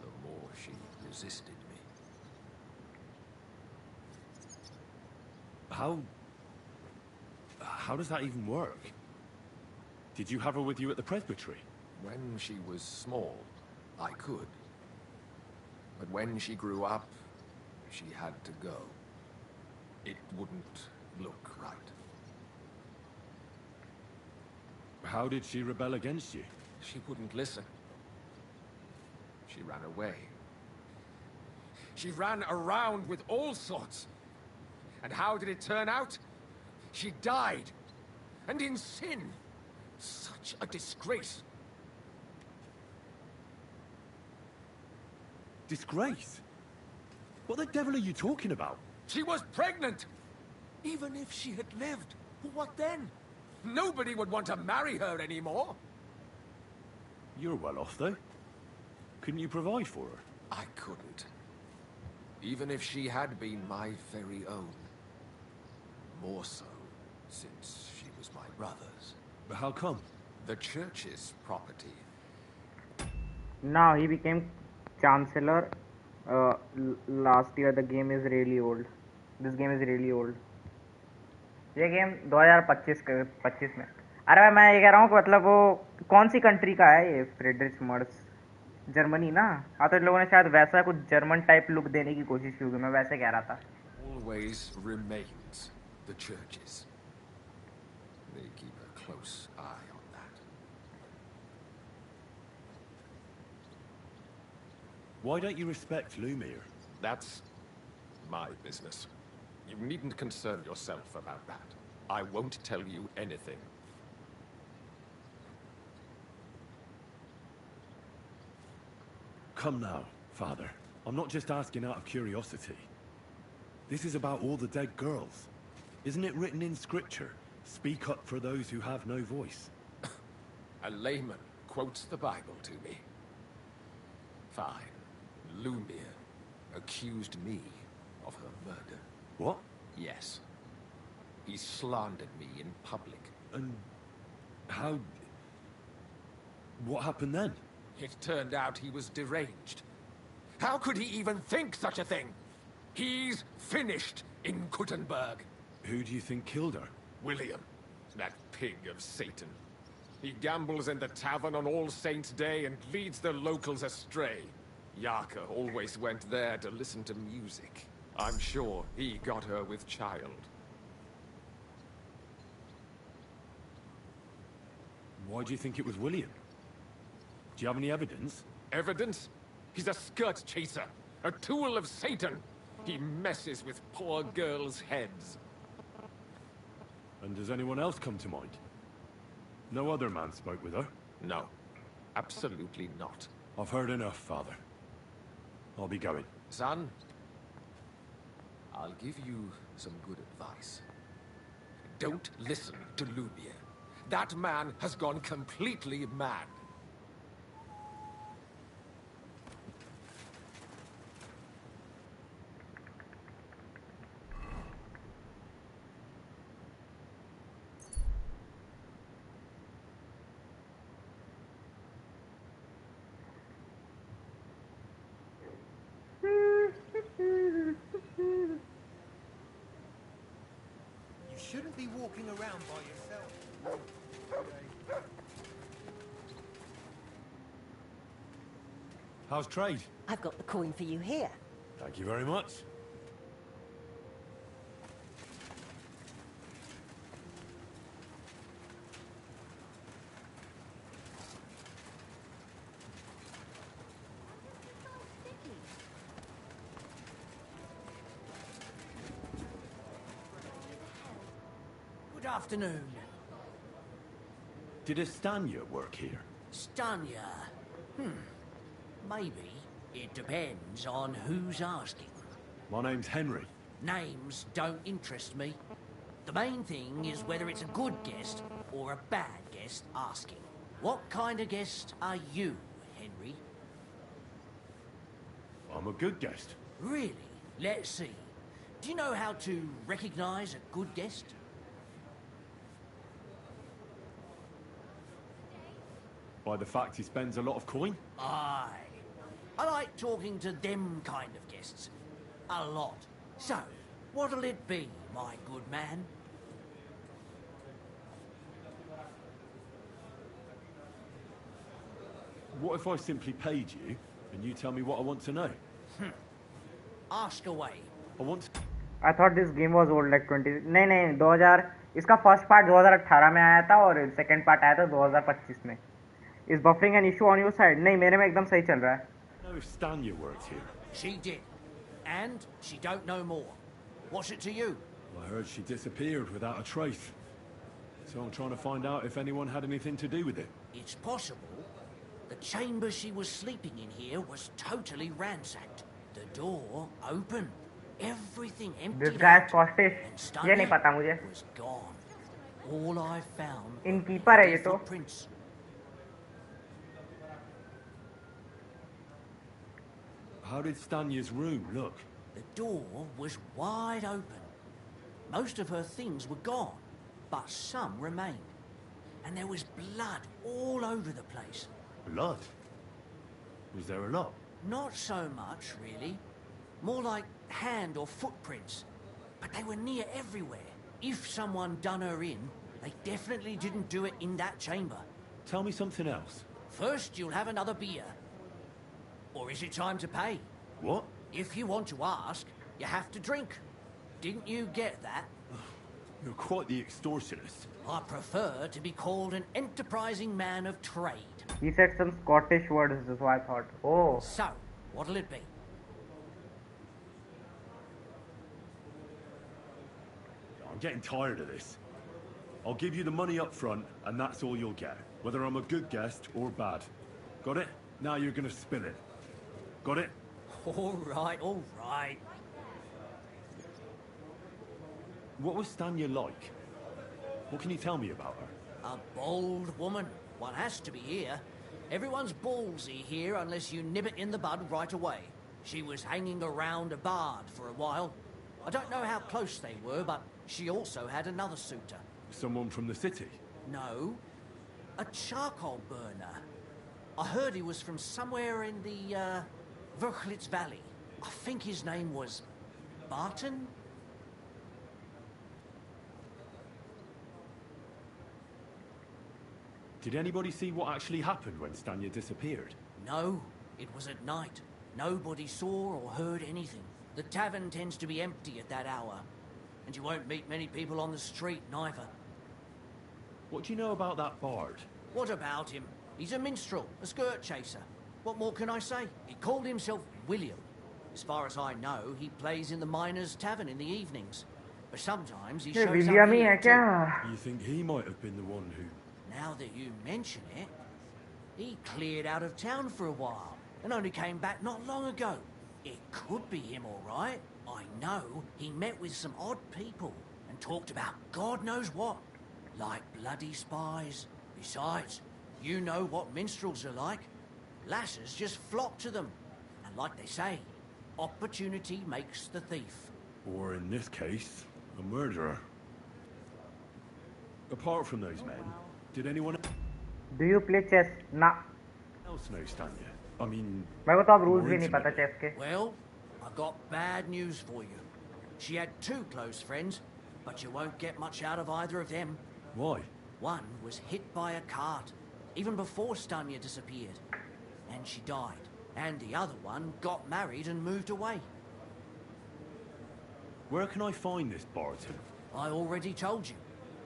the more she resisted me. How does that even work? Did you have her with you at the presbytery? When she was small, I could. But when she grew up, she had to go. It wouldn't look right. How did she rebel against you? She wouldn't listen. She ran away. She ran around with all sorts. And how did it turn out? She died. And in sin. Such a disgrace. Disgrace? What the devil are you talking about? She was pregnant! Even if she had lived, what then? Nobody would want to marry her anymore. You're well off, though. Couldn't you provide for her? I couldn't. Even if she had been my very own. More so, since she was my brother's. But how come? The church's property. Now he became chancellor last year. The game is really old. This game is really old. ये game 2025 में. अरे भाई मैं ये कह रहा हूँ कि मतलब वो कौन सी कंट्री का है ये फ्रेडरिच मर्स? जर्मनी ना. हाँ तो इन लोगों ने शायद वैसा कुछ जर्मन टाइप लुक देने की कोशिश की होगी. मैं वैसे कह रहा था. Always remains the churches. They keep a close eye on that. Why don't you respect Lumiere? That's my business. You needn't concern yourself about that. I won't tell you anything. Come now, Father. I'm not just asking out of curiosity. This is about all the dead girls. Isn't it written in scripture? Speak up for those who have no voice. A layman quotes the Bible to me. Fine. Lumia accused me of her murder. What? Yes. He slandered me in public. And how... what happened then? It turned out he was deranged. How could he even think such a thing? He's finished in Kuttenberg. Who do you think killed her? William, that pig of Satan. He gambles in the tavern on All Saints' Day and leads the locals astray. Yaka always went there to listen to music. I'm sure he got her with child. Why do you think it was William? Do you have any evidence? Evidence? He's a skirt chaser, a tool of Satan. He messes with poor girls' heads. And does anyone else come to mind? No other man spoke with her? No, absolutely not. I've heard enough, Father. I'll be going. Son, I'll give you some good advice. Don't listen to Lumia. That man has gone completely mad. You shouldn't be walking around by yourself. How's trade? I've got the coin for you here. Thank you very much. Good afternoon. Did Estania work here? Stanya. Maybe. It depends on who's asking. My name's Henry. Names don't interest me. The main thing is whether it's a good guest or a bad guest asking. What kind of guest are you, Henry? I'm a good guest. Really? Let's see. Do you know how to recognize a good guest? By the fact he spends a lot of coin? Aye. I like talking to them kind of guests. A lot. So, what'll it be, my good man? What if I simply paid you, and you tell me what I want to know? Ask away. I want to... I thought this game was old like 20 नहीं 2000 इसका first part 2018 में आया था और second part आया था 2025 में. Is buffering an issue on your side? नहीं मेरे में एकदम सही चल रहा है. No, Stanya worked here. She did. And she don't know more. What's it to you? I heard she disappeared without a trace. So I'm trying to find out if anyone had anything to do with it. It's possible. The chamber she was sleeping in here was totally ransacked. The door open. Everything empty. This guy is Scottish. ये नहीं पता मुझे. Was gone. All I found Innkeeper है ये तो. footprints. How did Stanya's room look? The door was wide open. Most of her things were gone, but some remained. And there was blood all over the place. Blood? Was there a lot? Not so much, really. More like hand or footprints. But they were near everywhere. If someone done her in, they definitely didn't do it in that chamber. Tell me something else. First, you'll have another beer. Or is it time to pay? What? If you want to ask, you have to drink. Didn't you get that? You're quite the extortionist. I prefer to be called an enterprising man of trade. He said some Scottish words, is what I thought. Oh. So, what'll it be? I'm getting tired of this. I'll give you the money up front, and that's all you'll get. Whether I'm a good guest or bad. Got it? Now you're gonna spill it. Got it? All right, all right. What was Stanya like? What can you tell me about her? A bold woman. One has to be here. Everyone's ballsy here unless you nib it in the bud right away. She was hanging around a bard for a while. I don't know how close they were, but she also had another suitor. Someone from the city? No, a charcoal burner. I heard he was from somewhere in the, Verchlitz Valley. I think his name was Barton? Did anybody see what actually happened when Stanya disappeared? No, it was at night. Nobody saw or heard anything. The tavern tends to be empty at that hour. And you won't meet many people on the street, neither. What do you know about that bard? What about him? He's a minstrel, a skirt chaser. What more can I say? He called himself William. As far as I know, he plays in the miners' tavern in the evenings. But sometimes he shows up here too. You think he might have been the one who... Now that you mention it, he cleared out of town for a while and only came back not long ago. It could be him, all right. I know he met with some odd people and talked about God knows what, like bloody spies. Besides, you know what minstrels are like. Lasses just flock to them. And like they say, opportunity makes the thief. Or in this case, a murderer. Apart from those men, did anyone Do you play chess? Nah. else know Stanya? I mean... मेरे को तो अब rules भी नहीं पता chess के. Well, I've got bad news for you. She had two close friends, but you won't get much out of either of them. Why? One was hit by a cart, even before Stanya disappeared. And she died. And the other one got married and moved away. Where can I find this Barton? I already told you.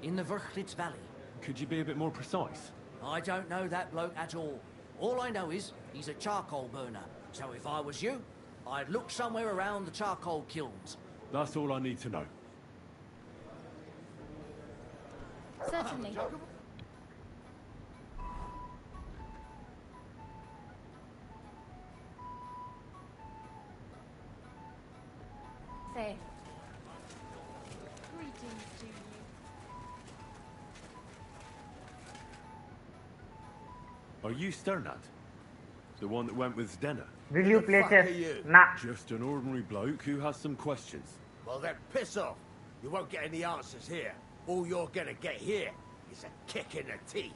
In the Verchlitz Valley. Could you be a bit more precise? I don't know that bloke at all. All I know is he's a charcoal burner. So if I was you, I'd look somewhere around the charcoal kilns. That's all I need to know. Certainly. Say. Greetings to you. Are you Sternad? The one that went with Zdenna? Will you play fuck chess? are you? Nah. Just an ordinary bloke who has some questions. Well, then piss off. You won't get any answers here. All you're gonna get here is a kick in the teeth.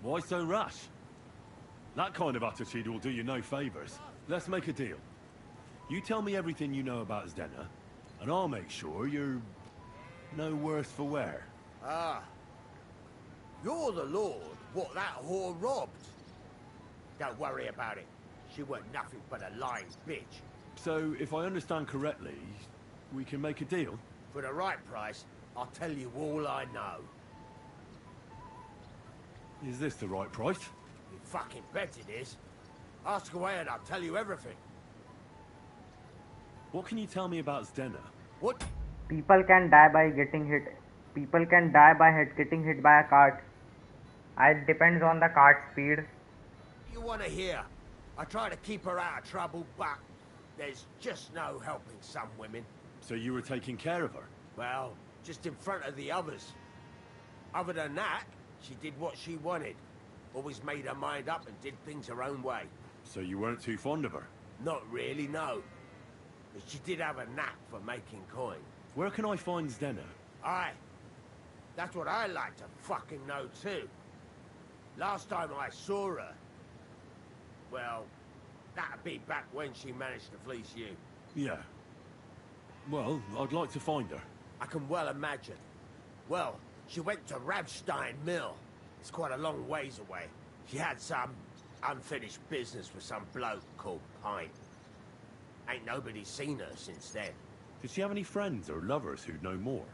Why so rash? That kind of attitude will do you no favours. Let's make a deal. You tell me everything you know about Zdenna, and I'll make sure you're no worse for wear. Ah. You're the lord what that whore robbed. Don't worry about it. She weren't nothing but a lying bitch. So, if I understand correctly, we can make a deal? For the right price, I'll tell you all I know. Is this the right price? You fucking bet it is. Ask away and I'll tell you everything. What can you tell me about Zdenna? What? People can die by getting hit. People can die by getting hit by a cart. It depends on the cart speed. You want to hear? I try to keep her out of trouble, but there's just no helping some women. So you were taking care of her? Well, just in front of the others. Other than that, she did what she wanted. Always made her mind up and did things her own way. So you weren't too fond of her? Not really, no. But she did have a knack for making coin. Where can I find Zdenna? Aye. That's what I like to fucking know too. Last time I saw her... Well, that'd be back when she managed to fleece you. Yeah. Well, I'd like to find her. I can well imagine. Well, she went to Rabstein Mill. It's quite a long ways away. She had some unfinished business with some bloke called Pine. Ain't nobody seen her since then. Did she have any friends or lovers who'd know more?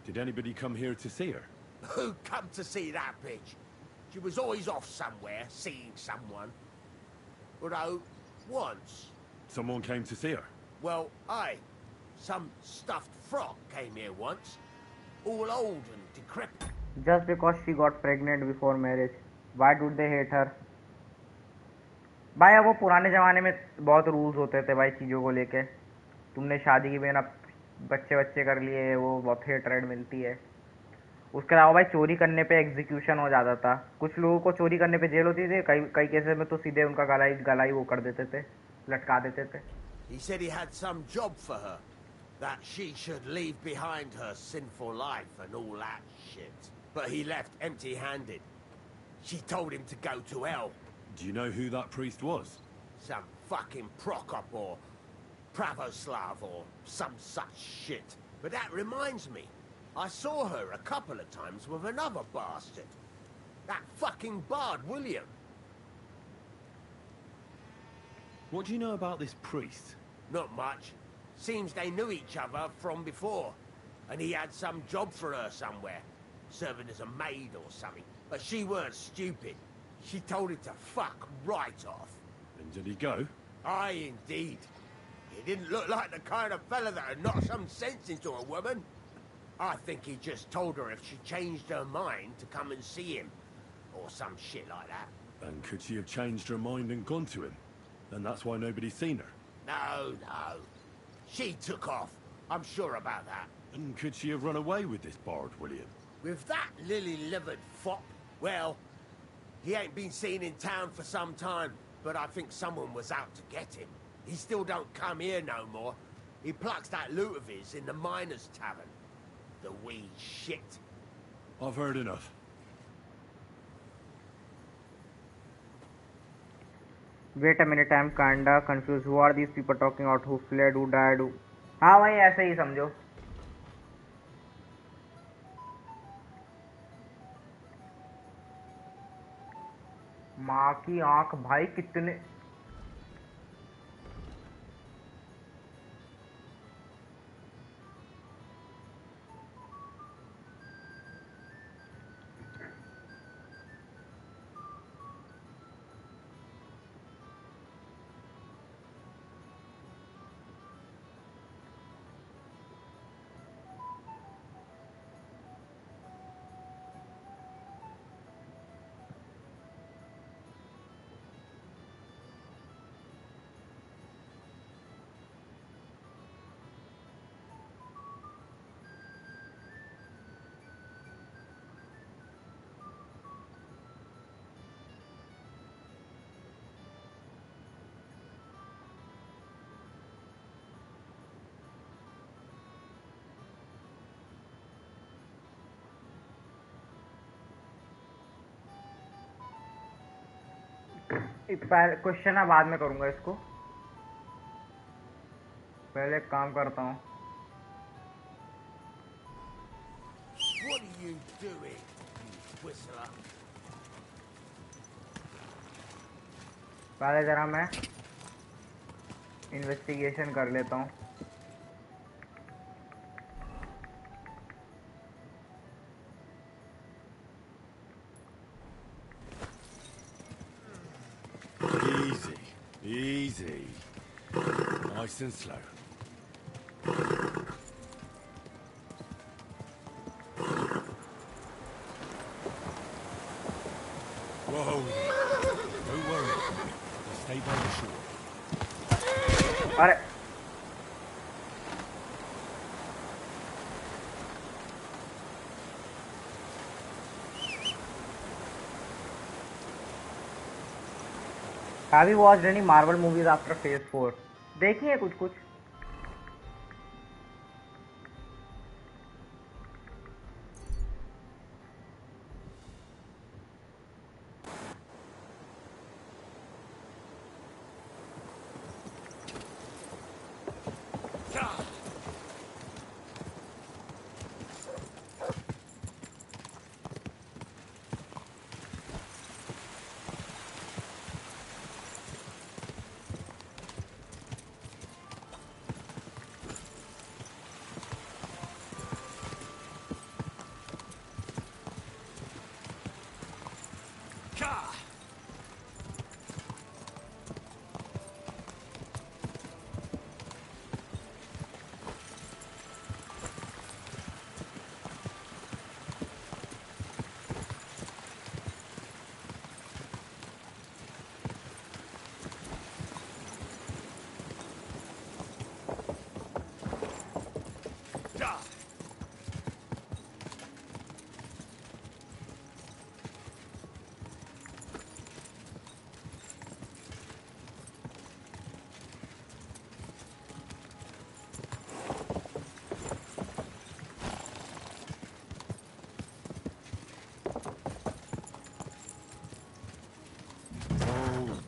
Did anybody come here to see her? Who come to see that bitch? She was always off somewhere, seeing someone. Although, once... Someone came to see her? Well, aye. Some stuffed frog came here once. All old and decrepit. Just because she got pregnant before marriage. Why do they hate her? भाई अब वो पुराने ज़माने में बहुत rules होते थे भाई चीज़ों को लेके। तुमने शादी की बिना बच्चे बच्चे कर लिए, वो बहुत हेट रेट मिलती है। उसके अलावा भाई चोरी करने पे एग्जीक्यूशन हो जाता था। कुछ लोगों को चोरी करने पे जेल होती थी, कई कई केसेस में तो सीधे उनका गला ही वो कर देते थे, लटका देते थे। He said he had some job for her, that she should leave behind her sinful life and all that shit. But he left empty-handed. She told him to go to hell. Do you know who that priest was? Some fucking Prokop or Pravoslav or some such shit. But that reminds me, I saw her a couple of times with another bastard. That fucking bard, William. What do you know about this priest? Not much. Seems they knew each other from before. And he had some job for her somewhere. Serving as a maid or something. But she weren't stupid. She told him to fuck right off. And did he go? Aye, indeed. He didn't look like the kind of fella that would knock some sense into a woman. I think he just told her if she changed her mind to come and see him. Or some shit like that. And could she have changed her mind and gone to him? And that's why nobody's seen her? No. She took off. I'm sure about that. And could she have run away with this bard, William? With that lily-livered fop, well, he ain't been seen in town for some time, but I think someone was out to get him. He still don't come here no more. He plucks that loot of his in the miners' tavern. The wee shit. I've heard enough. Wait a minute, I'm kinda confused. Who are these people talking about? Who fled, who died, who... हाँ भाई ऐसे ही समझो। माँ की आंख भाई कितने question है, बाद में करूंगा इसको। पहले एक काम करता हूँ। What are you doing, you whistler? पहले जरा मैं इन्वेस्टिगेशन कर लेता हूँ। Easy. Nice and slow. Whoa. Don't worry. Just stay by the shore. अरे Have you watched any Marvel movies after Phase 4? देखी है कुछ कुछ।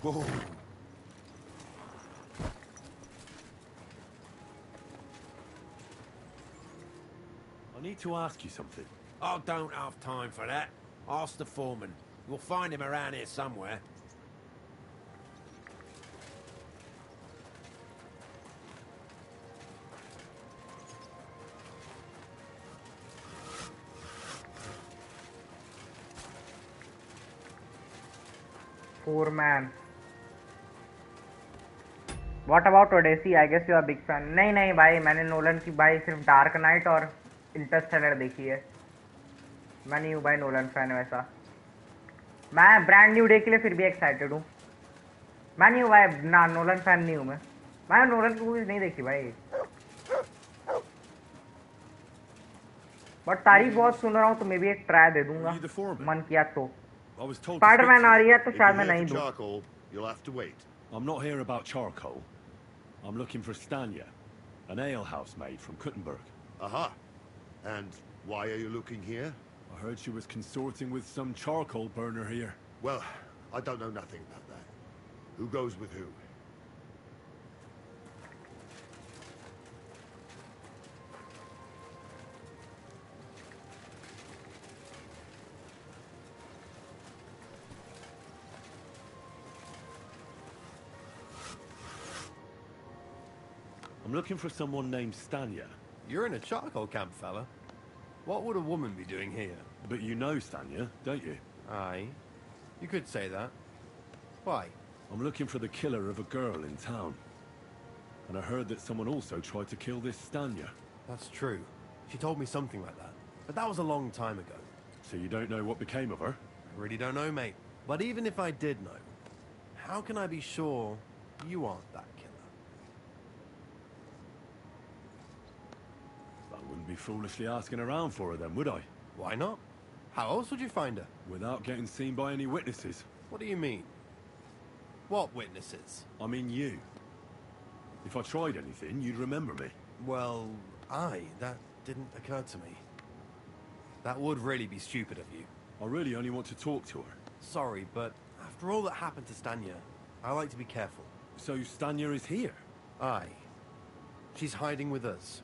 Whoa. I need to ask you something. I don't have time for that. Ask the foreman. You'll find him around here somewhere. Foreman. What about Odyssey? I guess you are a big fan. नहीं नहीं भाई, मैंने Nolan की भाई सिर्फ dark night और Interstellar देखी है. मैं नहीं हूँ भाई नोलन फैन वैसा. मैं ब्रांड न्यू डे के लिए फिर भी एक्साइटेड हूँ. मैं नहीं हूँ भाई ना, नोलन फैन नहीं हूँ मैं. मैंने नोलन की मूवीज नहीं देखी भाई, बट तारीफ बहुत सुन रहा हूँ तो मैं भी एक ट्राई दे दूंगा मन किया तो. स्पाइडरमैन आ रही है तो शायद मैं नहीं दूँ. You'll have to wait. I'm not here about charcoal. I'm looking for Stanya, an alehouse maid from Kuttenberg. Aha. And why are you looking here? I heard she was consorting with some charcoal burner here. Well, I don't know nothing about that. Who goes with who? I'm looking for someone named Stanya. You're in a charcoal camp, fella. What would a woman be doing here? But you know Stanya, don't you? Aye. You could say that. Why? I'm looking for the killer of a girl in town. And I heard that someone also tried to kill this Stanya. That's true. She told me something like that. But that was a long time ago. So you don't know what became of her? I really don't know, mate. But even if I did know, how can I be sure you aren't that killer? I wouldn't be foolishly asking around for her then, would I? Why not? How else would you find her? Without getting seen by any witnesses. What do you mean? What witnesses? I mean you. If I tried anything, you'd remember me. Well, that didn't occur to me. That would really be stupid of you. I really only want to talk to her. Sorry, but after all that happened to Stanya, I like to be careful. So Stanya is here? Aye. She's hiding with us.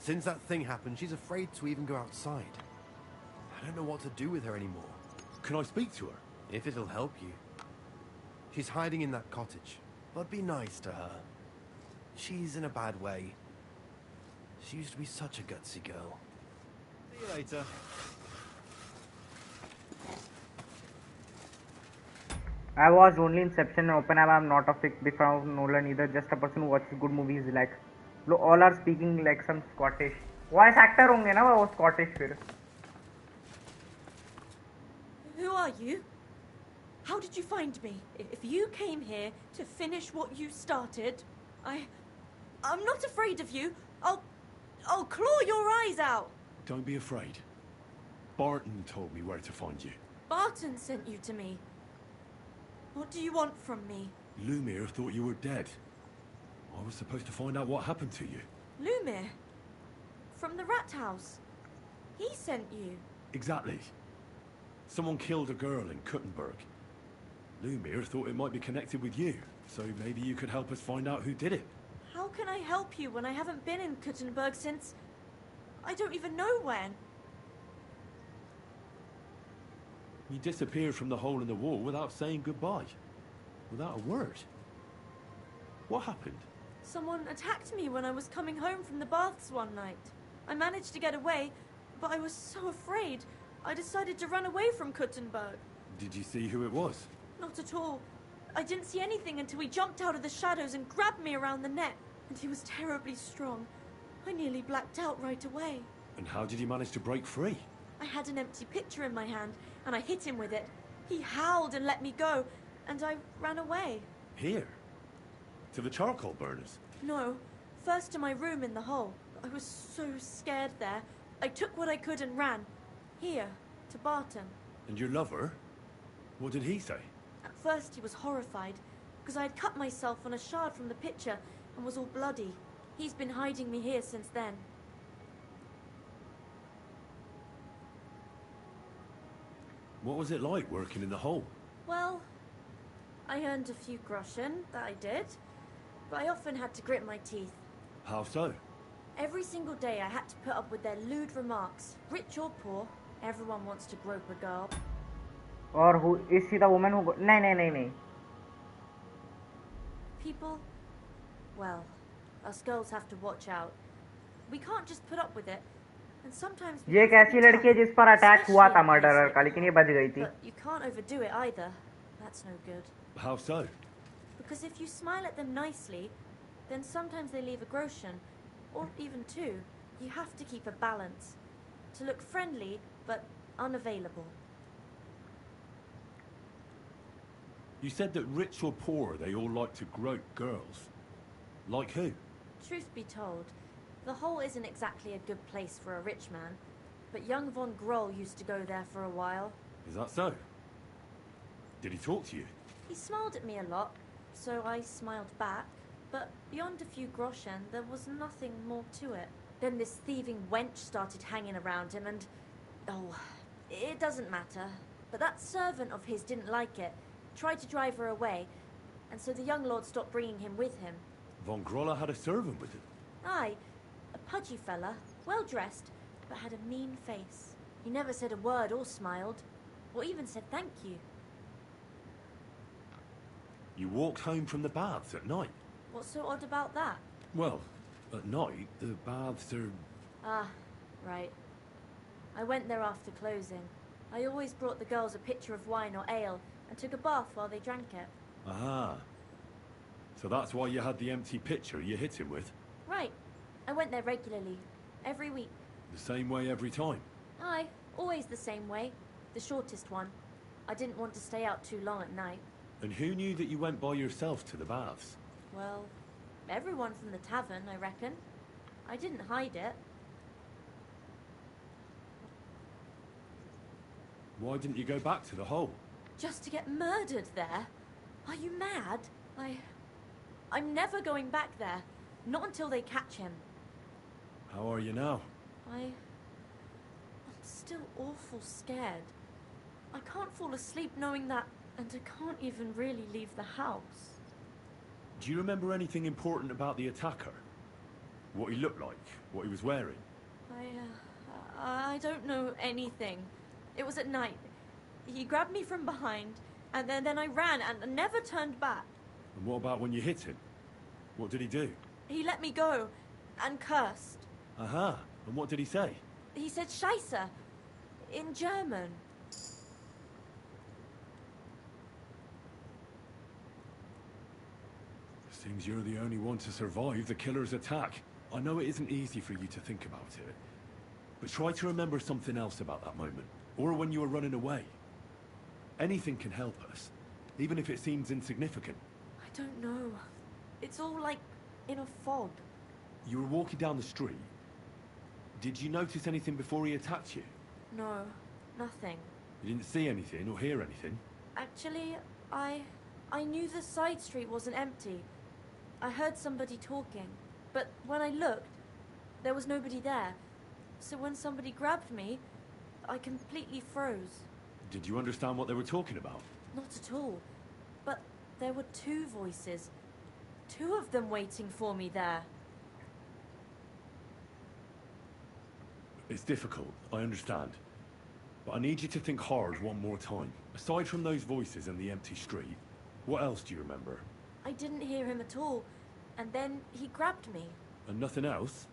Since that thing happened, she's afraid to even go outside. I don't know what to do with her anymore. Can I speak to her? If it'll help you. She's hiding in that cottage, but be nice to her. She's in a bad way. She used to be such a gutsy girl. See you later. I watched only Inception and Oppenheimer. I'm not a big fan of Nolan either. Just a person who watches good movies. Like, all are speaking like some Scottish. Voice actor होंगे ना वो Scottish फिर. Who are you? How did you find me? If you came here to finish what you started, I'm not afraid of you. I'll claw your eyes out. Don't be afraid. Barton told me where to find you. Barton sent you to me. What do you want from me? Lumir thought you were dead. I was supposed to find out what happened to you. Lumir? From the rat house? He sent you? Exactly. Someone killed a girl in Kuttenberg. Lumir thought it might be connected with you, so maybe you could help us find out who did it. How can I help you when I haven't been in Kuttenberg since... I don't even know when. You disappeared from the hole in the wall without saying goodbye. Without a word. What happened? Someone attacked me when I was coming home from the baths one night. I managed to get away, but I was so afraid. I decided to run away from Kuttenberg. Did you see who it was? Not at all. I didn't see anything until he jumped out of the shadows and grabbed me around the neck. And he was terribly strong. I nearly blacked out right away. And how did you manage to break free? I had an empty picture in my hand, and I hit him with it. He howled and let me go, and I ran away. Here? To the charcoal burners? No, first to my room in the hole. I was so scared there. I took what I could and ran. Here, to Barton. And your lover? What did he say? At first he was horrified, because I had cut myself on a shard from the picture and was all bloody. He's been hiding me here since then. What was it like working in the hole? Well, I earned a few groschen, that I did. But I often had to grit my teeth. How so? Every single day I had to put up with their lewd remarks. Rich or poor, everyone wants to grope a girl. Or who is she the woman who? No. People, well, us girls have to watch out. We can't just put up with it. And sometimes ये एक ऐसी लड़की है जिस पर attack हुआ था murderer का, लेकिन ये बच गई थी. But you can't overdo it either. That's no good. How so? Because if you smile at them nicely, then sometimes they leave a groschen, or even two. You have to keep a balance. To look friendly, but unavailable. You said that rich or poor, they all like to grope girls. Like who? Truth be told, the hole isn't exactly a good place for a rich man, but young von Groll used to go there for a while. Is that so? Did he talk to you? He smiled at me a lot, so I smiled back, but beyond a few groschen, there was nothing more to it. Then this thieving wench started hanging around him and... oh, it doesn't matter. But that servant of his didn't like it, tried to drive her away, and so the young lord stopped bringing him with him. Von Groller had a servant with him? Aye, a pudgy fella, well-dressed, but had a mean face. He never said a word or smiled, or even said thank you. You walked home from the baths at night? What's so odd about that? Well, at night, the baths are... Ah, right. I went there after closing. I always brought the girls a pitcher of wine or ale, and took a bath while they drank it. Ah. So that's why you had the empty pitcher you hit him with? Right. I went there regularly. Every week. The same way every time? Aye, always the same way. The shortest one. I didn't want to stay out too long at night. And who knew that you went by yourself to the baths? Well, everyone from the tavern, I reckon. I didn't hide it. Why didn't you go back to the hole? Just to get murdered there? Are you mad? I'm never going back there. Not until they catch him. How are you now? I'm still awful scared. I can't fall asleep knowing that, and I can't even really leave the house. Do you remember anything important about the attacker? What he looked like? What he was wearing? I don't know anything. It was at night. He grabbed me from behind, and then I ran and never turned back. And what about when you hit him? What did he do? He let me go, and cursed. Aha. And what did he say? He said Scheisse, in German. Seems you're the only one to survive the killer's attack. I know it isn't easy for you to think about it, but try to remember something else about that moment, or when you were running away. Anything can help us, even if it seems insignificant. I don't know. It's all like in a fog. You were walking down the street. Did you notice anything before he attacked you? No, nothing. You didn't see anything or hear anything? Actually, I knew the side street wasn't empty. I heard somebody talking, but when I looked, there was nobody there. So when somebody grabbed me, I completely froze. Did you understand what they were talking about? Not at all. But there were two voices. Two of them waiting for me there. It's difficult, I understand. But I need you to think hard one more time. Aside from those voices and the empty street, what else do you remember? I didn't hear him at all. And then he grabbed me. And nothing else?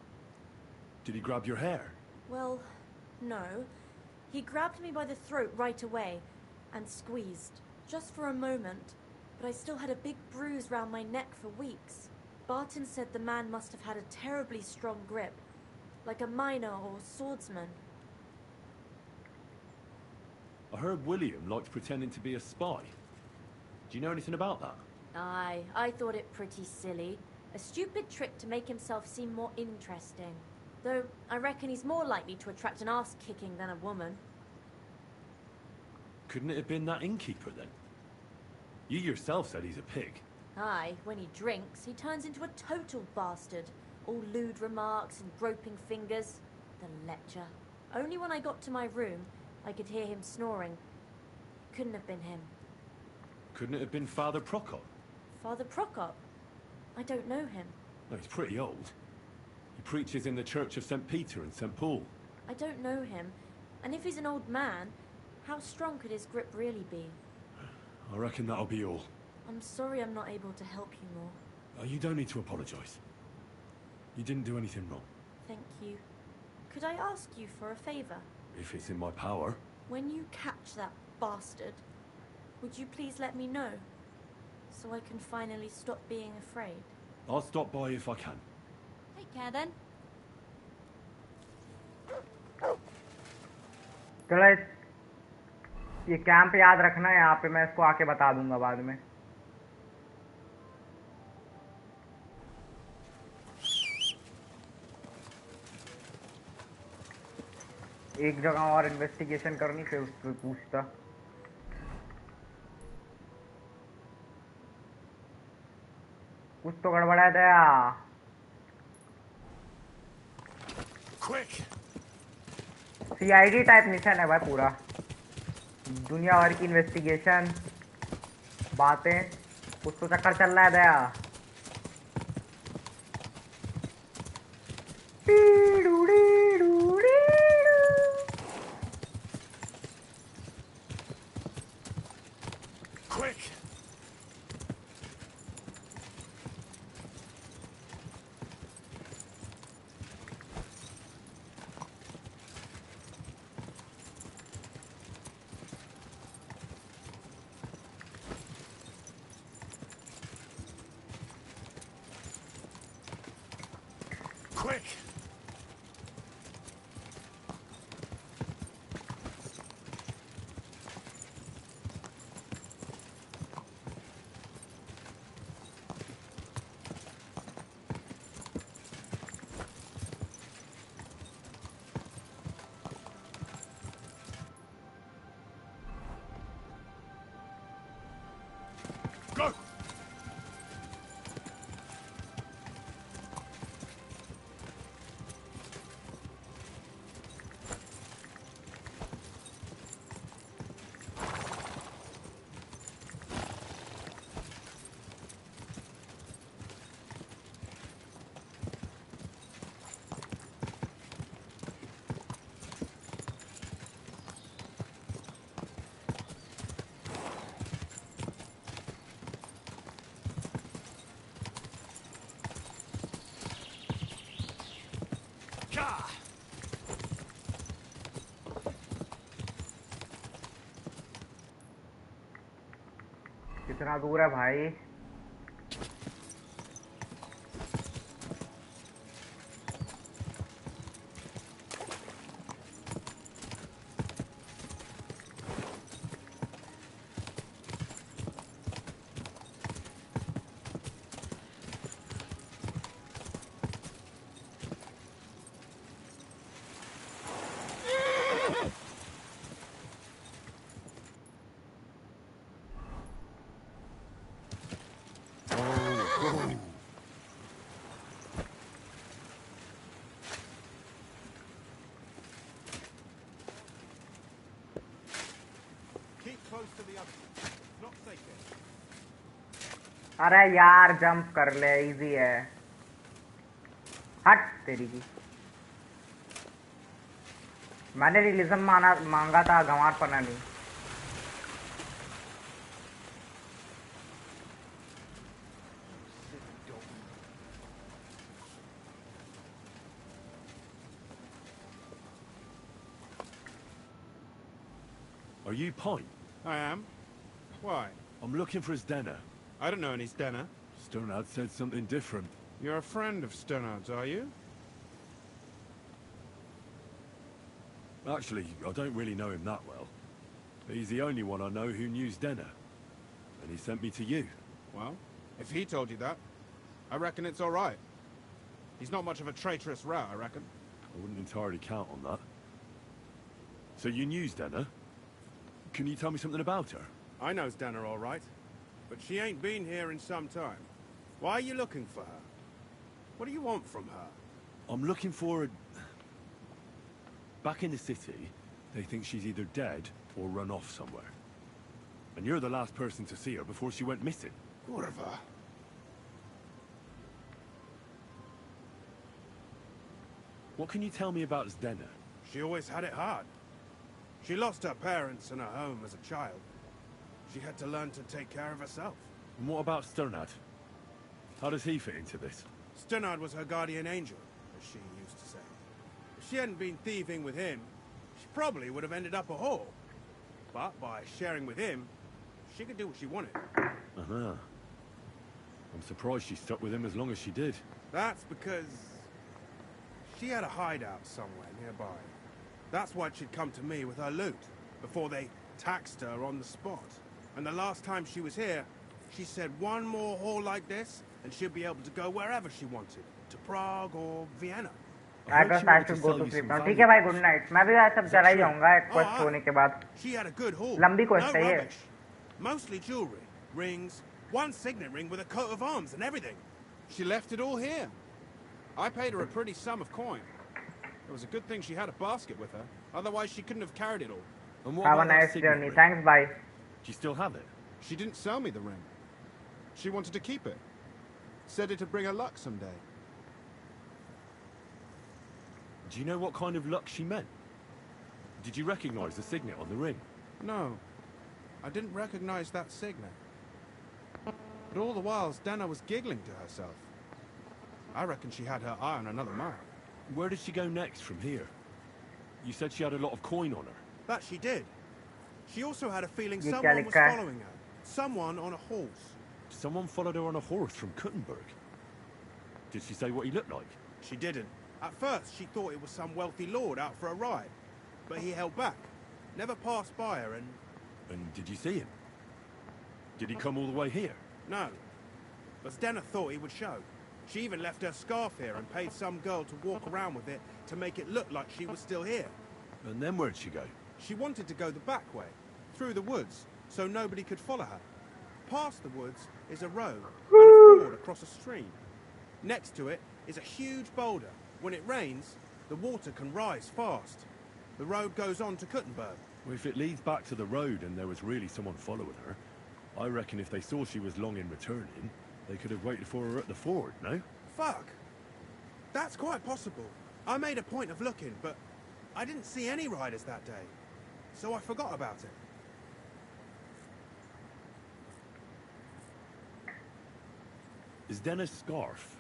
Did he grab your hair? Well, no. He grabbed me by the throat right away and squeezed. Just for a moment. But I still had a big bruise round my neck for weeks. Barton said the man must have had a terribly strong grip. Like a miner or swordsman. I heard William liked pretending to be a spy. Do you know anything about that? Aye, I thought it pretty silly. A stupid trick to make himself seem more interesting. Though, I reckon he's more likely to attract an ass-kicking than a woman. Couldn't it have been that innkeeper then? You yourself said he's a pig. Aye, when he drinks, he turns into a total bastard. All lewd remarks and groping fingers. The lecher. Only when I got to my room, I could hear him snoring. Couldn't have been him. Couldn't it have been Father Prokop? Father Prokop? I don't know him. No, he's pretty old. He preaches in the Church of St. Peter and St. Paul. I don't know him. And if he's an old man, how strong could his grip really be? I reckon that'll be all. I'm sorry I'm not able to help you more. You don't need to apologize. You didn't do anything wrong. Thank you. Could I ask you for a favor? If it's in my power. When you catch that bastard, would you please let me know? So I can finally stop being afraid. I'll stop by if I can. Take care then. चलो ये camp याद रखना है, यहाँ पे मैं इसको आके बता दूंगा बाद में। एक जगह और इन्वेस्टिगेशन करनी, फिर उससे पूछता। कुछ तो गड़बड़ है दया। सीआईडी टाइप मिशन है भाई पूरा। दुनिया भर की इन्वेस्टिगेशन, बातें, कुछ तो चक्कर चल रहा है दया। कितना दूर है भाई? अरे यार जंप कर ले, इजी है। हट तेरी की। मैंने रिलीजन मांगा था, गंवार पना नहीं। Are you Pine? I am. Why? I'm looking for his Denner. I don't know any Stenner. Stonard said something different. You're a friend of Stonard's, are you? Actually, I don't really know him that well. But he's the only one I know who knew Denner. And he sent me to you. Well, if he told you that, I reckon it's all right. He's not much of a traitorous rat, I reckon. I wouldn't entirely count on that. So you knew Denner? Can you tell me something about her? I know Denner all right. But she ain't been here in some time. Why are you looking for her? What do you want from her? I'm looking for a... Back in the city, they think she's either dead or run off somewhere. And you're the last person to see her before she went missing. Kurva. What can you tell me about Zdena? She always had it hard. She lost her parents and her home as a child. She had to learn to take care of herself. And what about Sternad? How does he fit into this? Sternard was her guardian angel, as she used to say. If she hadn't been thieving with him, she probably would have ended up a whore. But by sharing with him, she could do what she wanted. Uh-huh. I'm surprised she stuck with him as long as she did. That's because she had a hideout somewhere nearby. That's why she'd come to me with her loot, before they taxed her on the spot. And the last time she was here, she said one more haul like this, and she'd be able to go wherever she wanted. To Prague or Vienna. I guess I should go to sleep now. ठीक है भाई, good night. मैं भी आज सब चला ही जाऊँगा एक quest होने के बाद. She had a good haul. लंबी quest है ये. Mostly jewelry, rings, one signet ring with a coat of arms and everything. She left it all here. I paid her a pretty sum of coin. It was a good thing she had a basket with her. Otherwise, she couldn't have carried it all. And what Have a about that nice signet journey. ring? Thanks, bye. Do you still have it? She didn't sell me the ring. She wanted to keep it. Said it'd bring her luck someday. Do you know what kind of luck she meant? Did you recognize the signet on the ring? No. I didn't recognize that signet. But all the while, Zdena was giggling to herself. I reckon she had her eye on another man. Where did she go next from here? You said she had a lot of coin on her. That she did. She also had a feeling ये क्या someone was लिखा है? following her. Someone on a horse. Someone followed her on a horse from Kuttenberg. Did she say what he looked like? She didn't. At first, she thought it was some wealthy lord out for a ride. But he held back. Never passed by her and... And did you see him? Did he come all the way here? No. But Zdena thought he would show. She even left her scarf here and paid some girl to walk around with it to make it look like she was still here. And then where'd she go? She wanted to go the back way, through the woods, so nobody could follow her. Past the woods is a road and a ford across a stream. Next to it is a huge boulder. When it rains, the water can rise fast. The road goes on to Kuttenberg. Well, if it leads back to the road and there was really someone following her, I reckon if they saw she was long in returning, they could have waited for her at the ford, no? Fuck! That's quite possible. I made a point of looking, but I didn't see any riders that day. So I forgot about it. Is Denna's scarf?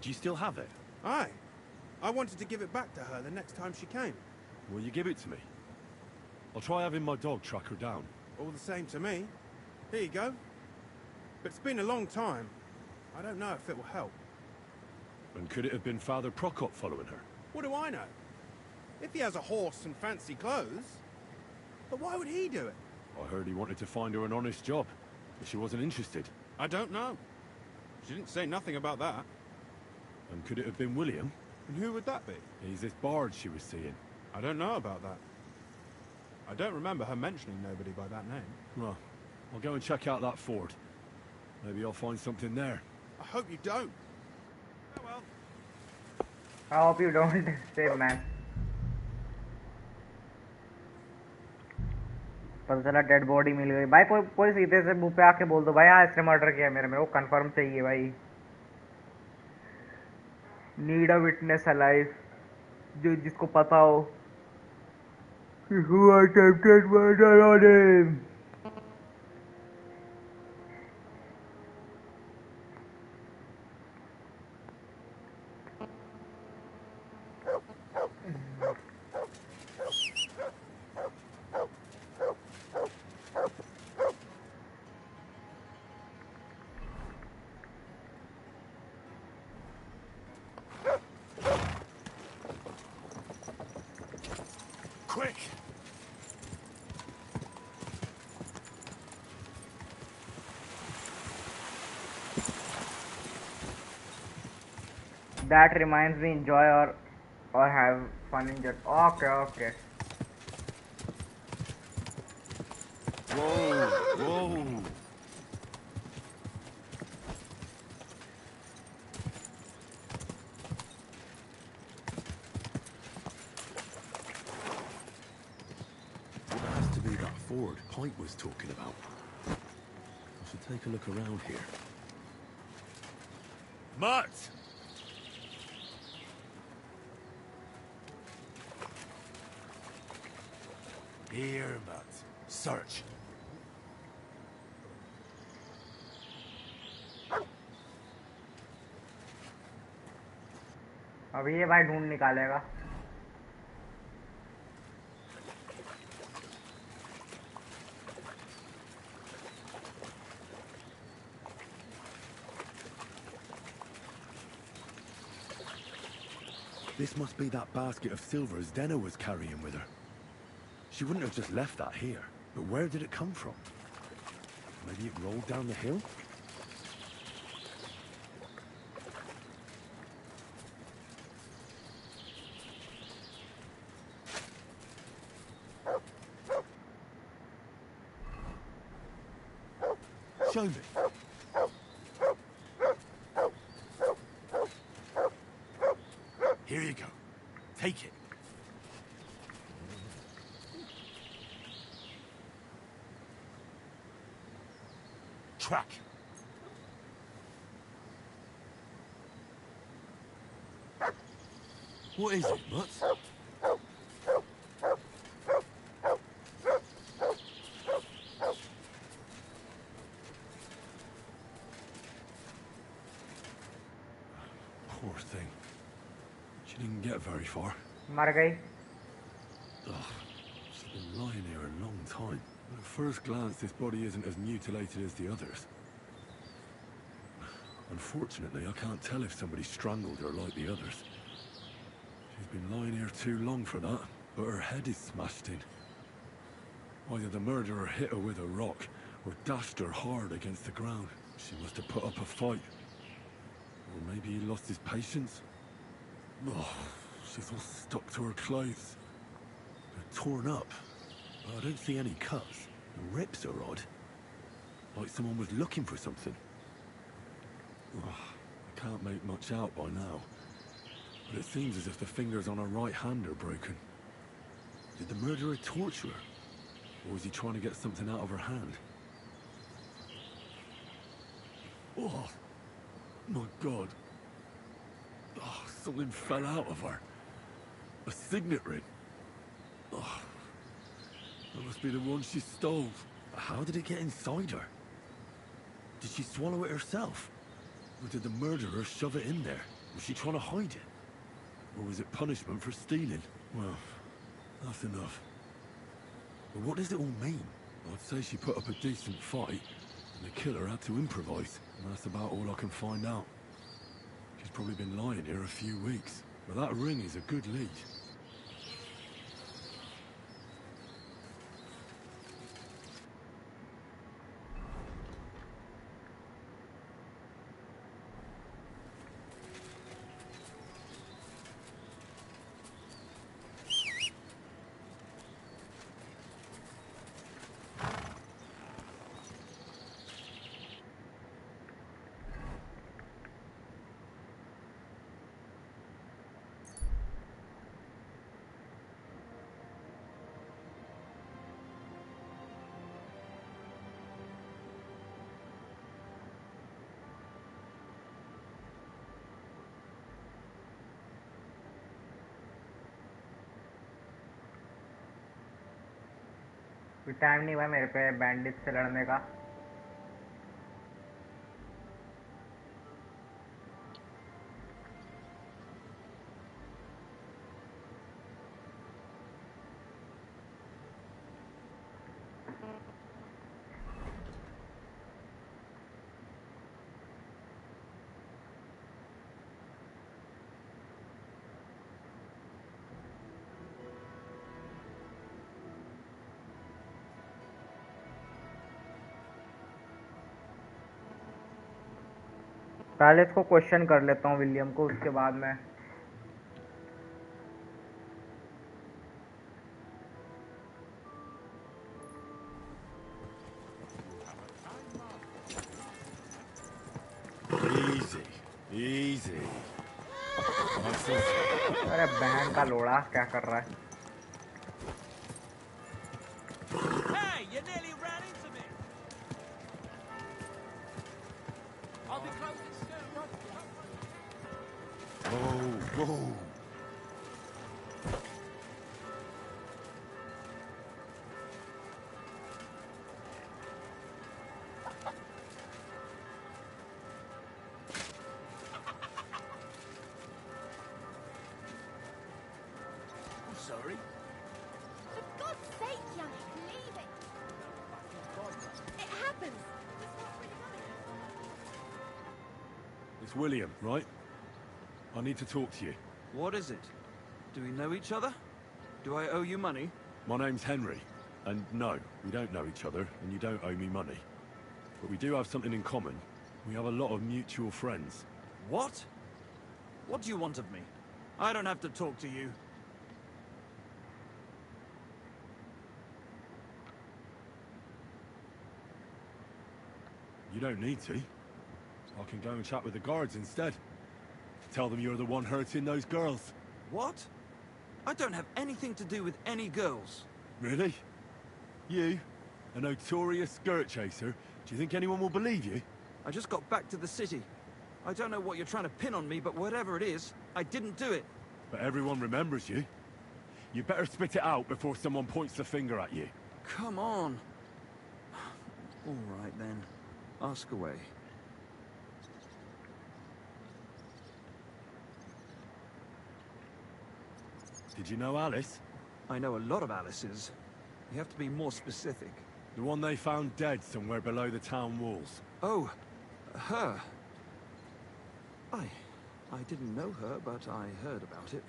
Do you still have it? Aye. I wanted to give it back to her the next time she came. Will you give it to me? I'll try having my dog track her down. All the same to me. Here you go. But it's been a long time. I don't know if it will help. And could it have been Father Prokop following her? What do I know? If he has a horse and fancy clothes. But why would he do it? I heard he wanted to find her an honest job, but she wasn't interested. I don't know. She didn't say nothing about that. And could it have been William? And who would that be? He's this bard she was seeing. I don't know about that. I don't remember her mentioning nobody by that name. Well, I'll go and check out that ford. Maybe I'll find something there. I hope you don't. Oh well. I hope you don't. Save man. पता चला dead body मिल गई भाई. कोई सीधे से मुंह पे आके बोल दो भाई हाँ इसने मर्डर किया मेरे को कंफर्म चाहिए भाई. नीड अ विटनेस अलाइव जिसको पता हो who attempted murder on him. Quick! That reminds me, enjoy or have fun in jet. Okay. Whoa. ford Pike was talking about. I should take a look around here. Mutt! Here, Mutt. Search. अभी ये भाई ढूंढ निकालेगा. This must be that basket of silver Denna was carrying with her. She wouldn't have just left that here. But where did it come from? Maybe it rolled down the hill? Show me. Here you go. Take it. Track. What is it, Mutt? Poor thing. She didn't get very far. मर गई. She's been lying here a long time. At first glance, this body isn't as mutilated as the others. Unfortunately, I can't tell if somebody strangled her like the others. She's been lying here too long for that, but her head is smashed in. Either the murderer hit her with a rock, or dashed her hard against the ground. She must have put up a fight. Or maybe he lost his patience. She's all stuck to her clothes. They're torn up, but I don't see any cuts. The rips are odd. Like someone was looking for something. I can't make much out by now. But it seems as if the fingers on her right hand are broken. Did the murderer torture her? Or was he trying to get something out of her hand? Oh, my God. Something fell out of her. A signet ring. That must be the one she stole. How did it get inside her? Did she swallow it herself? Or did the murderer shove it in there? Was she trying to hide it? Or was it punishment for stealing? Well, that's enough. But what does it all mean? I'd say she put up a decent fight, and the killer had to improvise, and that's about all I can find out. She's probably been lying here a few weeks, but that ring is a good lead. Time नहीं हुआ मेरे पे bandit से लड़ने का. पहले इसको question कर लेता हूँ विलियम को, उसके बाद मैं Easy. अरे बहन का लोड़ा क्या कर रहा है? Hey, I'll be closing soon. Oh. I'm sorry. For God's sake, Yannick, leave it! It happens! Just not really It's William, right? I need to talk to you. What is it? Do we know each other? Do I owe you money? My name's Henry, and no, we don't know each other, and you don't owe me money. But we do have something in common. We have a lot of mutual friends. What? What do you want of me? I don't have to talk to you. You don't need to. I can go and chat with the guards instead. Tell them you're the one hurting those girls. What? I don't have anything to do with any girls. Really? You? A notorious skirt chaser? Do you think anyone will believe you? I just got back to the city. I don't know what you're trying to pin on me, but whatever it is, I didn't do it. But everyone remembers you. You better spit it out before someone points the finger at you. Come on. All right then. Ask away. Did you know Alice? I know a lot of Alices. You have to be more specific. The one they found dead somewhere below the town walls. Oh, her. I didn't know her, but I heard about it.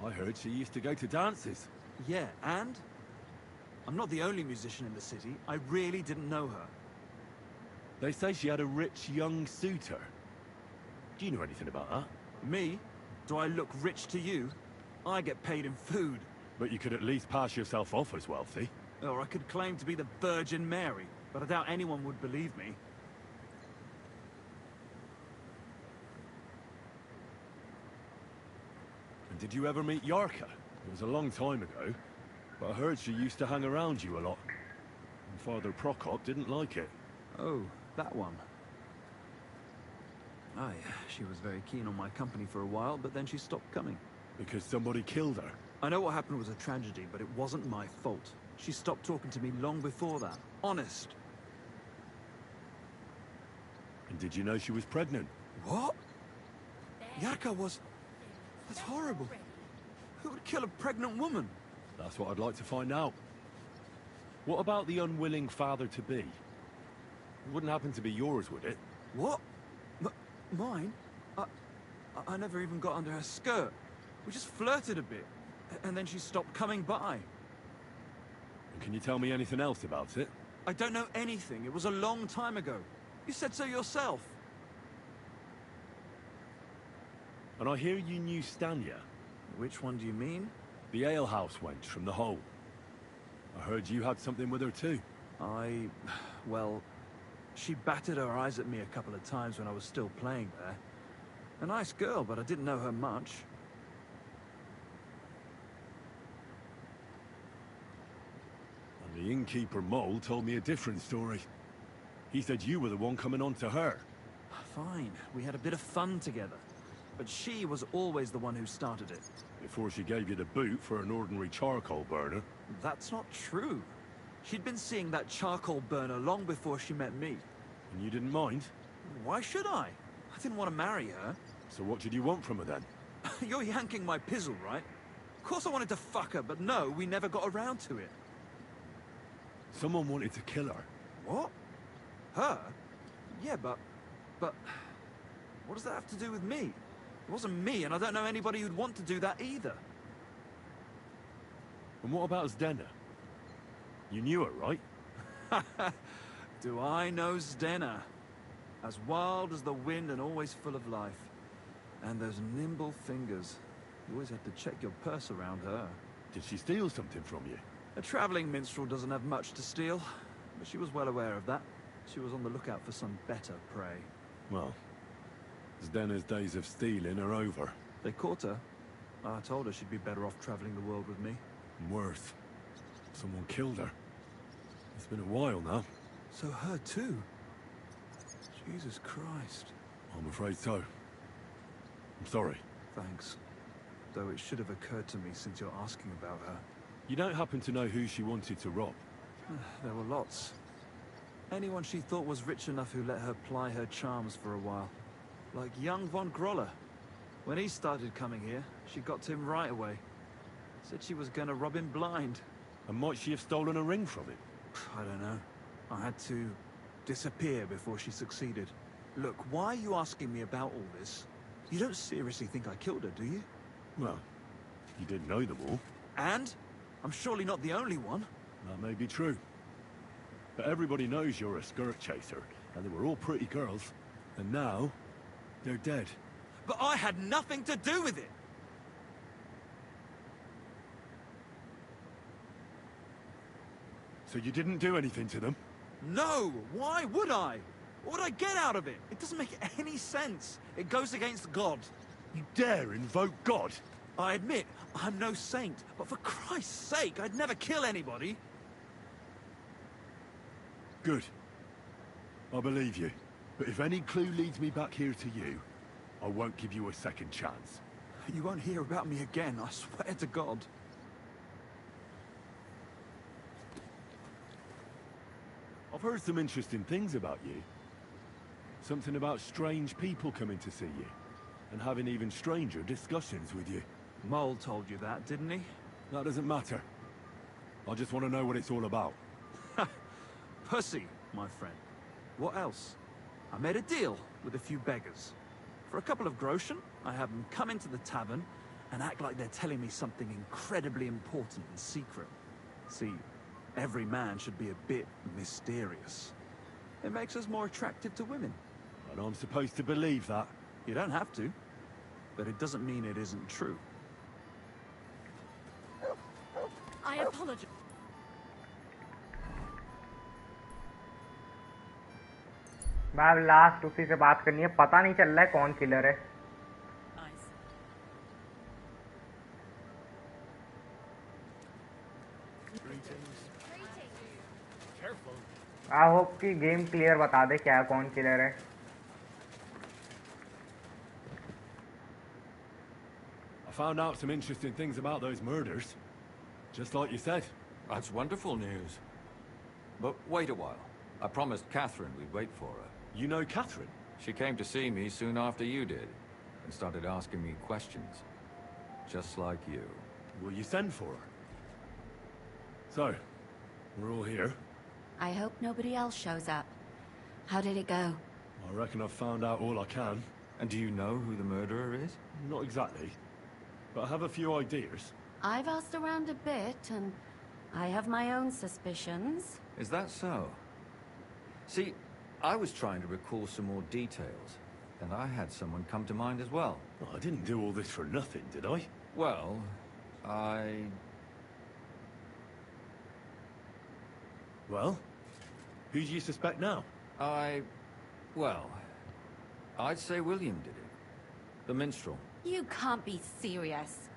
I heard she used to go to dances. Yeah, and? I'm not the only musician in the city. I really didn't know her. They say she had a rich young suitor. Do you know anything about that? Me? Do I look rich to you? I get paid in food. But you could at least pass yourself off as wealthy. Or I could claim to be the Virgin Mary, but I doubt anyone would believe me. And did you ever meet Yarka? It was a long time ago, but I heard she used to hang around you a lot. And Father Prokop didn't like it. Oh, that one. Aye, she was very keen on my company for a while, but then she stopped coming. Because somebody killed her? I know what happened was a tragedy, but it wasn't my fault. She stopped talking to me long before that. Honest. And did you know she was pregnant? What? Yarka was... That's horrible. Who would kill a pregnant woman? That's what I'd like to find out. What about the unwilling father-to-be? It wouldn't happen to be yours, would it? What? Mine? I never even got under her skirt. We just flirted a bit, and then she stopped coming by. And can you tell me anything else about it? I don't know anything. It was a long time ago. You said so yourself. And I hear you knew Stanya. Which one do you mean? The alehouse wench from the hole. I heard you had something with her too. Well, she batted her eyes at me a couple of times when I was still playing there. A nice girl, but I didn't know her much. And the innkeeper Mole told me a different story. He said you were the one coming on to her. Fine, we had a bit of fun together. But she was always the one who started it. Before she gave you the boot for an ordinary charcoal burner. That's not true. She'd been seeing that charcoal burner long before she met me. And you didn't mind? Why should I? I didn't want to marry her. So what did you want from her then? You're yanking my pizzle, right? Of course I wanted to fuck her, but no, we never got around to it. Someone wanted to kill her. What? Her? Yeah, but... What does that have to do with me? It wasn't me, and I don't know anybody who'd want to do that either. And what about Zdena? You knew her, right? Do I know Zdena? As wild as the wind and always full of life. And those nimble fingers. You always had to check your purse around her. Did she steal something from you? A traveling minstrel doesn't have much to steal, but she was well aware of that. She was on the lookout for some better prey. Well, Zdena's days of stealing are over. They caught her. I told her she'd be better off traveling the world with me. Worse. Someone killed her. It's been a while now. So her too? Jesus Christ. I'm afraid so. I'm sorry. Thanks. Though it should have occurred to me since you're asking about her. You don't happen to know who she wanted to rob? There were lots. Anyone she thought was rich enough who let her ply her charms for a while. Like young von Groller. When he started coming here, she got to him right away. Said she was gonna rob him blind. And might she have stolen a ring from him? I don't know. I had to disappear before she succeeded. Look, why are you asking me about all this? You don't seriously think I killed her, do you? Well, you did know them all. And? I'm surely not the only one. That may be true. But everybody knows you're a skirt chaser, and they were all pretty girls. And now, they're dead. But I had nothing to do with it! So you didn't do anything to them? No! Why would I? What would I get out of it? It doesn't make any sense. It goes against God. You dare invoke God? I admit, I'm no saint, but for Christ's sake, I'd never kill anybody. Good. I believe you. But if any clue leads me back here to you, I won't give you a second chance. You won't hear about me again, I swear to God. I've heard some interesting things about you. Something about strange people coming to see you, and having even stranger discussions with you. Mole told you that, didn't he? That doesn't matter. I just want to know what it's all about. Pussy, my friend. What else? I made a deal with a few beggars. For a couple of groschen, I have them come into the tavern and act like they're telling me something incredibly important and secret. See, every man should be a bit mysterious. It makes us more attractive to women. And I'm supposed to believe that? You don't have to. But it doesn't mean it isn't true. I apologize. मैं last उसी से बात करनी है, पता नहीं चल रहा है कौन किलर है. आई होप कि गेम क्लियर बता दे क्या कौन किलर है. I found out some interesting things about those murders. Just like you said. That's wonderful news. But wait a while. I promised Catherine we'd wait for her. You know Catherine? She came to see me soon after you did, and started asking me questions. Just like you. Will you send for her? So, we're all here. I hope nobody else shows up. How did it go? I reckon I've found out all I can. And do you know who the murderer is? Not exactly. But I have a few ideas. I've asked around a bit, and I have my own suspicions. Is that so? See, I was trying to recall some more details, and I had someone come to mind as well. I didn't do all this for nothing, did I? Well, Well? Who do you suspect now? Well, I'd say William did it. The minstrel. You can't be serious.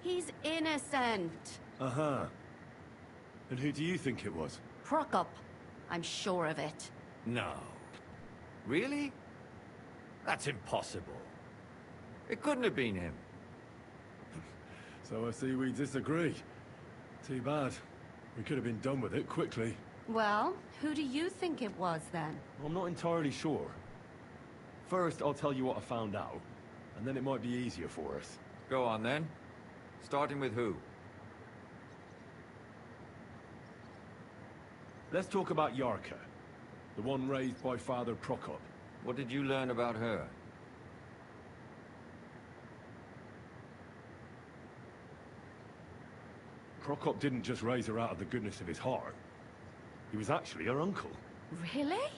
He's innocent. Uh-huh. And who do you think it was? Prokop. I'm sure of it. No. Really? That's impossible. It couldn't have been him. So I see we disagree. Too bad. We could have been done with it quickly. Well, who do you think it was then? I'm not entirely sure. First, I'll tell you what I found out, and then it might be easier for us. Go on then. Starting with who? Let's talk about Yarka, the one raised by Father Prokop. What did you learn about her? Prokop didn't just raise her out of the goodness of his heart. He was actually her uncle. Really?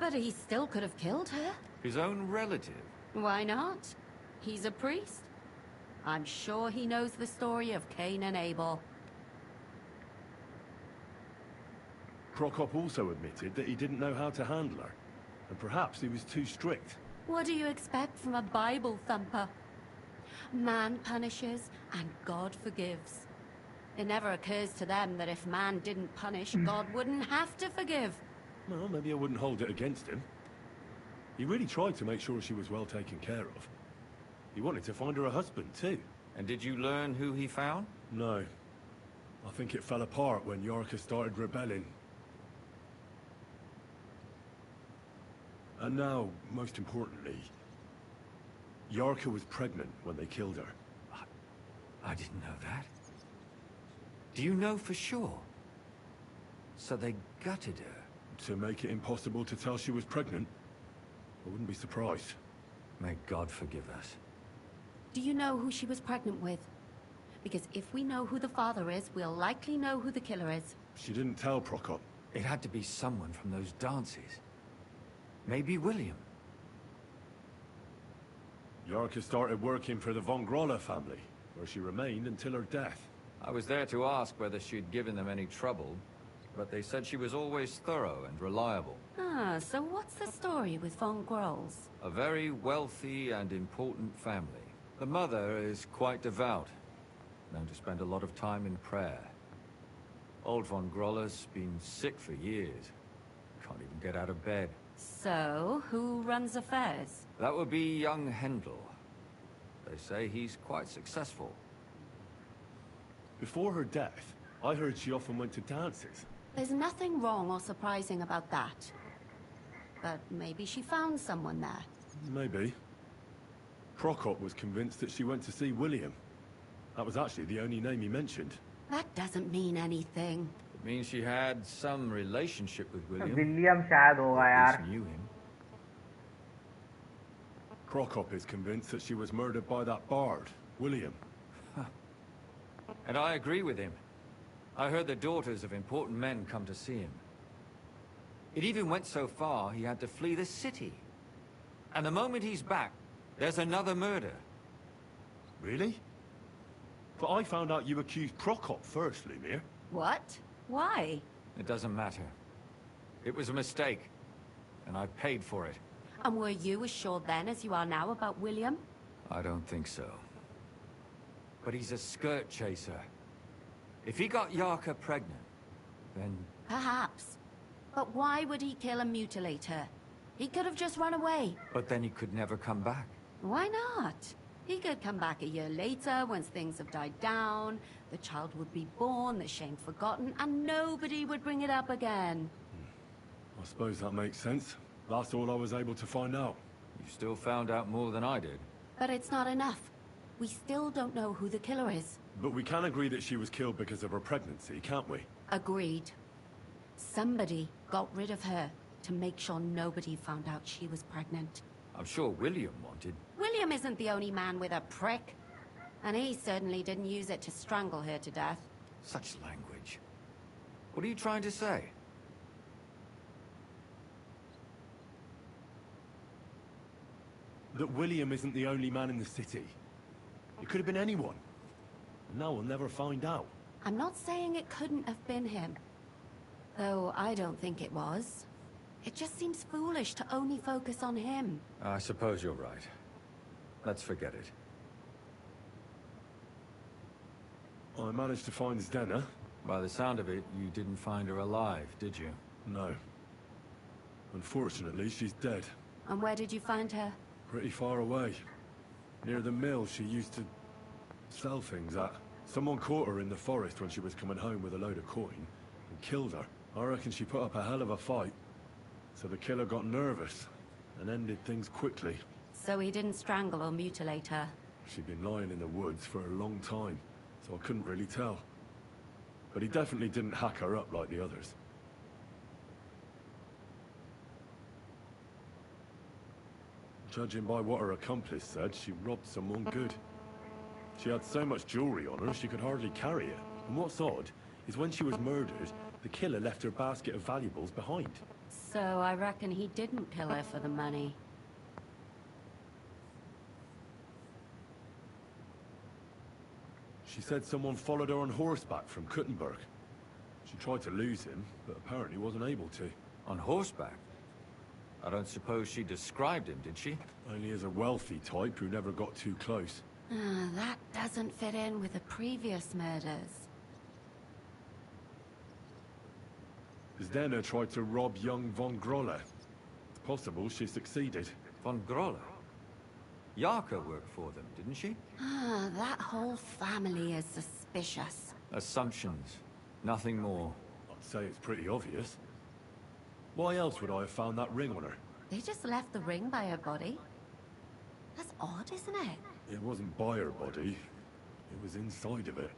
But he still could have killed her. His own relative? Why not? He's a priest. I'm sure he knows the story of Cain and Abel. Prokop also admitted that he didn't know how to handle her, and perhaps he was too strict. What do you expect from a Bible thumper? Man punishes and God forgives. It never occurs to them that if man didn't punish, God wouldn't have to forgive. Well, maybe I wouldn't hold it against him. He really tried to make sure she was well taken care of. He wanted to find her a husband, too. And did you learn who he found? No. I think it fell apart when Yarka started rebelling. And now, most importantly, Yarka was pregnant when they killed her. I didn't know that. Do you know for sure? So they gutted her? To make it impossible to tell she was pregnant? I wouldn't be surprised. May God forgive us. Do you know who she was pregnant with? Because if we know who the father is, we'll likely know who the killer is. She didn't tell Prokop. It had to be someone from those dances. Maybe William. Yarka started working for the von Groller family, where she remained until her death. I was there to ask whether she'd given them any trouble, but they said she was always thorough and reliable. Ah, so what's the story with von Grolls? A very wealthy and important family. The mother is quite devout, known to spend a lot of time in prayer. Old von Groller's been sick for years. Can't even get out of bed. So, who runs affairs? That would be young Hendel. They say he's quite successful. Before her death, I heard she often went to dances. There's nothing wrong or surprising about that. But maybe she found someone there. Maybe. Prokop was convinced that she went to see William. That was actually the only name he mentioned. That doesn't mean anything. It means she had some relationship with William. William शायद होगा यार. At least knew him. Prokop is convinced that she was murdered by that bard, William. And I agree with him. I heard the daughters of important men come to see him. It even went so far he had to flee the city. And the moment he's back, there's another murder. Really? But I found out you accused Prokop first, Lemire. What? Why? It doesn't matter. It was a mistake. And I paid for it. And were you as sure then as you are now about William? I don't think so. But he's a skirt chaser. If he got Yarka pregnant, then... Perhaps. But why would he kill and mutilate her? He could have just run away. But then he could never come back. Why not? He could come back a year later, once things have died down, the child would be born, the shame forgotten, and nobody would bring it up again. I suppose that makes sense. That's all I was able to find out. You still found out more than I did. But it's not enough. We still don't know who the killer is. But we can agree that she was killed because of her pregnancy, can't we? Agreed. Somebody got rid of her to make sure nobody found out she was pregnant. I'm sure William wanted. William isn't the only man with a prick. And he certainly didn't use it to strangle her to death. Such language. What are you trying to say? That William isn't the only man in the city. It could have been anyone. No one will never find out. I'm not saying it couldn't have been him. Though I don't think it was. It just seems foolish to only focus on him. I suppose you're right. Let's forget it. I managed to find Zdena. By the sound of it, you didn't find her alive, did you? No. Unfortunately, she's dead. And where did you find her? Pretty far away. Near the mill she used to sell things at. Someone caught her in the forest when she was coming home with a load of coin and killed her. I reckon she put up a hell of a fight. So the killer got nervous and ended things quickly. So he didn't strangle or mutilate her? She'd been lying in the woods for a long time, so I couldn't really tell. But he definitely didn't hack her up like the others. Judging by what her accomplice said, she robbed someone good. She had so much jewelry on her, she could hardly carry it. And what's odd is when she was murdered, the killer left her basket of valuables behind. So I reckon he didn't kill her for the money. She said someone followed her on horseback from Kuttenberg. She tried to lose him, but apparently wasn't able to. On horseback? I don't suppose she described him, did she? Only as a wealthy type who never got too close. That doesn't fit in with the previous murders. Zdena tried to rob young von Grolle. It's possible she succeeded. Von Grolle? Yarka worked for them, didn't she? Ah, that whole family is suspicious. Assumptions. Nothing more. I'd say it's pretty obvious. Why else would I have found that ring on her? They just left the ring by her body. That's odd, isn't it? It wasn't by her body. It was inside of it.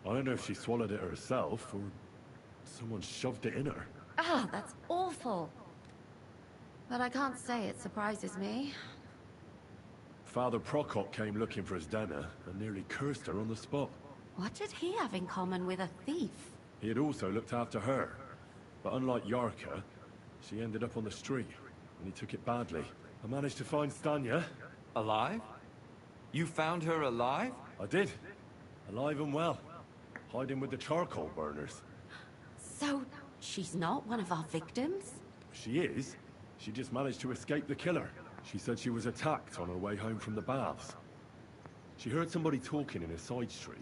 I don't know if she swallowed it herself, or someone shoved it in her. Ah, that's awful. But I can't say it surprises me. Father Prokop came looking for Zdena and nearly cursed her on the spot. What did he have in common with a thief? He had also looked after her. But unlike Yarka, she ended up on the street, and he took it badly. I managed to find Stanya. Alive? You found her alive? I did. Alive and well. Hiding with the charcoal burners. So, she's not one of our victims? She is. She just managed to escape the killer. She said she was attacked on her way home from the baths. She heard somebody talking in a side street,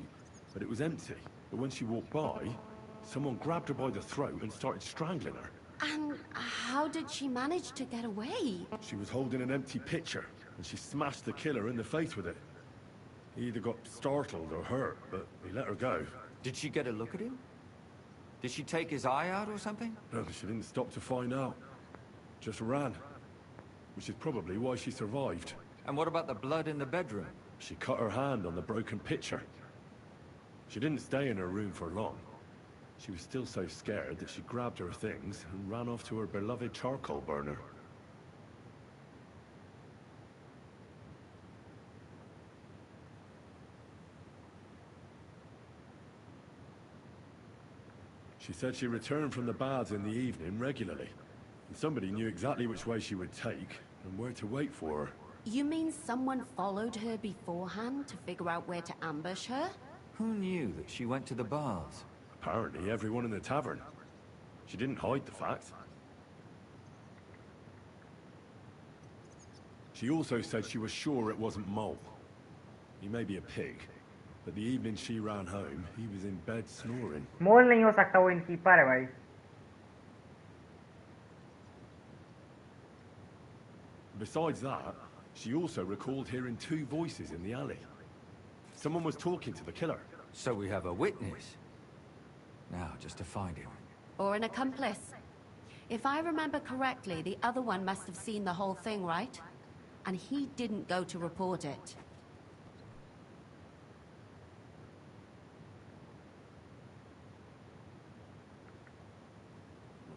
but it was empty. But when she walked by, someone grabbed her by the throat and started strangling her. And how did she manage to get away? She was holding an empty pitcher, and she smashed the killer in the face with it. He either got startled or hurt, but he let her go. Did she get a look at him? Did she take his eye out or something? No, she didn't stop to find out. Just ran. Which is probably why she survived. And what about the blood in the bedroom? She cut her hand on the broken pitcher. She didn't stay in her room for long. She was still so scared that she grabbed her things and ran off to her beloved charcoal burner. She said she returned from the baths in the evening regularly. And somebody knew exactly which way she would take and where to wait for her. You mean someone followed her beforehand to figure out where to ambush her? Who knew that she went to the baths? Apparently everyone in the tavern. She didn't hide the fact. She also said she was sure it wasn't Mole. He may be a pig, but the evening she ran home, he was in bed snoring. मोल नहीं हो सकता, वो innkeeper है भाई. Besides that, she also recalled hearing two voices in the alley. Someone was talking to the killer. So we have a witness. Now, just to find him. Or an accomplice. If I remember correctly, the other one must have seen the whole thing, right? And he didn't go to report it.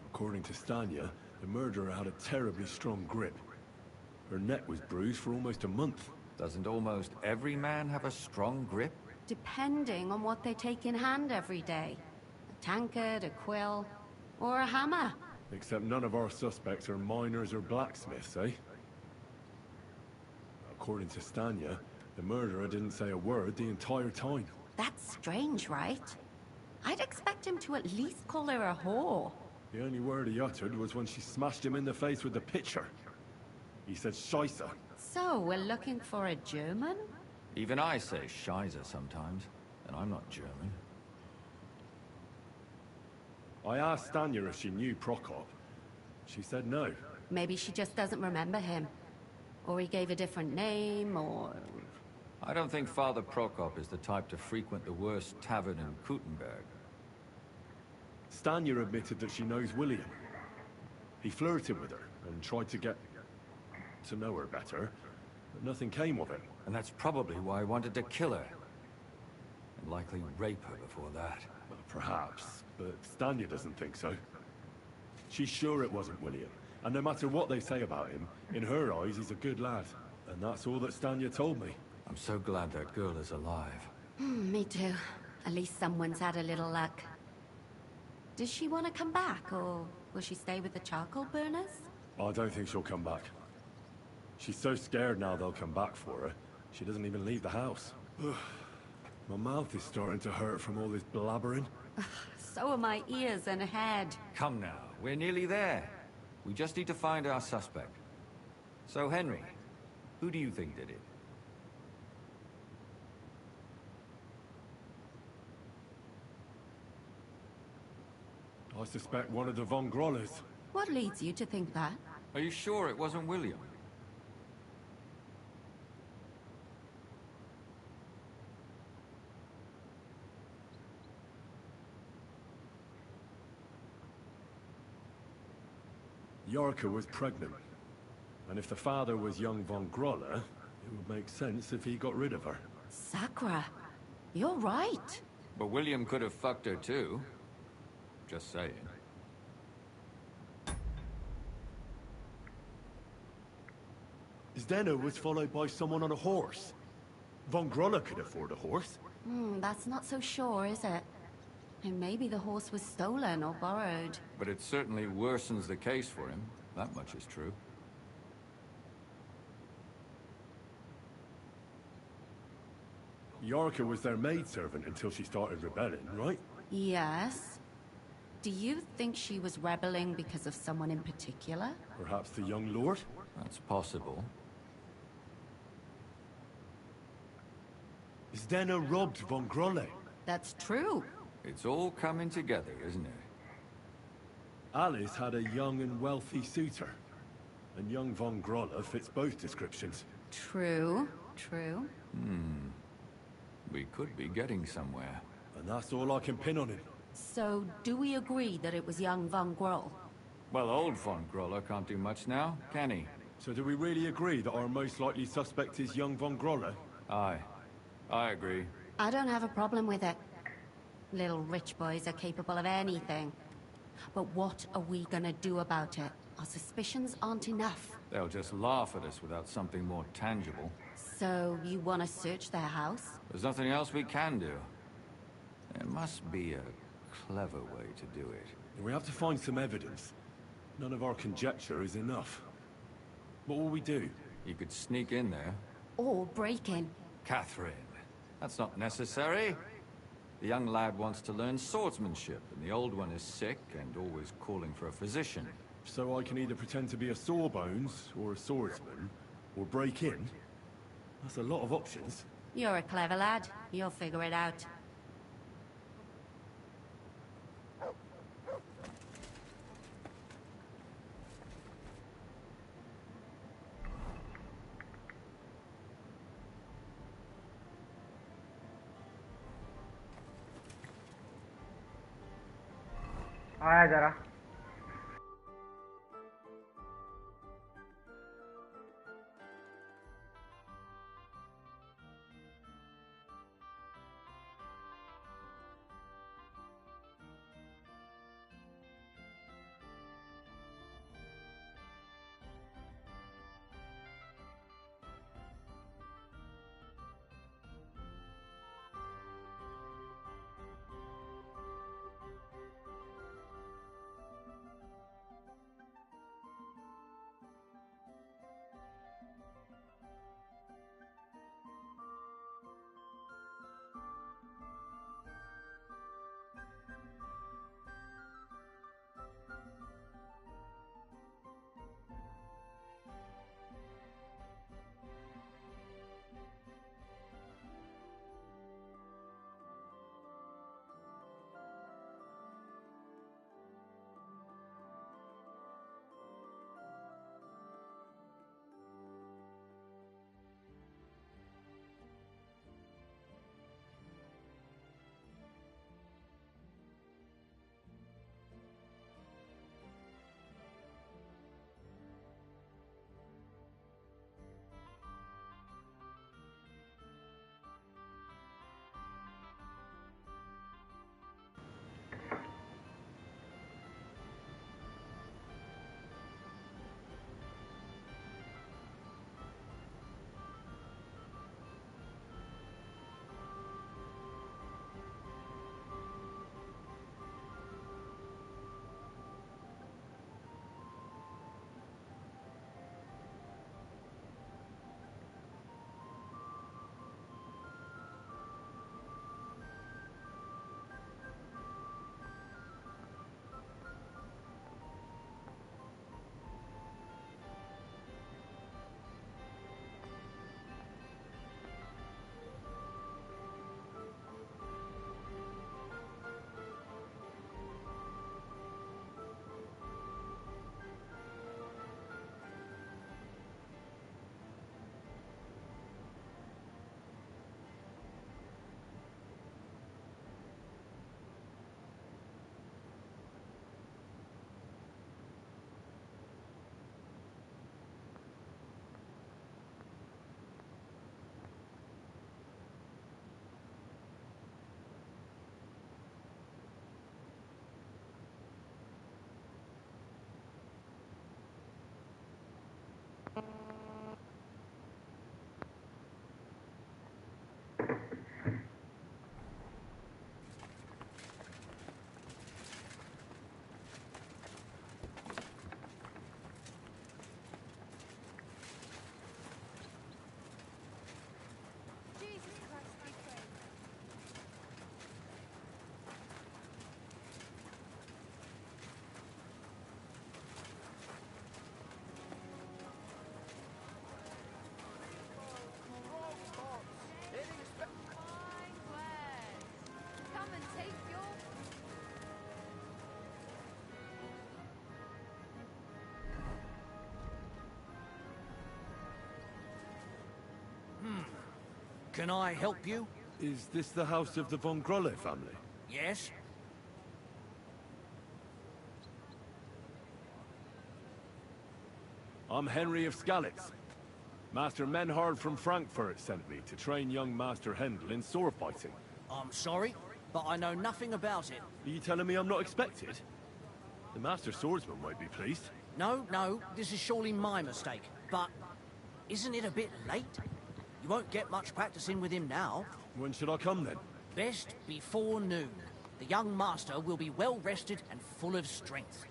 According to Stanya, the murderer had a terribly strong grip. Her neck was bruised for almost a month. Doesn't almost every man have a strong grip? Depending on what they take in hand every day. A tankard, a quill, or a hammer. Except none of our suspects are miners or blacksmiths, eh? According to Stanya, the murderer didn't say a word the entire time. That's strange, right? I'd expect him to at least call her a whore. The only word he uttered was when she smashed him in the face with the pitcher. He said Scheisse. So, we're looking for a German? Even I say Scheiße sometimes, and I'm not German. I asked Stanya if she knew Prokop. She said no. Maybe she just doesn't remember him. Or he gave a different name, or... I don't think Father Prokop is the type to frequent the worst tavern in Kuttenberg. Stanya admitted that she knows William. He flirted with her and tried to get to know her better, but nothing came of it. And that's probably why I wanted to kill her. And likely rape her before that. Well, perhaps, but Stanya doesn't think so. She's sure it wasn't William, and no matter what they say about him, in her eyes he's a good lad. And that's all that Stanya told me. I'm so glad that girl is alive. Me too. At least someone's had a little luck. Does she want to come back, or will she stay with the charcoal burners? I don't think she'll come back. She's so scared now they'll come back for her, she doesn't even leave the house. My mouth is starting to hurt from all this blabbering. So are my ears and head. Come now, we're nearly there. We just need to find our suspect. So, Henry, who do you think did it? I suspect one of the Von Grollers. What leads you to think that? Are you sure it wasn't William? Yorka was pregnant. And if the father was young Von Groller, it would make sense if he got rid of her. Sakura, you're right. But William could have fucked her too. Just saying. Zdeno was followed by someone on a horse. Von Groller could afford a horse. That's not so sure, is it? And maybe the horse was stolen or borrowed. But it certainly worsens the case for him. That much is true. Yorka was their maidservant until she started rebelling, right? Yes. Do you think she was rebelling because of someone in particular? Perhaps the young lord? That's possible. Zdeno robbed Von Grolle. That's true. It's all coming together, isn't it? Alice had a young and wealthy suitor. And young Von Groller fits both descriptions. True. True. We could be getting somewhere. And that's all I can pin on him. So, do we agree that it was young Von Groll? Well, old Von Groller can't do much now, can he? So do we really agree that our most likely suspect is young Von Groller? Aye. I agree. I don't have a problem with it. Little rich boys are capable of anything. But what are we gonna do about it? Our suspicions aren't enough. They'll just laugh at us without something more tangible. So, you want to search their house? There's nothing else we can do. There must be a clever way to do it. We have to find some evidence. None of our conjecture is enough. What will we do? You could sneak in there. Or break in. Catherine, that's not necessary. The young lad wants to learn swordsmanship, and the old one is sick and always calling for a physician. So I can either pretend to be a sawbones, or a swordsman, or break in? That's a lot of options. You're a clever lad. You'll figure it out. आया जरा Can I help you? Is this the house of the Von Grolle family? Yes? I'm Henry of Skalitz. Master Menhard from Frankfurt sent me to train young Master Hendel in sword fighting. I'm sorry, but I know nothing about it. Are you telling me I'm not expected? The Master Swordsman might be pleased. No, this is surely my mistake. But isn't it a bit late? You won't get much practice in with him now. When should I come then? Best before noon. The young master will be well rested and full of strength.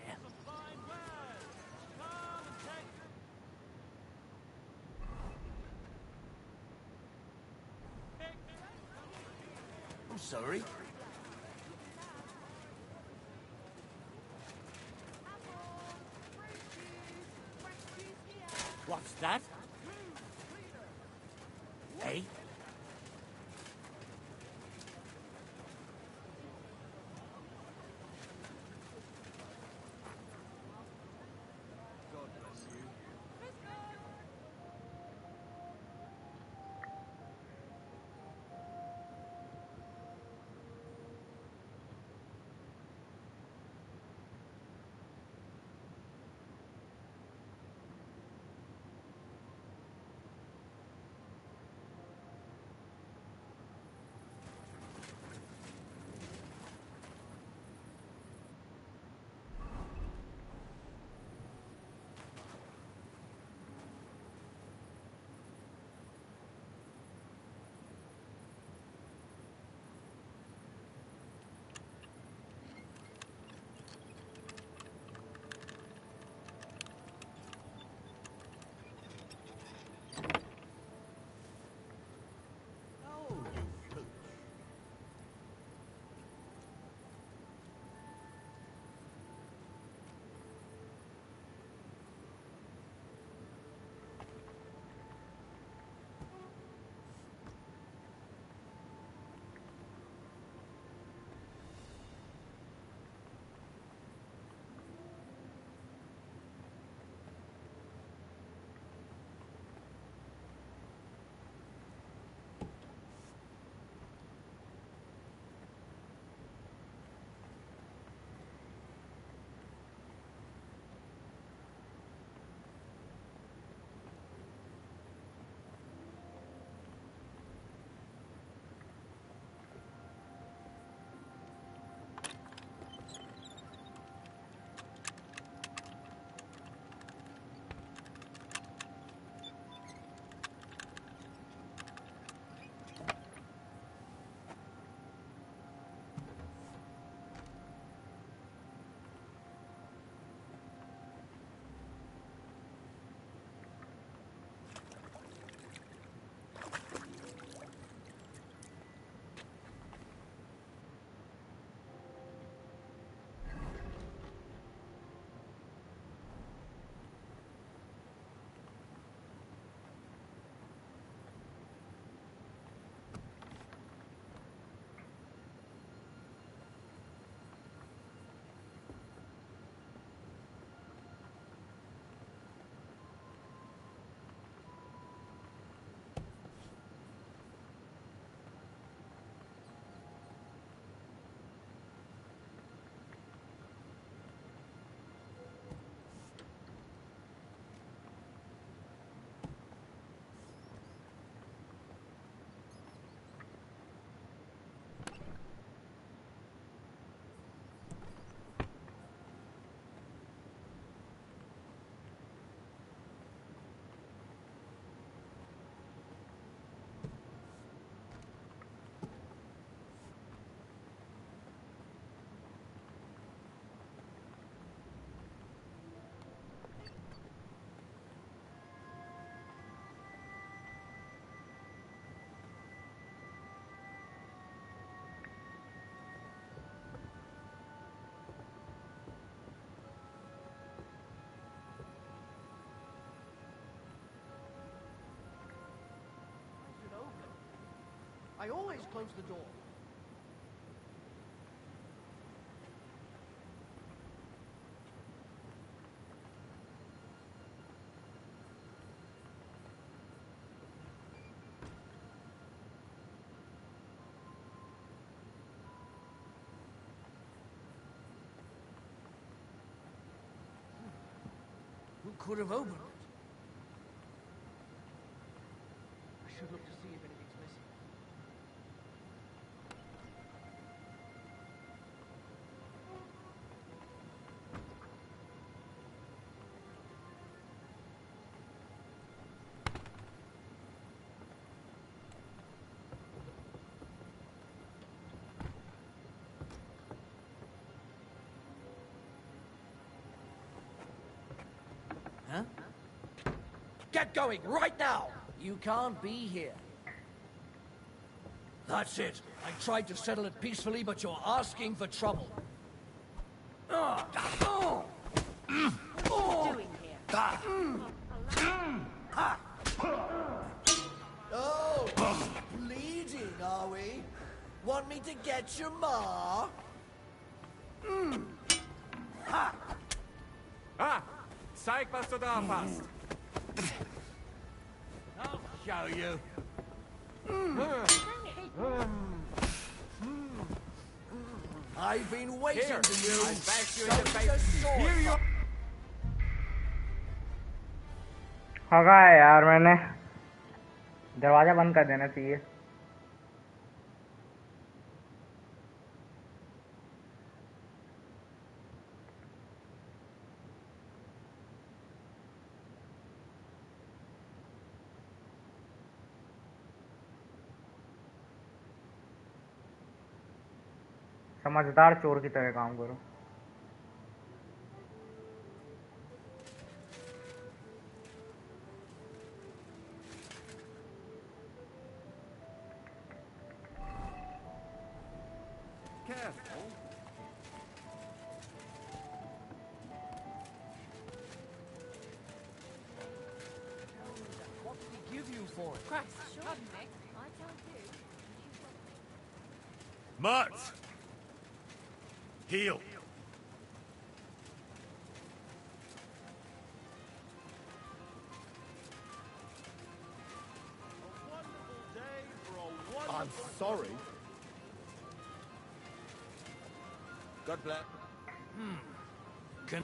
Yeah. I'm sorry. What's that? Hey? I always close the door. could have opened it. I should look to see if anything's missing. Huh? Get going, right now! You can't be here. That's it. I tried to settle it peacefully, but you're asking for trouble. What are you doing here? Oh, bleeding, are we? Want me to get your ma? Ah! Zeig, was du da hast! I'll show you. I've been waiting Here, for you. I bash you in the Such a face. sword. Here you होगा यार, मैंने दरवाजा बंद कर देना चाहिए। समझदार चोर की तरह काम करो। careful. What did he give you for it? Christ, pardon me. I tell you. Mutt! Heal! I'm sorry. God bless.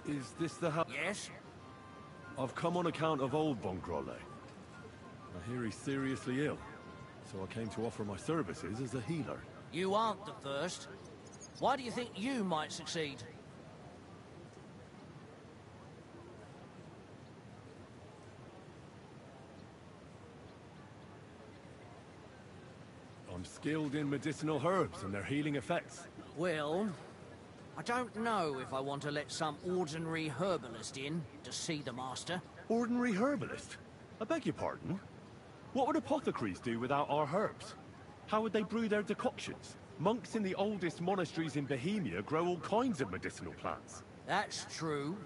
Is this the house? Yes? I've come on account of old Bongrole. I hear he's seriously ill, so I came to offer my services as a healer. You aren't the first. Why do you think you might succeed? I'm skilled in medicinal herbs and their healing effects. Well, I don't know if I want to let some ordinary herbalist in to see the master. Ordinary herbalist? I beg your pardon? What would apothecaries do without our herbs? How would they brew their decoctions? Monks in the oldest monasteries in Bohemia grow all kinds of medicinal plants. That's true.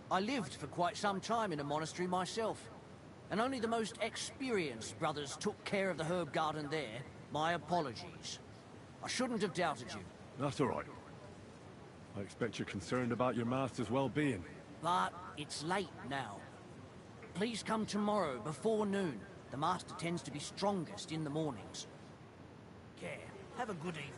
I lived for quite some time in a monastery myself. And only the most experienced brothers took care of the herb garden there. My apologies. I shouldn't have doubted you. That's all right. I expect you're concerned about your master's well-being. But it's late now. Please come tomorrow before noon. The master tends to be strongest in the mornings. Care. Have a good evening.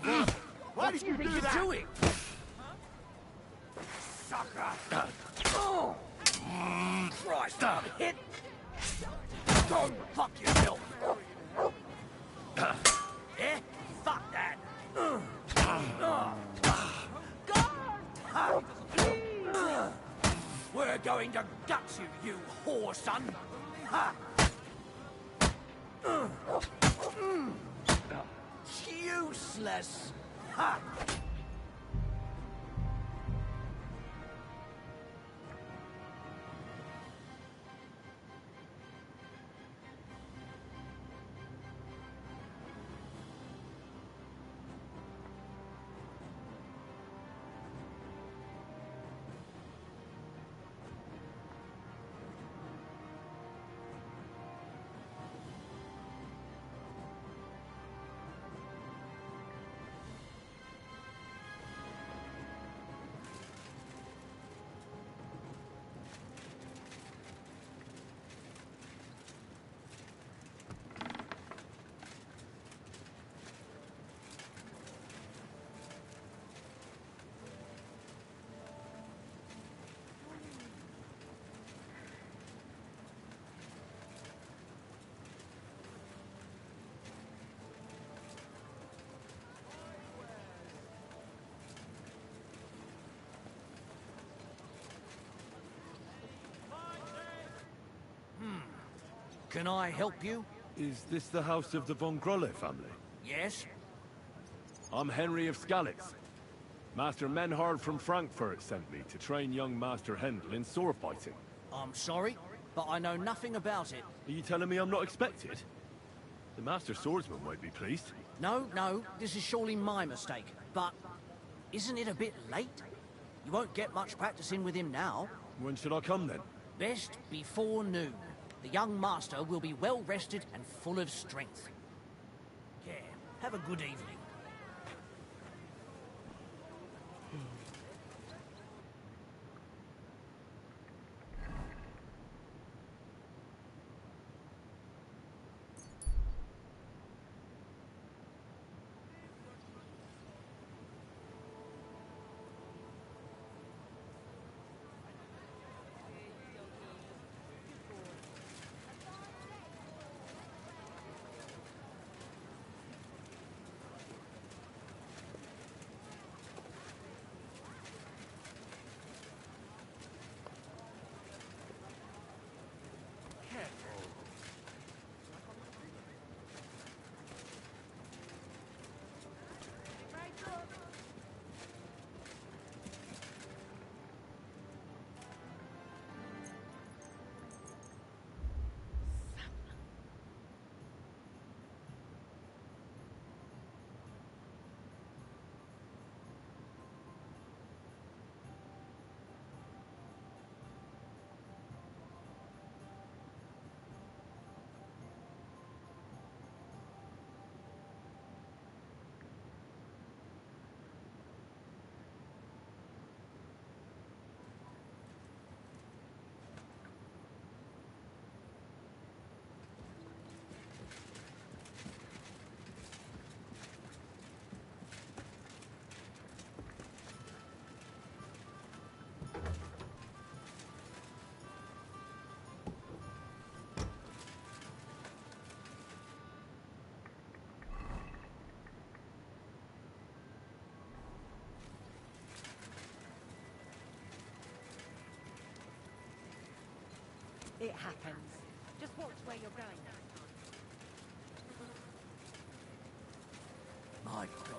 What? Why did you do that? Doing? Sucker! Oh! Christ, I'm hit! Don't fuck yourself! Eh? Fuck that! God! We're going to gut you, you whore son! Ha! Useless! Ha! Can I help you? Is this the house of the Von Grolle family? Yes? I'm Henry of Skalitz. Master Menhard from Frankfurt sent me to train young Master Hendel in sword fighting. I'm sorry, but I know nothing about it. Are you telling me I'm not expected? The Master Swordsman might be pleased. No, this is surely my mistake. But isn't it a bit late? You won't get much practice in with him now. When should I come then? Best before noon. The young master will be well rested and full of strength. Care. Have a good evening. It happens. Just watch where you're going. My God.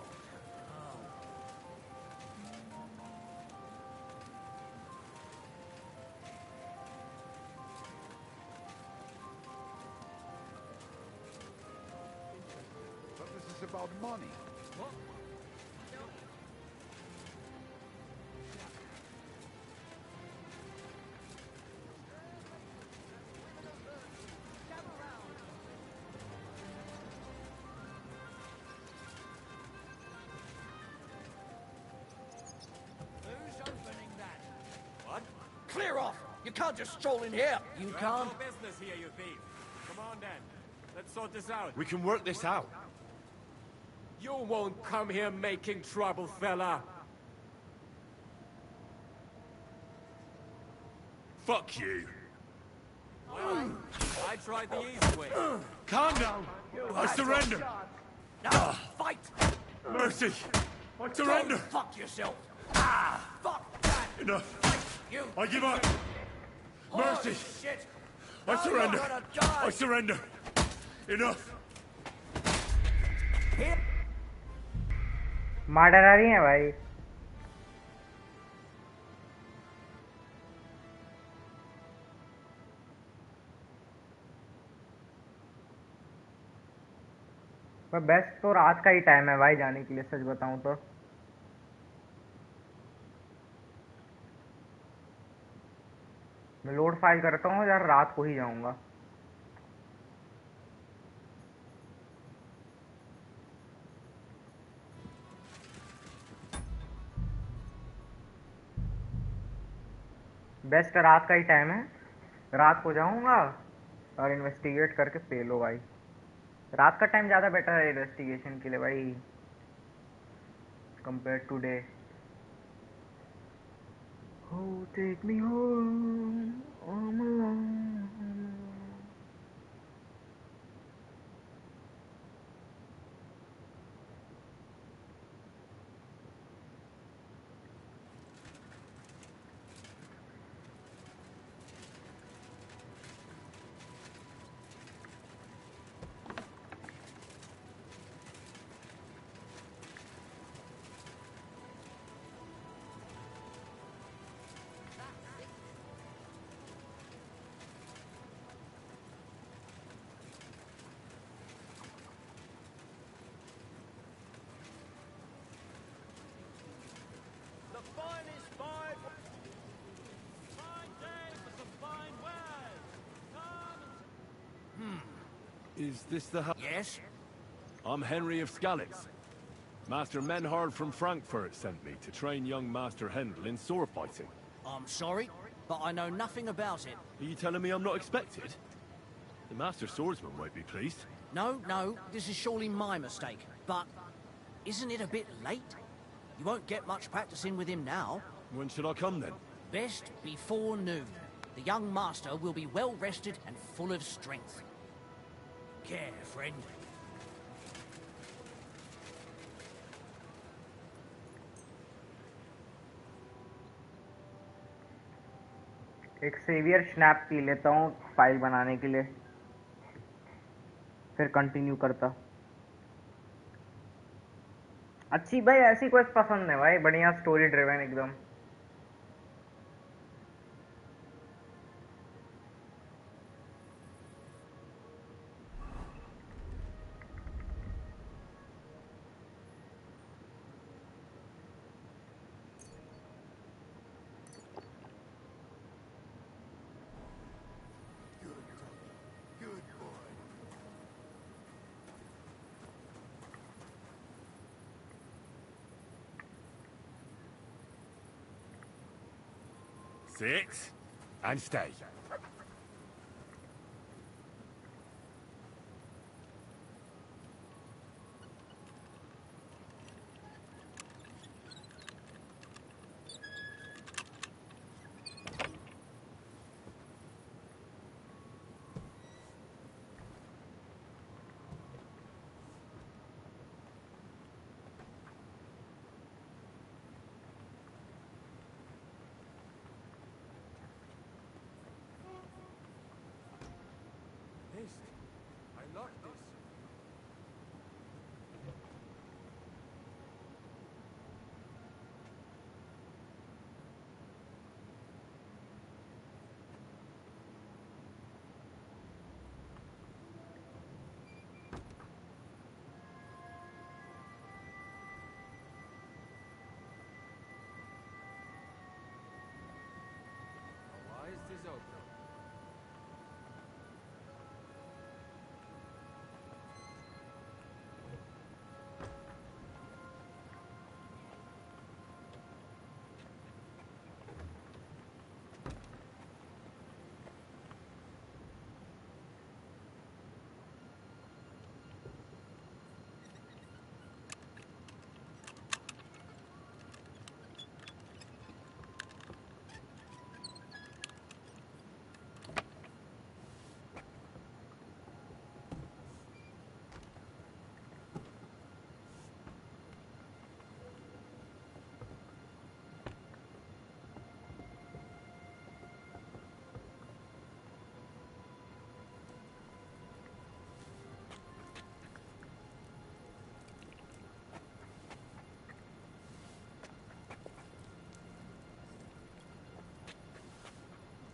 But this is about money. What? Who's opening that? What? Clear off! You can't just stroll in here! You can't? No business here, you thief. Come on then. Let's sort this out. We can work this out. You won't come here making trouble, fella. Fuck you. Well, I tried the easy way. Calm down. I surrender. No, fight! Mercy. I surrender. Go fuck yourself. Ah, fuck that. Enough. You. I give up. Mercy. Holy shit. I Now surrender. you're gonna die. I surrender. Enough. मार डरा रही है भाई। पर best तो रात का ही time है भाई जाने के लिए, सच बताऊं तो। मैं लोड फाइल करता हूँ यार, रात को ही जाऊंगा। बेस्ट रात का ही टाइम है, रात को जाऊंगा और इन्वेस्टिगेट करके पे लो भाई। रात का टाइम ज़्यादा बेटर है इन्वेस्टिगेशन के लिए भाई, compare today. Oh, take me home, I'm alone. The finest fine day for some fine wares. Come and Is this the house? Yes? I'm Henry of Skalitz. Master Menhard from Frankfurt sent me to train young Master Hendel in sword fighting. I'm sorry, but I know nothing about it. Are you telling me I'm not expected? The Master Swordsman won't be pleased. No, this is surely my mistake. But isn't it a bit late? You won't get much practicing with him now. When should I come then? Best before noon. The young master will be well rested and full of strength. Care, friend. एक saviour snap P लेता हूँ file बनाने के लिए, फिर continue करता। अच्छी भाई ऐसी कुछ पसंद है भाई, बढ़िया स्टोरी ड्रिवन एकदम। Sit and stay.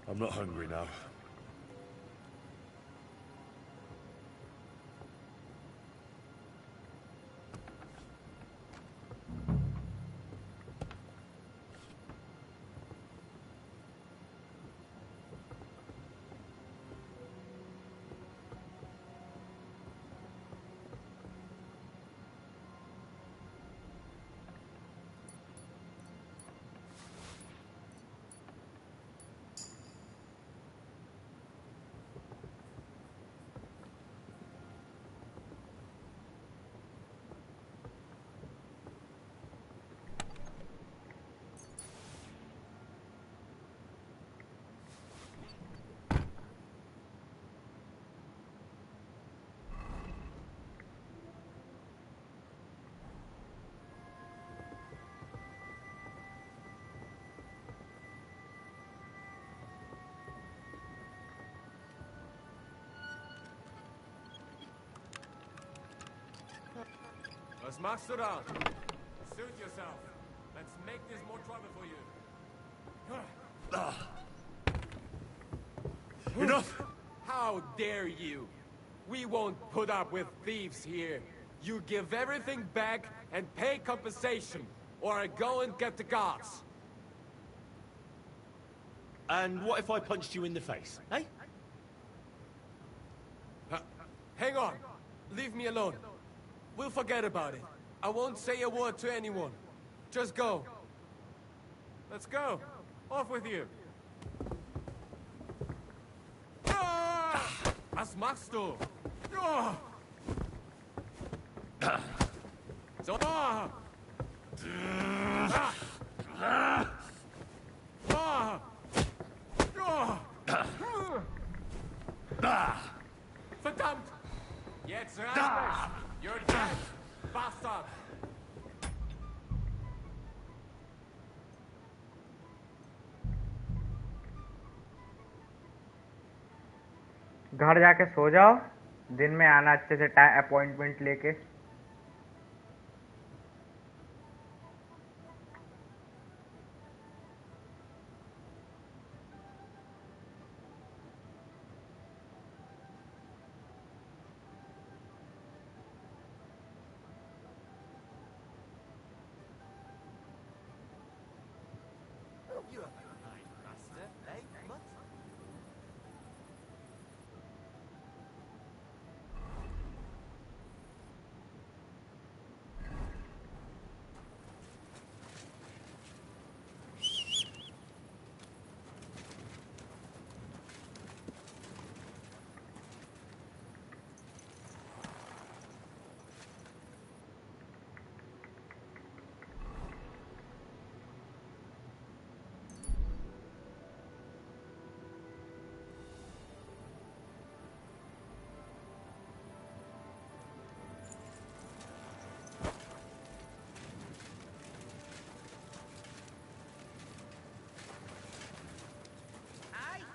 I'm not hungry now. Let's march around. Suit yourself. Let's make this more trouble for you. Enough! How dare you? We won't put up with thieves here. You give everything back and pay compensation, or I go and get the guards. And what if I punched you in the face, eh? Hang on. Leave me alone. We'll forget about it. I won't say a word to anyone. Just go. Let's go. Off with you. Was machst du? Ah! So. Ah! Ah! Ah! Ah! Verdammt! Jetzt reicht es! You're dead, bastard! घर जाके सो जाओ, दिन में आना अच्छे से appointment लेके।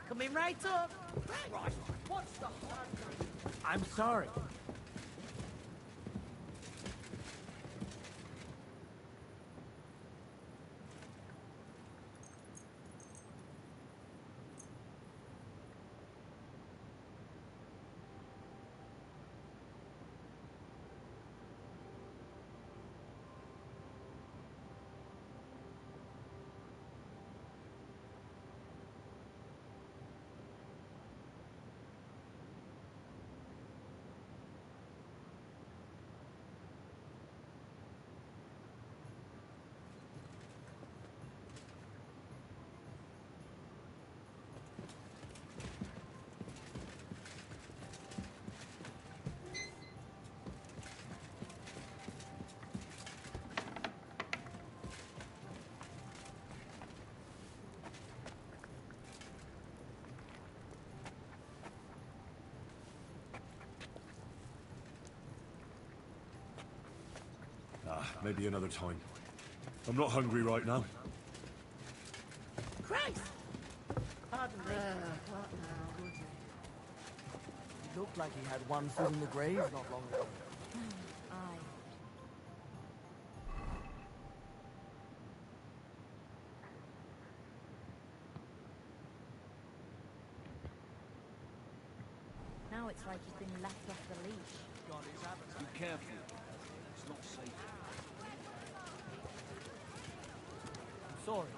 Coming right up. Right. What's the... I'm sorry. Maybe another time. I'm not hungry right now. Christ! Pardon me. What now? He looked like he had one foot in the grave not long ago. Aye. it's like he's been left off the leash. Be careful. It's not safe. I'm sorry.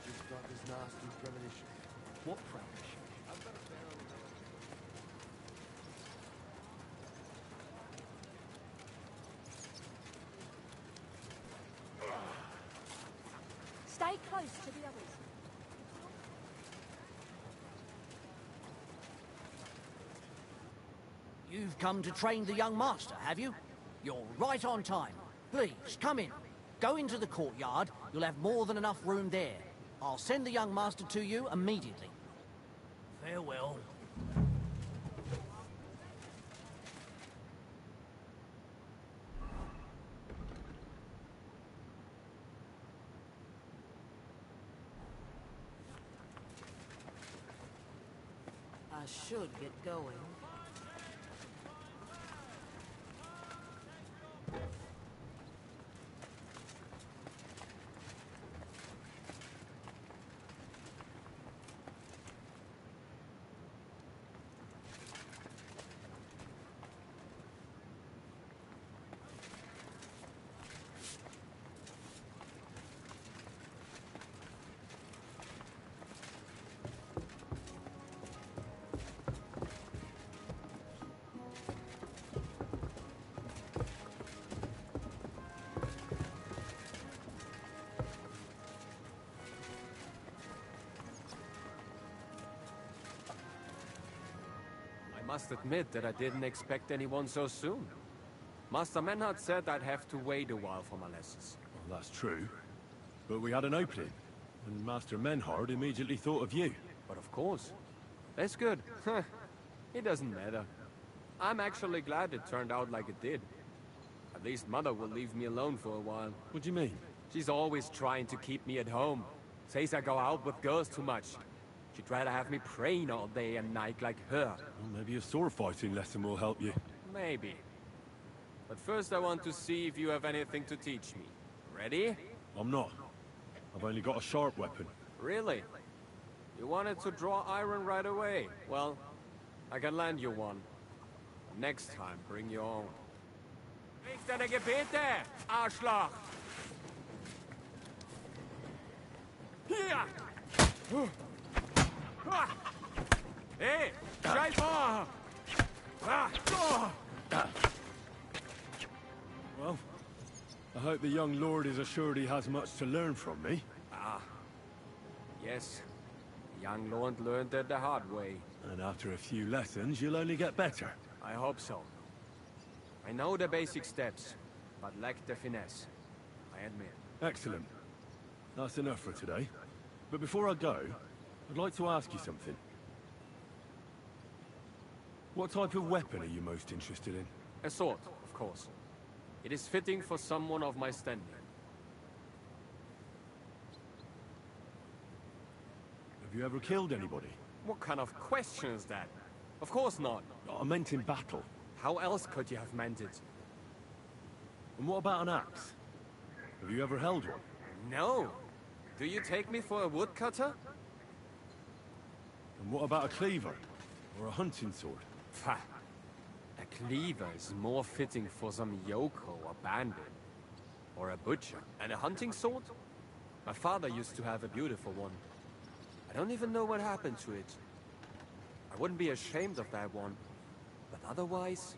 Just got this nasty premonition. What premonition? I've got a barrel of Stay close to the others. You've come to train the young master, have you? You're right on time. Please, come in. Go into the courtyard. You'll have more than enough room there. I'll send the young master to you immediately. Farewell. I should get going. I must admit that I didn't expect anyone so soon. Master Menhard said I'd have to wait a while for my lessons. Well, that's true. But we had an opening, and Master Menhard immediately thought of you. But of course. That's good. It doesn't matter. I'm actually glad it turned out like it did. At least Mother will leave me alone for a while. What do you mean? She's always trying to keep me at home. Says I go out with girls too much. She'd rather have me praying all day and night like her. Well, maybe a sword fighting lesson will help you. Maybe. But first I want to see if you have anything to teach me. Ready? I'm not. I've only got a sharp weapon. Really? You wanted to draw iron right away. Well, I can lend you one. Next time, bring your own. Kriegst deine Gebete, Arschloch! Hier! Hey! Scheiße! Well, I hope the young lord is assured he has much to learn from me. Ah. Yes. The young lord learned it the hard way. And after a few lessons, you'll only get better. I hope so. I know the basic steps, but lack the finesse. I admit. Excellent. That's enough for today. But before I go, I'd like to ask you something. What type of weapon are you most interested in? A sword, of course. It is fitting for someone of my standing. Have you ever killed anybody? What kind of question is that? Of course not. I meant in battle. How else could you have meant it? And what about an axe? Have you ever held one? No. Do you take me for a woodcutter? And what about a cleaver? Or a hunting sword? Pah. A cleaver is more fitting for some yokel or bandit. Or a butcher. And a hunting sword? My father used to have a beautiful one. I don't even know what happened to it. I wouldn't be ashamed of that one. But otherwise,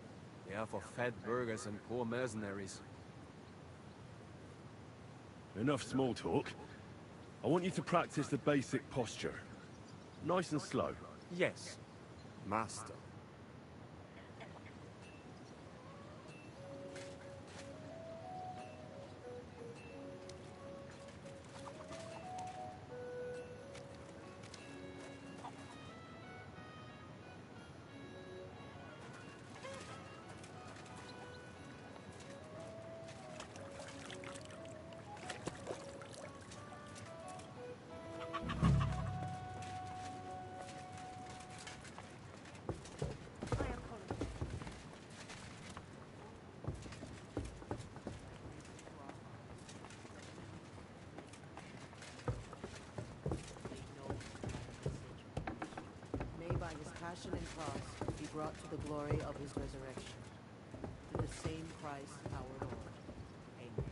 they are for fat burghers and poor mercenaries. Enough small talk. I want you to practice the basic posture. Nice and slow. Yes, master. passion and cross he brought to the glory of his resurrection. To the same Christ our Lord. Amen.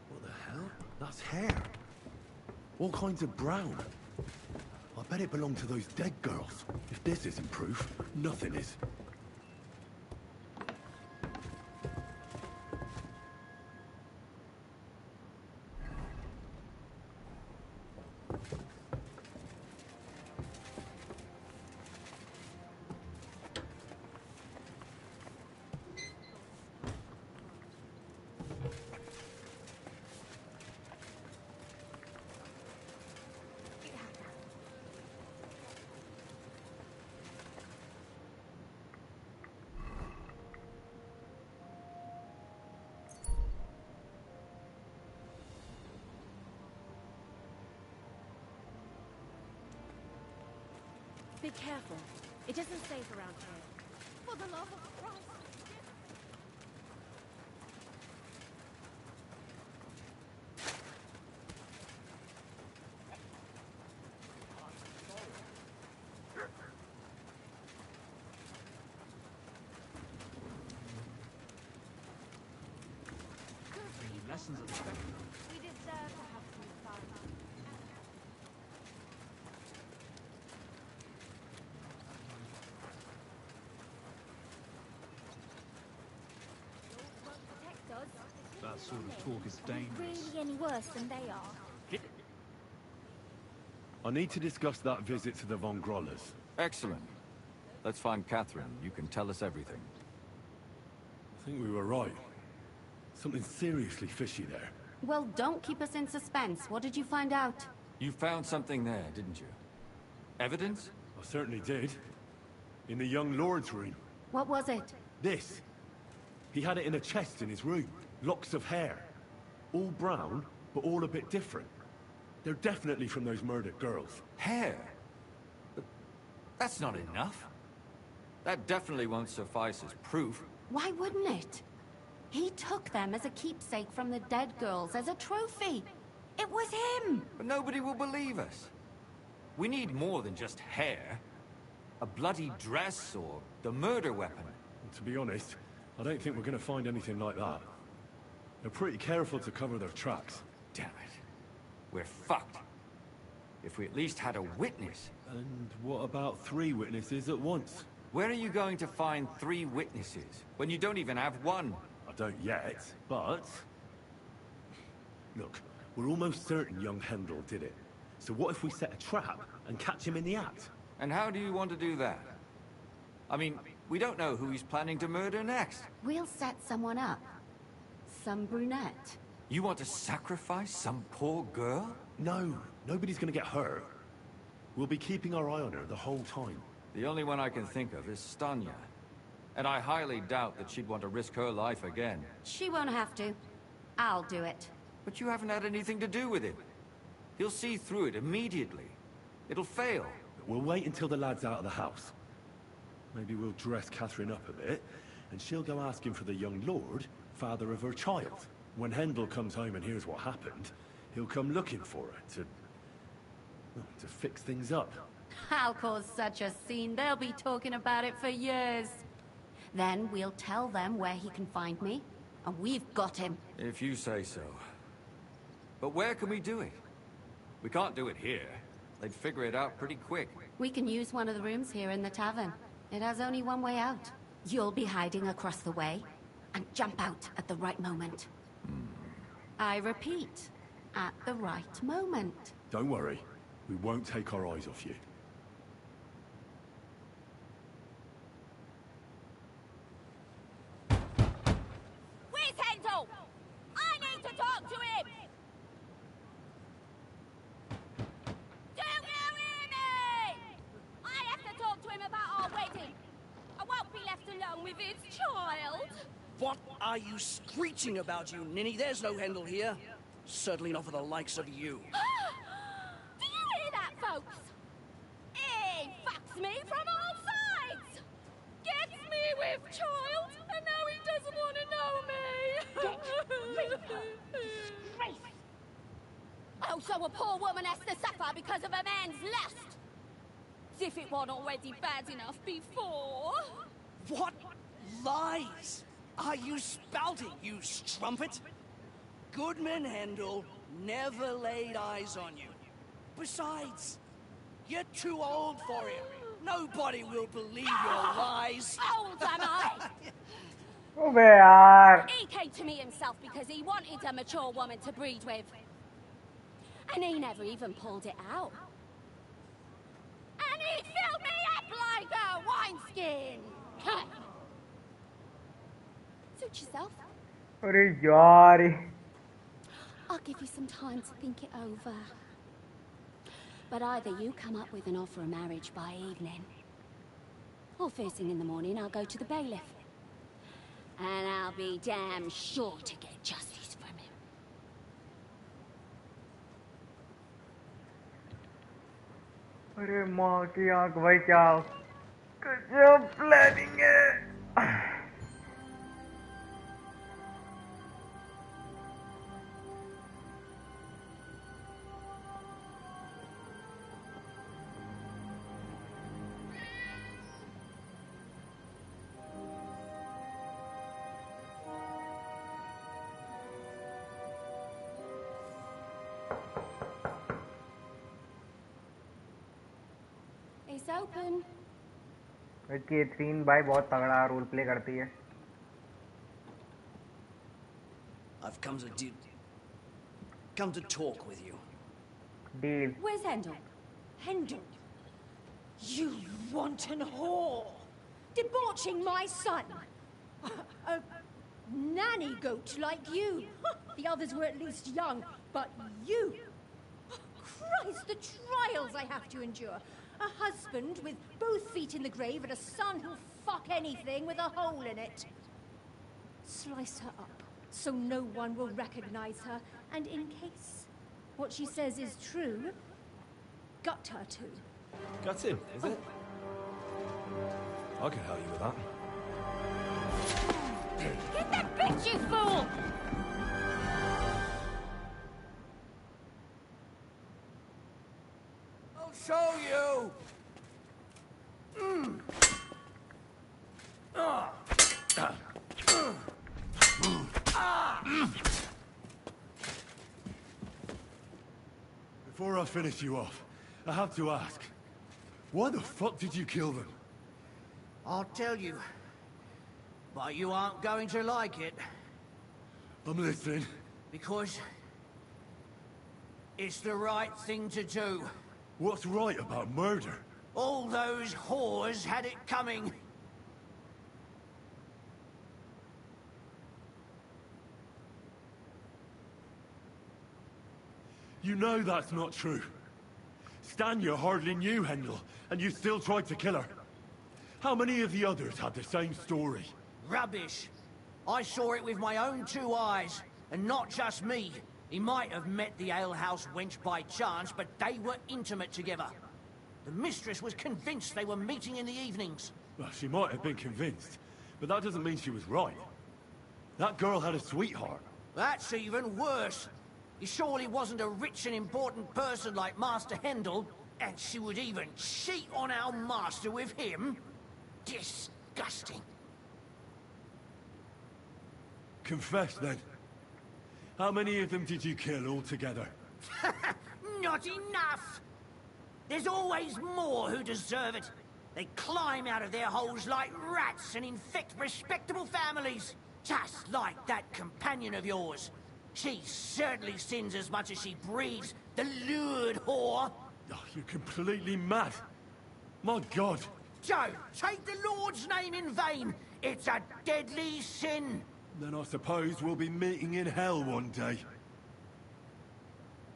What the hell? That's hair. All kinds of brown. I bet it belonged to those dead girls. If this isn't proof, nothing is. Be careful. It isn't safe around here. For the love of Christ! Lessons of the spectre. We deserve to have some fun. That sort of talk is dangerous. Really any worse than they are. I need to discuss that visit to the Von Grollers. Excellent. Let's find Catherine. You can tell us everything. I think we were right. Something seriously fishy there. Well, don't keep us in suspense. What did you find out? You found something there, didn't you? Evidence? I certainly did. In the young lord's room. What was it? This. He had it in a chest in his room. Locks of hair. All brown, but all a bit different. They're definitely from those murdered girls. Hair? But that's not enough. That definitely won't suffice as proof. Why wouldn't it? He took them as a keepsake from the dead girls, as a trophy. It was him! But nobody will believe us. We need more than just hair. A bloody dress or the murder weapon. To be honest, I don't think we're going to find anything like that. They're pretty careful to cover their tracks. Damn it. We're fucked. If we at least had a witness. And what about 3 witnesses at once? Where are you going to find 3 witnesses when you don't even have one? I don't yet, but... Look, we're almost certain young Hendel did it. So what if we set a trap and catch him in the act? And how do you want to do that? I mean, we don't know who he's planning to murder next. We'll set someone up. Some brunette. You want to sacrifice some poor girl? No, nobody's gonna get hurt. We'll be keeping our eye on her the whole time. The only one I can think of is Stanya. And I highly doubt that she'd want to risk her life again. She won't have to. I'll do it. But you haven't had anything to do with it. He'll see through it immediately. It'll fail. We'll wait until the lad's out of the house. Maybe we'll dress Catherine up a bit, and she'll go asking for the young lord, father of her child. When Hendel comes home and hears what happened, he'll come looking for her to fix things up. I'll cause such a scene, they'll be talking about it for years. Then we'll tell them where he can find me, and we've got him. If you say so. But where can we do it? We can't do it here. They'd figure it out pretty quick. We can use one of the rooms here in the tavern. It has only one way out. You'll be hiding across the way, and jump out at the right moment. I repeat, at the right moment. Don't worry. We won't take our eyes off you. Where's Hendel? I need to talk to him! Don't you hear me? I have to talk to him about our wedding. I won't be left alone with his child. What are you screeching about, you ninny? There's no Hendel here. Certainly not for the likes of you. Do you hear that, folks? He fucks me from all sides. Gets me with child, and now he doesn't want to know me. Oh, so a poor woman has to suffer because of a man's lust. As if it wasn't already bad enough before. What lies are you spouting, you strumpet? Goodman Hendel never laid eyes on you. Besides, you're too old for him. Nobody will believe your lies. Old am I? अबे यार. He came to me himself because he wanted a mature woman to breed with. And he never even pulled it out. And he filled me up like a wineskin. Suit yourself. अरे यार. I'll give you some time to think it over. But either you come up with an offer of marriage by evening, or first thing in the morning I'll go to the bailiff. And I'll be damn sure to get justice from him. अरे माँ की आँख भाई क्या गजब planning है. It's open. Catherine भाई बहुत तगड़ा रोल प्ले करती है. I've come to talk with you. Deal. Where's Hendel? Hendel? You wanton whore! Debauching my son! A nanny goat like you! The others were at least young, but you! Christ, the trials I have to endure! A husband with both feet in the grave and a son who'll fuck anything with a hole in it. Slice her up, so no one will recognize her, and in case what she says is true, gut her too. Gut him, is it? I can help you with that. Get that bitch, you fool! I'll show you! Before I finish you off, I have to ask, why the fuck did you kill them? I'll tell you. But you aren't going to like it. I'm listening. Because it's the right thing to do. What's right about murder? All those whores had it coming. You know that's not true. Stanya hardly knew Hendel, and you still tried to kill her. How many of the others had the same story? Rubbish. I saw it with my own 2 eyes, and not just me. He might have met the alehouse wench by chance, but they were intimate together. The mistress was convinced they were meeting in the evenings. Well, she might have been convinced, but that doesn't mean she was right. That girl had a sweetheart. That's even worse. He surely wasn't a rich and important person like Master Hendel, and she would even cheat on our master with him? Disgusting. Confess, then. How many of them did you kill altogether? Not enough! There's always more who deserve it. They climb out of their holes like rats and infect respectable families. Just like that companion of yours. She certainly sins as much as she breathes, the lured whore. Oh, you're completely mad. My God. Don't take the Lord's name in vain. It's a deadly sin. Then I suppose we'll be meeting in hell one day.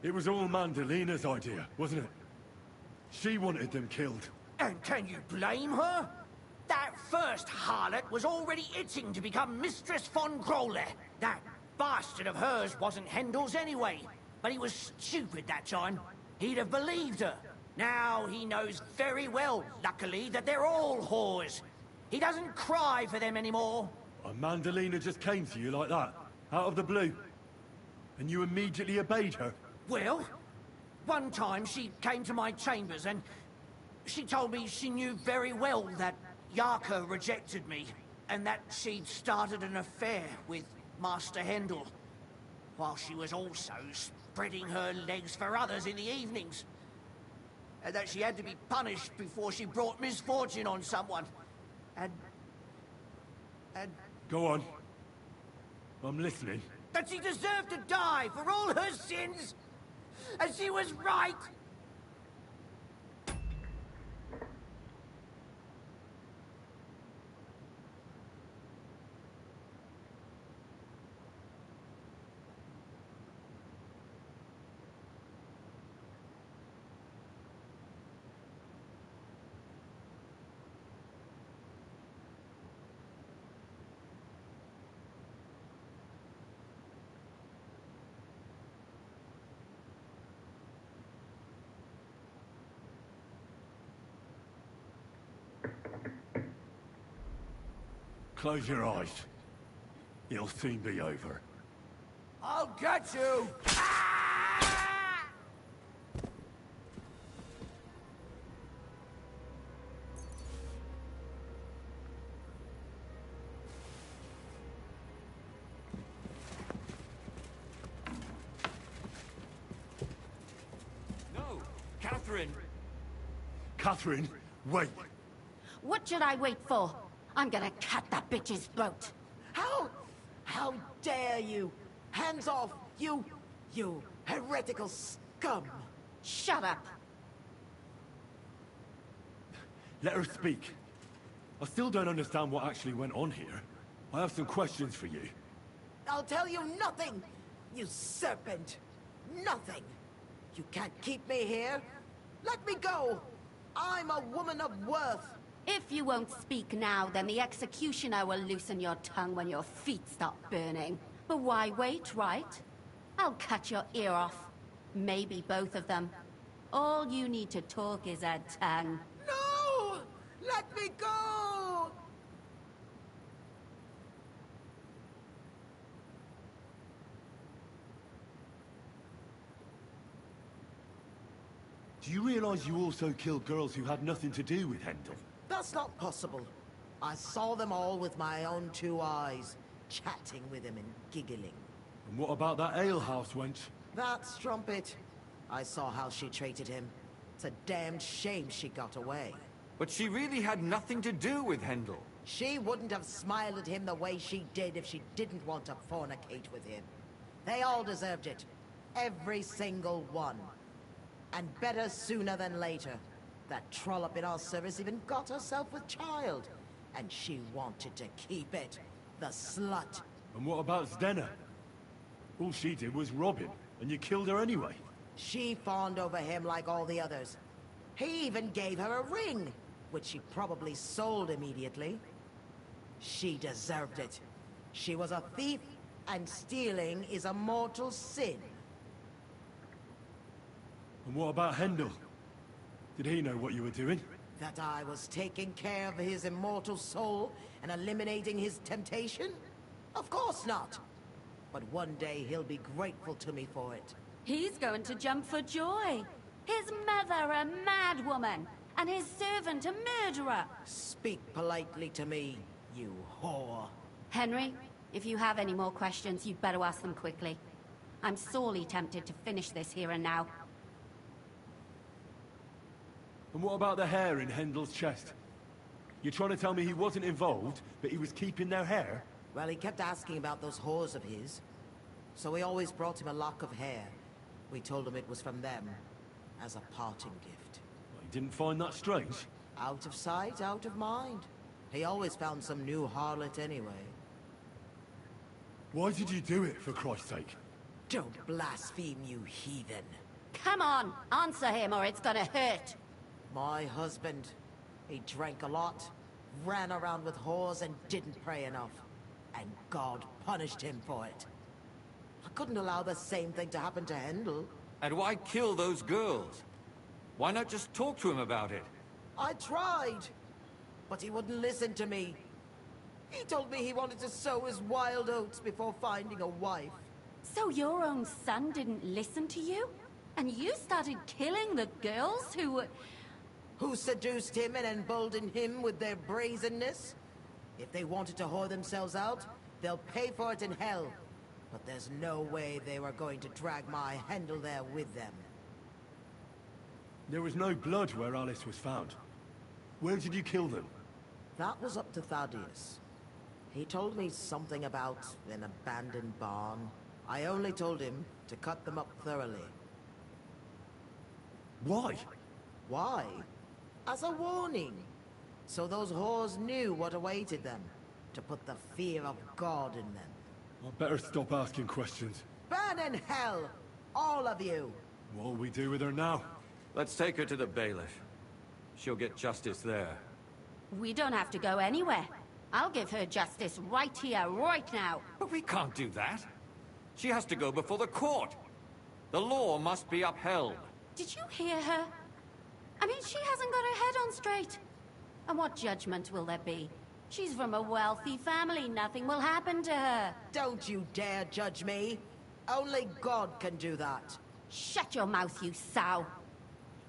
It was all Mandalina's idea, wasn't it? She wanted them killed. And can you blame her? That first harlot was already itching to become Mistress von Grole. That bastard of hers wasn't Hendel's anyway, but he was stupid that time. He'd have believed her. Now he knows very well, luckily, that they're all whores. He doesn't cry for them anymore. And Mandalina just came to you like that, out of the blue. And you immediately obeyed her? Well, one time she came to my chambers and she told me she knew very well that Yarka rejected me, and that she'd started an affair with Master Hendel, while she was also spreading her legs for others in the evenings. And that she had to be punished before she brought misfortune on someone. And... Go on. I'm listening. That she deserved to die for all her sins! And she was right! Close your eyes. It'll soon be over. I'll get you! No! Catherine! Catherine, wait! What should I wait for? I'm gonna cut that bitch's throat. How dare you? Hands off, you heretical scum! Shut up! Let her speak. I still don't understand what actually went on here. I have some questions for you. I'll tell you nothing, you serpent! Nothing! You can't keep me here! Let me go! I'm a woman of worth! If you won't speak now, then the executioner will loosen your tongue when your feet stop burning. But why wait, right? I'll cut your ear off. Maybe both of them. All you need to talk is a tongue. No! Let me go! Do you realize you also killed girls who had nothing to do with Hendel? That's not possible. I saw them all with my own 2 eyes, chatting with him and giggling. And what about that alehouse wench? That strumpet. I saw how she treated him. It's a damned shame she got away. But she really had nothing to do with Hendel. She wouldn't have smiled at him the way she did if she didn't want to fornicate with him. They all deserved it. Every single one. And better sooner than later. That trollop in our service even got herself with child. And she wanted to keep it. The slut. And what about Zdenna? All she did was rob him, and you killed her anyway. She fawned over him like all the others. He even gave her a ring, which she probably sold immediately. She deserved it. She was a thief, and stealing is a mortal sin. And what about Hendel? Did he know what you were doing? That I was taking care of his immortal soul and eliminating his temptation? Of course not. But one day he'll be grateful to me for it. He's going to jump for joy. His mother a mad woman, and his servant a murderer. Speak politely to me, you whore. Henry, if you have any more questions, you'd better ask them quickly. I'm sorely tempted to finish this here and now. And what about the hair in Hendel's chest? You're trying to tell me he wasn't involved, but he was keeping their hair? Well, he kept asking about those whores of his. So we always brought him a lock of hair. We told him it was from them, as a parting gift. Well, he didn't find that strange? Out of sight, out of mind. He always found some new harlot anyway. Why did you do it, for Christ's sake? Don't blaspheme, you heathen. Come on, answer him or it's gonna hurt. My husband. He drank a lot, ran around with whores, and didn't pray enough. And God punished him for it. I couldn't allow the same thing to happen to Hendel. And why kill those girls? Why not just talk to him about it? I tried, but he wouldn't listen to me. He told me he wanted to sow his wild oats before finding a wife. So your own son didn't listen to you? And you started killing the girls who seduced him and emboldened him with their brazenness? If they wanted to whore themselves out, they'll pay for it in hell. But there's no way they were going to drag my Hendel there with them. There was no blood where Alice was found. Where did you kill them? That was up to Thaddeus. He told me something about an abandoned barn. I only told him to cut them up thoroughly. Why? Why? As a warning. So those whores knew what awaited them. To put the fear of God in them. I'd better stop asking questions. Burn in hell! All of you! What'll we do with her now? Let's take her to the bailiff. She'll get justice there. We don't have to go anywhere. I'll give her justice right here, right now. But we can't do that. She has to go before the court. The law must be upheld. Did you hear her? I mean, she hasn't got her head on straight. And what judgment will there be? She's from a wealthy family. Nothing will happen to her. Don't you dare judge me. Only God can do that. Shut your mouth, you sow.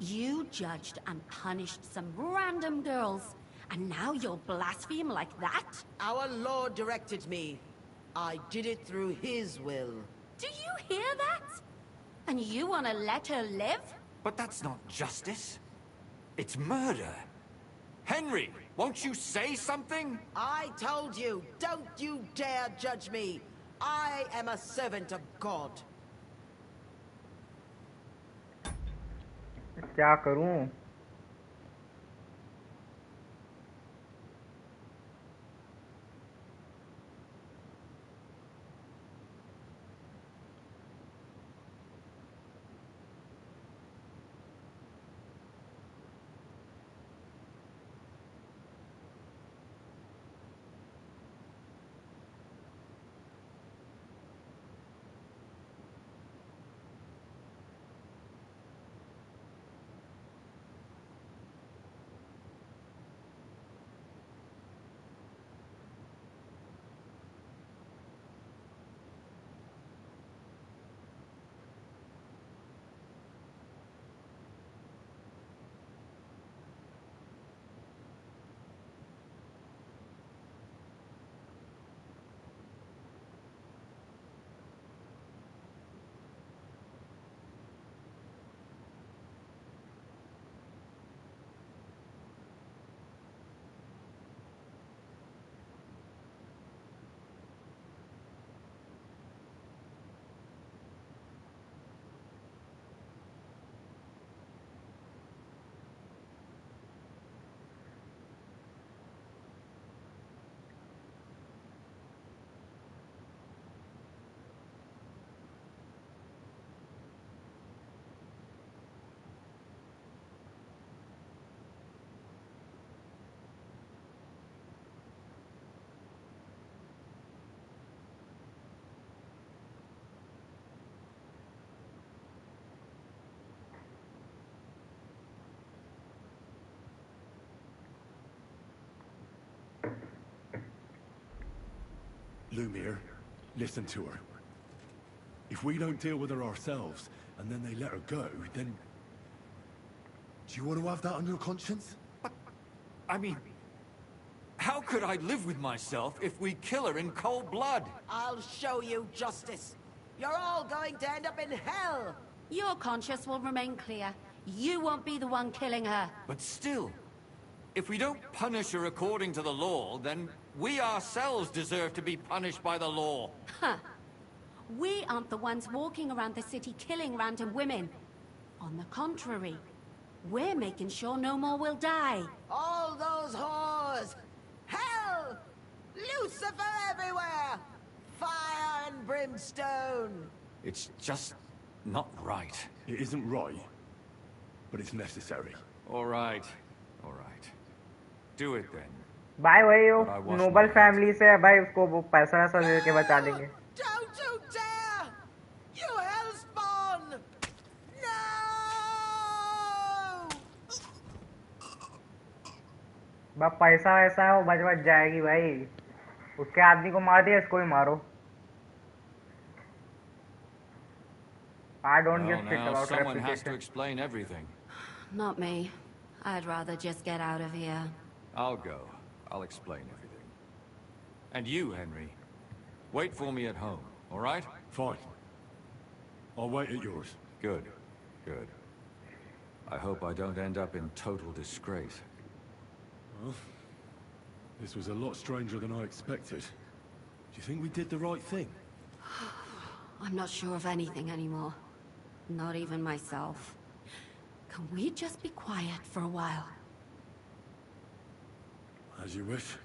You judged and punished some random girls. And now you'll blaspheme like that? Our Lord directed me. I did it through His will. Do you hear that? And you want to let her live? But that's not justice. It's murder. Henry, won't you say something? I told you, don't you dare judge me. I am a servant of God. क्या करूं? Lumiere, listen to her. If we don't deal with her ourselves, and then they let her go, then... Do you want to have that on your conscience? I mean, how could I live with myself if we kill her in cold blood? I'll show you justice. You're all going to end up in hell. Your conscience will remain clear. You won't be the one killing her. But still, if we don't punish her according to the law, then we ourselves deserve to be punished by the law. Huh. We aren't the ones walking around the city killing random women. On the contrary, we're making sure no more will die. All those whores! Hell! Lucifer everywhere! Fire and brimstone! It's just not right. It isn't right, but it's necessary. All right. All right. Do it then. भाई वही वो But I wash noble my family से है भाई, उसको वो पैसा वैसा दे के बचा लेंगे. Don't you dare! You hellspawn! No! बस पैसा वैसा है वो बच बच जाएगी भाई. उसके आदमी को मार दिया, इसको भी मारो. I don't Well, give shit now about someone has to reputation. explain everything. Not me. I'd rather just get out of here. I'll go. I'll explain everything. And you, Henry, wait for me at home, all right? Fine. I'll wait at yours. Good. Good. I hope I don't end up in total disgrace. Well, this was a lot stranger than I expected. Do you think we did the right thing? I'm not sure of anything anymore. Not even myself. Can we just be quiet for a while? As you wish.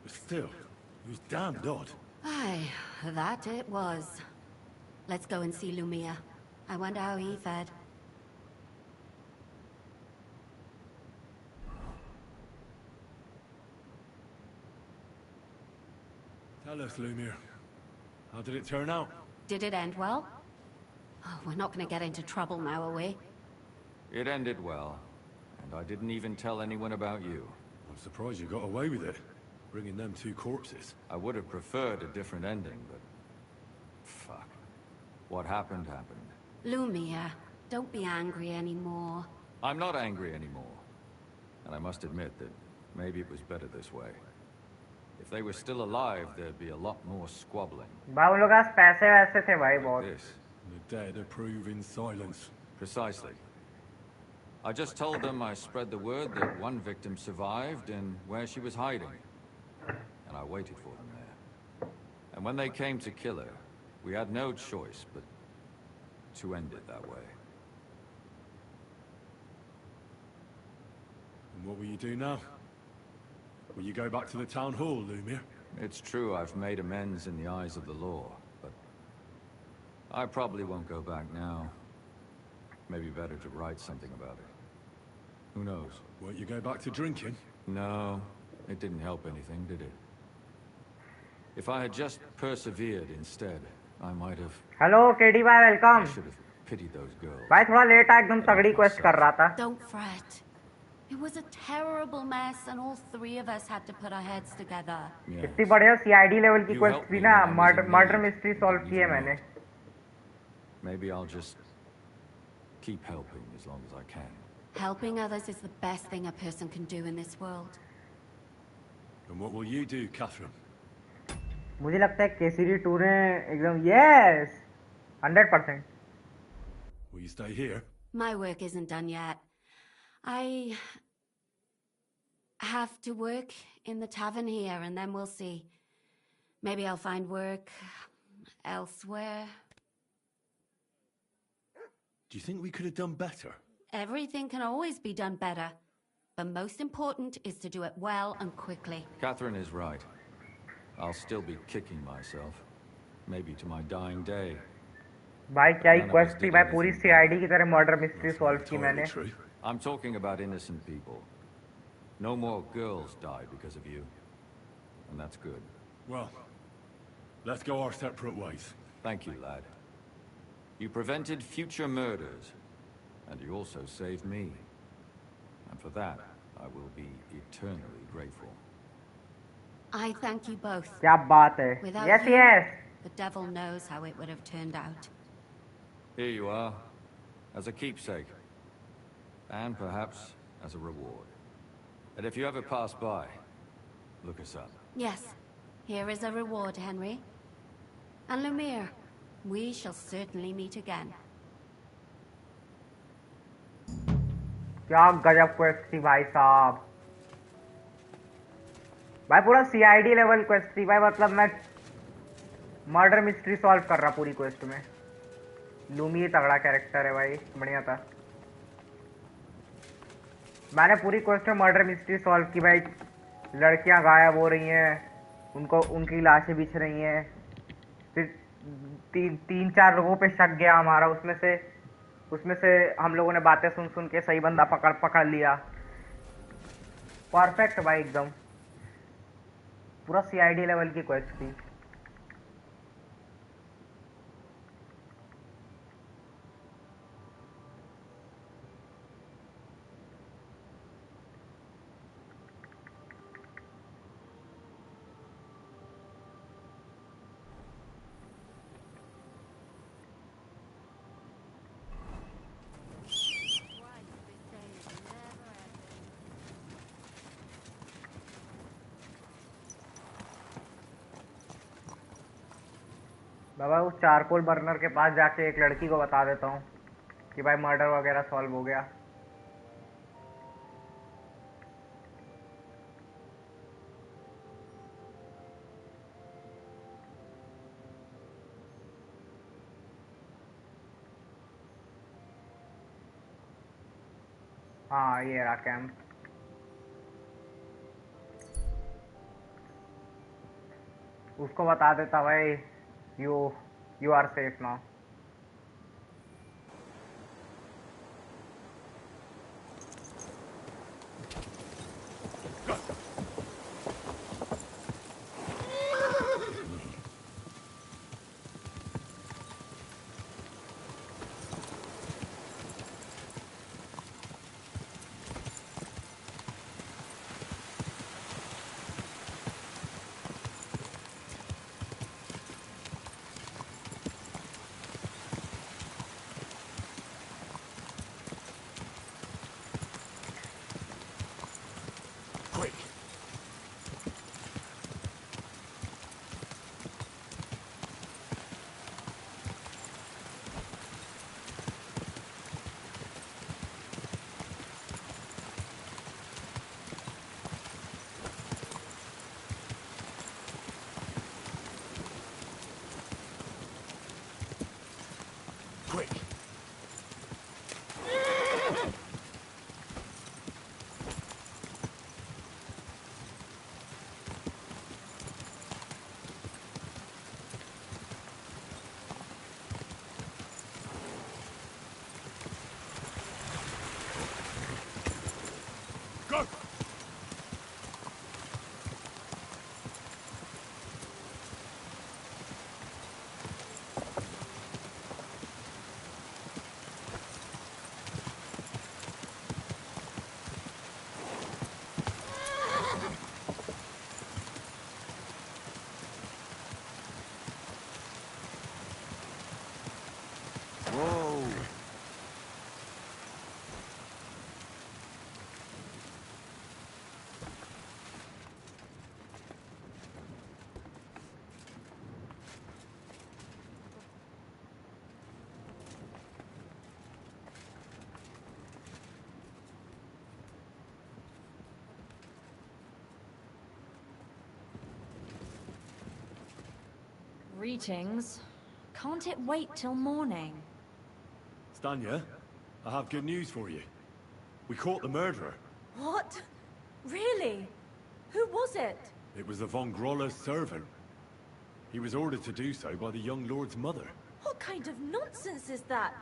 But still, it was damned odd. Aye, that it was. Let's go and see Lumia. I wonder how he fared. Tell us, Lumiere. How did it turn out? Did it end well? Oh, we're not going to get into trouble now, are we? It ended well, and I didn't even tell anyone about you. I'm surprised you got away with it, bringing them two corpses. I would have preferred a different ending, but... fuck. What happened, happened. Lumia, don't be angry anymore. I'm not angry anymore. And I must admit that maybe it was better this way. If they were still alive, there'd be a lot more squabbling. भाई उन लोगों के पास पैसे वैसे थे भाई बहुत. This. The dead approve in silence. Precisely. I just told them I spread the word that one victim survived and where she was hiding. And I waited for them there. And when they came to kill her, we had no choice but to end it that way. And what will you do now? Will you go back to the town hall, Lumiere? It's true I've made amends in the eyes of the law, but I probably won't go back now. Maybe better to write something about it. Who knows? Won't you go back to drinking? No, it didn't help anything, did it? If I had just persevered instead, I might have... Hello, KD भाई, welcome. I should have pitied those girls. भाई थोड़ा late आया, एकदम तगड़ी quest कर रहा था. Don't fret. It was a terrible mess, and all three of us had to put our heads together. इतनी बढ़िया CID level की quest भी ना, murder mystery solve की है मैंने. Maybe I'll just keep helping as long as I can. Helping others is the best thing a person can do in this world. And what will you do, Catherine? मुझे लगता है केसरी 2 ने एकदम yes 100%. Will you stay here? My work isn't done yet. I have to work in the tavern here, and then we'll see. Maybe I'll find work elsewhere. Do you think we could have done better? Everything can always be done better. The most important is to do it well and quickly. Catherine is right. I'll still be kicking myself. Maybe to my dying day. भाई क्या ही quest थी भाई, पूरी CID की तरह murder mystery solve की मैंने. I'm talking about innocent people. No more girls die because of you. And that's good. Well, let's go our separate ways. Thank you, lad. You prevented future murders. And you also saved me. for that, I will be eternally grateful. I thank you both. क्या बात है? Without Yes, you, yes. the devil knows how it would have turned out. Here you are, as a keepsake. And perhaps as a reward. And if you ever pass by, look us up. Yes, here is a reward, Henry. And Lumiere, we shall certainly meet again. क्या गजब quest थी भाई साहब। भाई पूरा CID level quest थी भाई, मतलब मैं मर्डर मिस्ट्री सॉल्व कर रहा पूरी क्वेस्ट में। लूमी तगड़ा कैरेक्टर है भाई, बढ़िया था। मैंने पूरी क्वेस्ट में मर्डर मिस्ट्री सॉल्व की भाई। लड़कियां गायब हो रही हैं, उनको उनकी लाशें बिछ रही हैं, फिर तीन चार लोगों पे शक गया हमारा, उसमें से हम लोगों ने बातें सुन सुन के सही बंदा पकड़ लिया। परफेक्ट भाई, एकदम पूरा सीआईडी लेवल की क्वेस्ट थी। बाबा उस चारकोल बर्नर के पास जाके एक लड़की को बता देता हूँ कि भाई मर्डर वगैरह सॉल्व हो गया। हाँ ये रहा कैंप। उसको बता देता भाई you are safe now. Greetings. Can't it wait till morning? Stanya, I have good news for you. We caught the murderer. What? Really? Who was it? It was the von Groller's servant. He was ordered to do so by the young lord's mother. What kind of nonsense is that?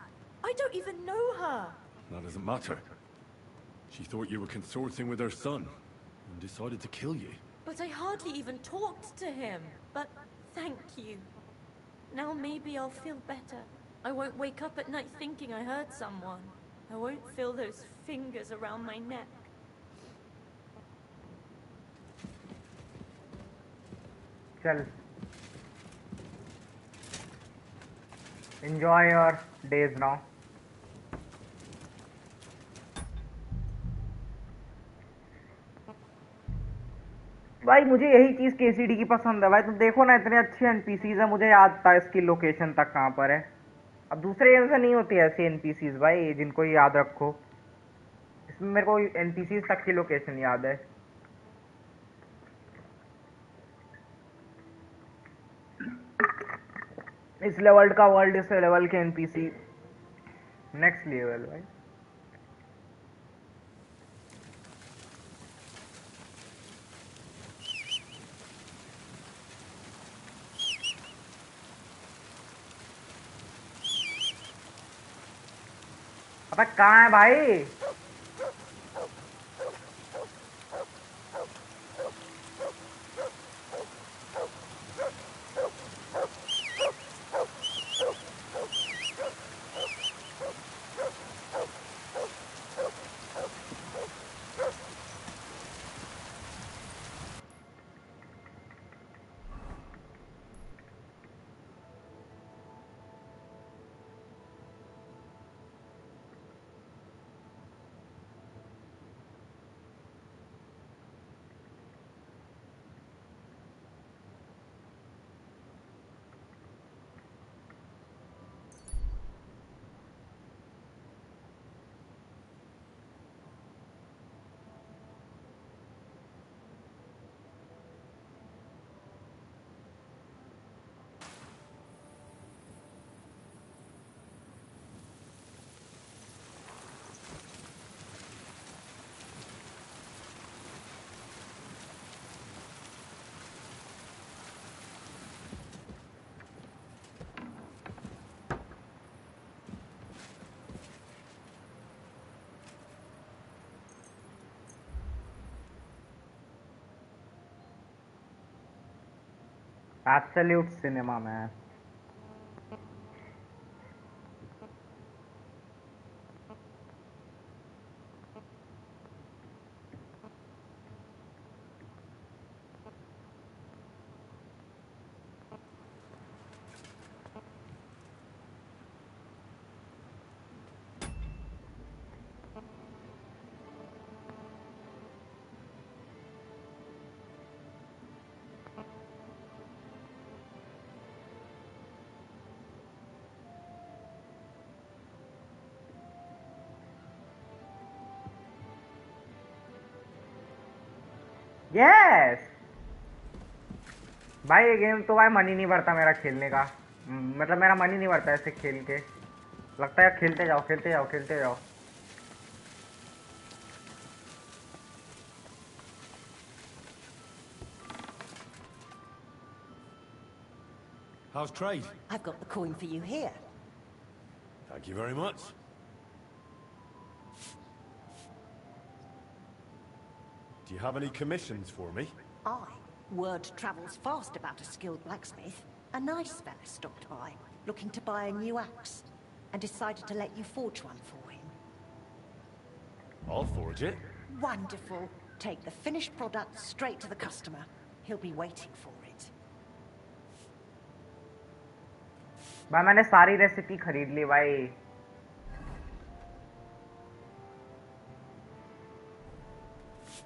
I don't even know her. That doesn't matter. She thought you were consorting with her son and decided to kill you. But I hardly even talked to him. But thank you. Now maybe I'll feel better. I won't wake up at night thinking I hurt someone. I won't feel those fingers around my neck. चल enjoy your days now. भाई मुझे यही चीज KCD की पसंद है भाई। तुम देखो ना इतने अच्छे एनपीसीज है, मुझे याद था इसकी लोकेशन तक कहाँ पर है। अब दूसरे गेम से नहीं होती ऐसी एनपीसीज भाई जिनको याद रखो। इसमें मेरे को एनपीसीज तक की लोकेशन याद है। इस लेवल का वर्ल्ड, इस लेवल के एनपीसी नेक्स्ट लेवल भाई। अबे कहाँ है भाई? एब्सोल्यूट सिनेमा में यस भाई। ये गेम तो भाई मन ही नहीं भरता मेरा खेलने का। मतलब मेरा मन ही नहीं भरता ऐसे खेल के। लगता है खेलते जाओ खेलते जाओ खेलते जाओ। How's trade? I've got the coin for you here. Thank you very much. Do you have any commissions for me? Aye. Word travels fast about a skilled blacksmith. A nice fella stopped by, looking to buy a new axe, and decided to let you forge one for him. I'll forge it. Wonderful. Take the finished product straight to the customer. He'll be waiting for it. भाई मैंने सारी recipe खरीद ली भाई।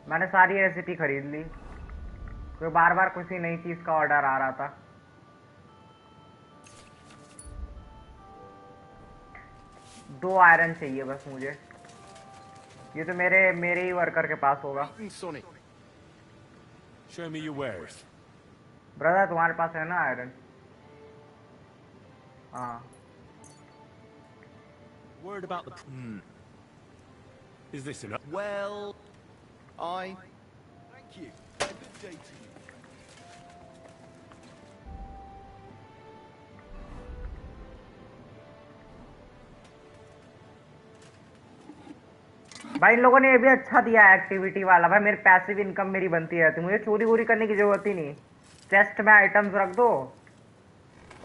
मैंने सारी recipe खरीद ली। तो बार बार किसी नई चीज का ऑर्डर आ रहा था। दो आयरन चाहिए बस मुझे। ये तो मेरे ही वर्कर के पास होगा। Show me your wares. Brother तुम्हारे पास है ना आयरन? हाँ। Word about the. Is this enough? Well, thank you. A good day to you. भाई इन लोगों ने ये भी अच्छा दिया है एक्टिविटी वाला। भाई मेरी पैसिव इनकम मेरी बनती रहती है। मुझे चोरी वोरी करने की जरूरत ही नहीं। चेस्ट में आइटम्स रख दो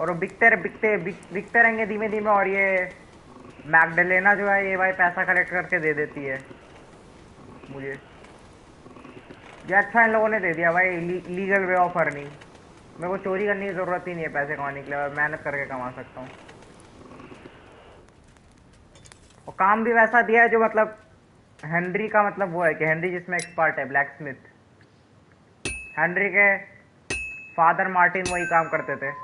और वो बिकते रहेंगे धीमे धीमे। और ये मैगडलेना जो है ये भाई पैसा कलेक्ट करके दे देती है मुझे। ये अच्छा इन लोगों ने दे दिया भाई, लीगल वे ऑफ अर्निंग। मेरे को चोरी करने की जरूरत ही नहीं है पैसे कमाने के लिए, और मेहनत करके कमा सकता हूँ। और काम भी वैसा दिया है जो मतलब हेनरी का मतलब वो है कि हेनरी जिसमें एक्सपर्ट है, ब्लैक स्मिथ। हेनरी के फादर मार्टिन वही काम करते थे।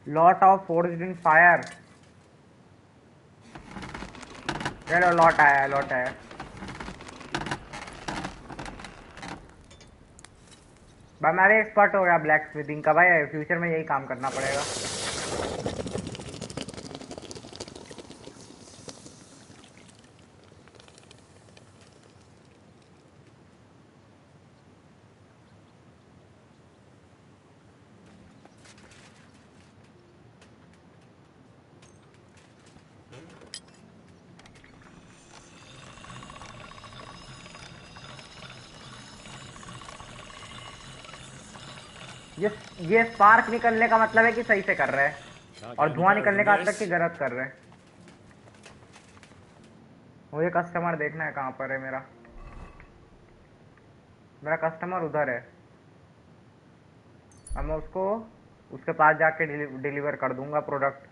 Lot of forged in fire. चलो लॉट आया, लॉट आया। भाई मैं भी एक्सपर्ट हो गया ब्लैक स्मिथिंग का भाई, फ्यूचर में यही काम करना पड़ेगा। ये स्पार्क निकलने का मतलब है कि सही से कर रहे हैं, और धुआं निकलने का मतलब कि गलत कर रहे हैं। मुझे कस्टमर देखना है, कहाँ पर है मेरा मेरा कस्टमर उधर है। अब मैं उसको उसके पास जाके डिलीवर कर दूंगा प्रोडक्ट।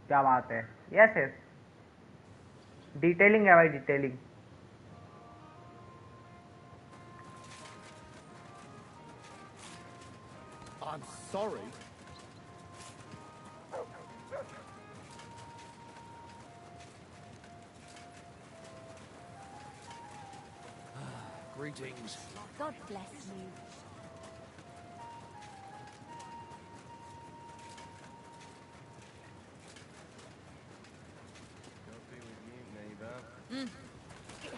क्या बात है। यस यस, डिटेलिंग है भाई, detailing. I'm sorry. Greetings. God bless you.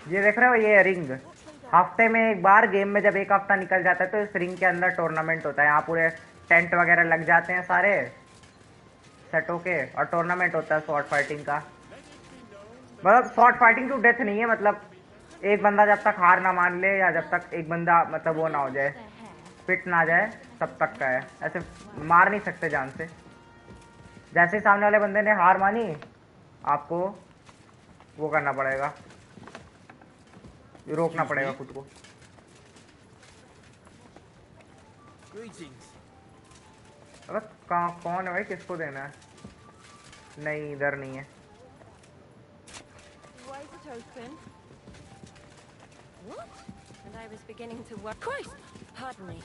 ये देख रहे हो, ये रिंग हफ्ते में एक बार, गेम में जब एक हफ्ता निकल जाता है तो इस रिंग के अंदर टूर्नामेंट होता है। यहाँ पूरे टेंट वगैरह लग जाते हैं सारे सेटों के, और टूर्नामेंट होता है स्वॉर्ड फाइटिंग का। मतलब स्वॉर्ड फाइटिंग टू डेथ नहीं है, मतलब एक बंदा जब तक हार ना मान ले, या जब तक एक बंदा मतलब वो ना हो जाए, पिट ना जाए, तब तक का है। ऐसे मार नहीं सकते जान से। जैसे ही सामने वाले बंदे ने हार मानी, आपको वो करना पड़ेगा, रोकना पड़ेगा खुद को। अबे कौन है भाई, किसको देना है? नहीं, इधर नहीं है। Why is it open? What? And I was beginning to work. Christ! Pardon me.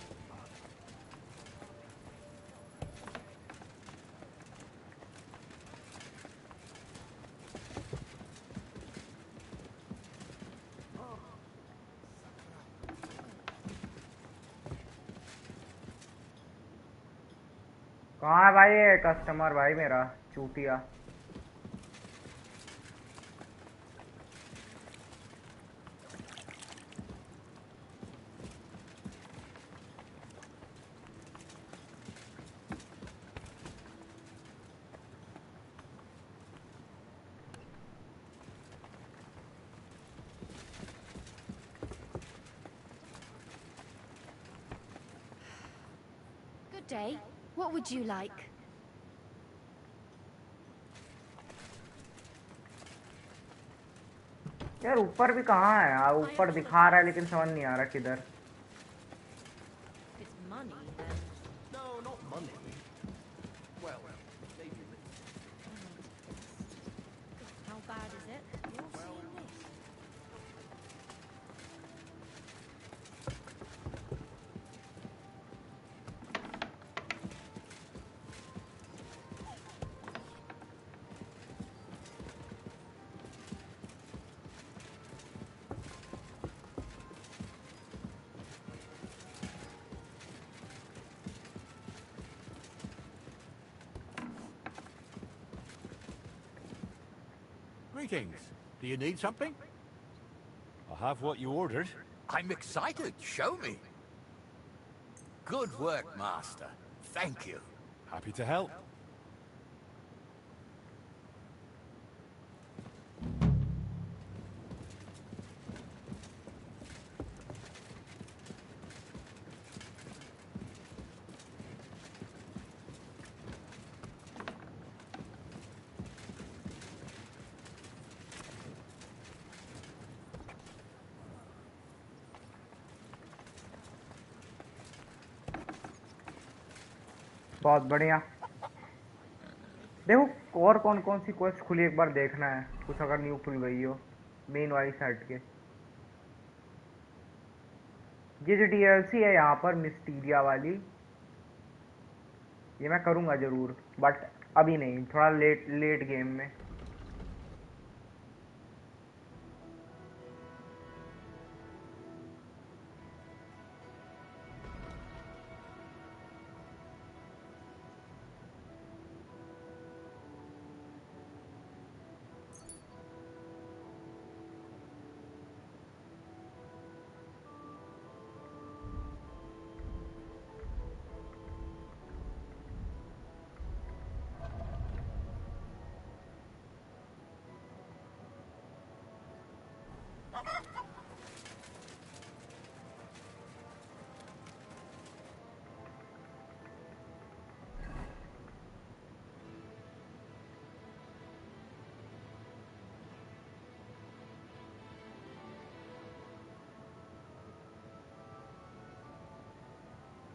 कहाँ है भाई ये कस्टमर भाई मेरा चूतिया? Good day. What would you like? यार ऊपर भी कहाँ है यार? ऊपर दिखा रहा है लेकिन समझ नहीं आ रहा किधर। It's money, then. No, not money. Well, maybe a little. How bad is it? You're seeing this. Greetings. Do you need something? I have what you ordered. I'm excited. Show me. Good work, Master. Thank you. Happy to help. बहुत बढ़िया। देखो और कौन कौन सी quest खुली, एक बार देखना है कुछ अगर न्यू खुल गई हो मेन वाली साइड के। ये जो डीएलसी है यहाँ पर मिस्टीरिया वाली, ये मैं करूँगा ज़रूर, बट अभी नहीं, थोड़ा लेट लेट गेम में।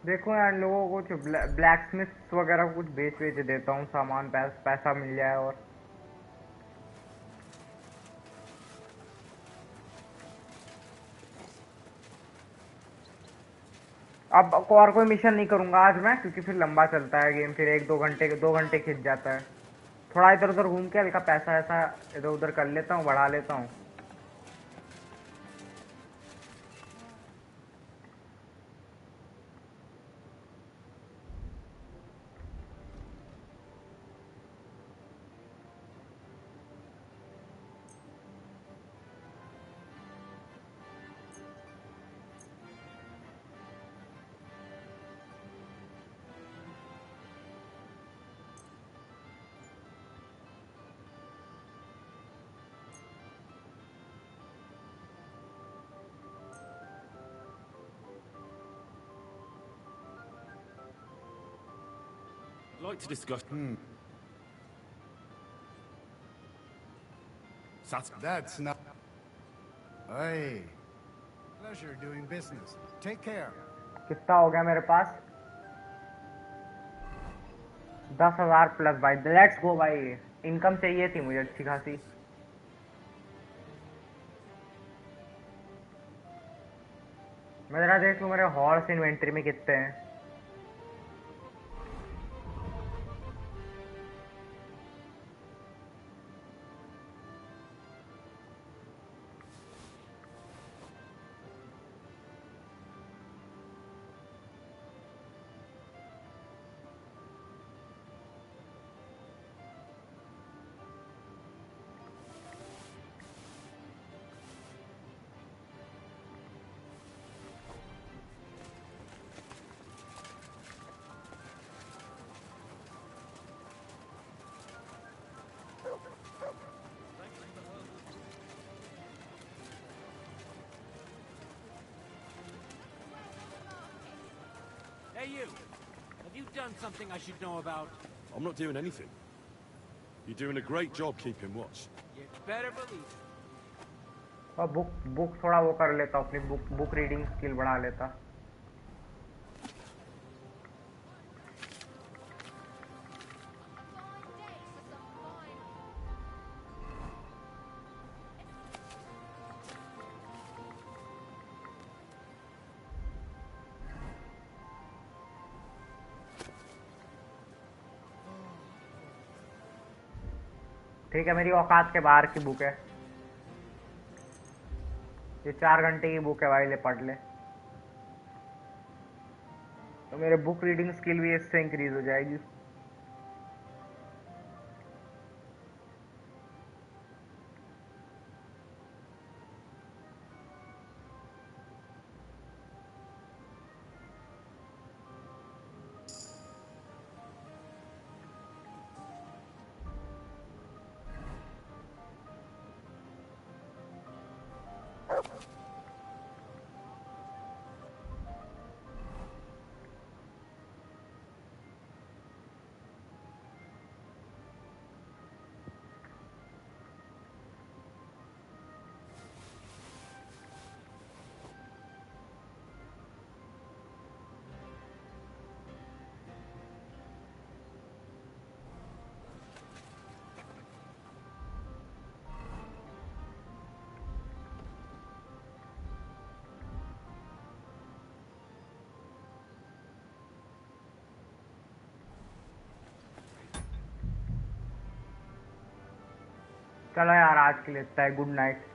देखो यार लोगों को कुछ ब्लैक स्मिथ वगैरह को कुछ बेच देता हूँ सामान, पैसा मिल जाए। और अब और कोई मिशन नहीं करूंगा आज मैं, क्योंकि फिर लंबा चलता है गेम, फिर 2 घंटे खिंच जाता है। थोड़ा इधर उधर घूम के हल्का पैसा ऐसा इधर उधर कर लेता हूँ, बढ़ा लेता हूँ। I'd like to discuss. That's not. Hey, pleasure doing business. Take care. कितना हो गया मेरे पास? 10,000 प्लस भाई। लेट्स गो भाई। इनकम चाहिए थी मुझे अच्छी खासी। मैं जरा देख लूं मेरे हॉर्स इन्वेंट्री में कितने हैं। Hey, you! Have you done something I should know about? I'm not doing anything. You're doing a great job keeping watch. You better believe it. और बुक थोड़ा वो कर लेता, अपनी बुक रीडिंग स्किल बढ़ा लेता। ठीक है, मेरी औकात के बाहर की बुक है ये। 4 घंटे की बुक है भाई, ले पढ़ ले तो मेरे बुक रीडिंग स्किल भी इससे इंक्रीज हो जाएगी। चलो यार आज के लिए इतना है, गुड नाइट।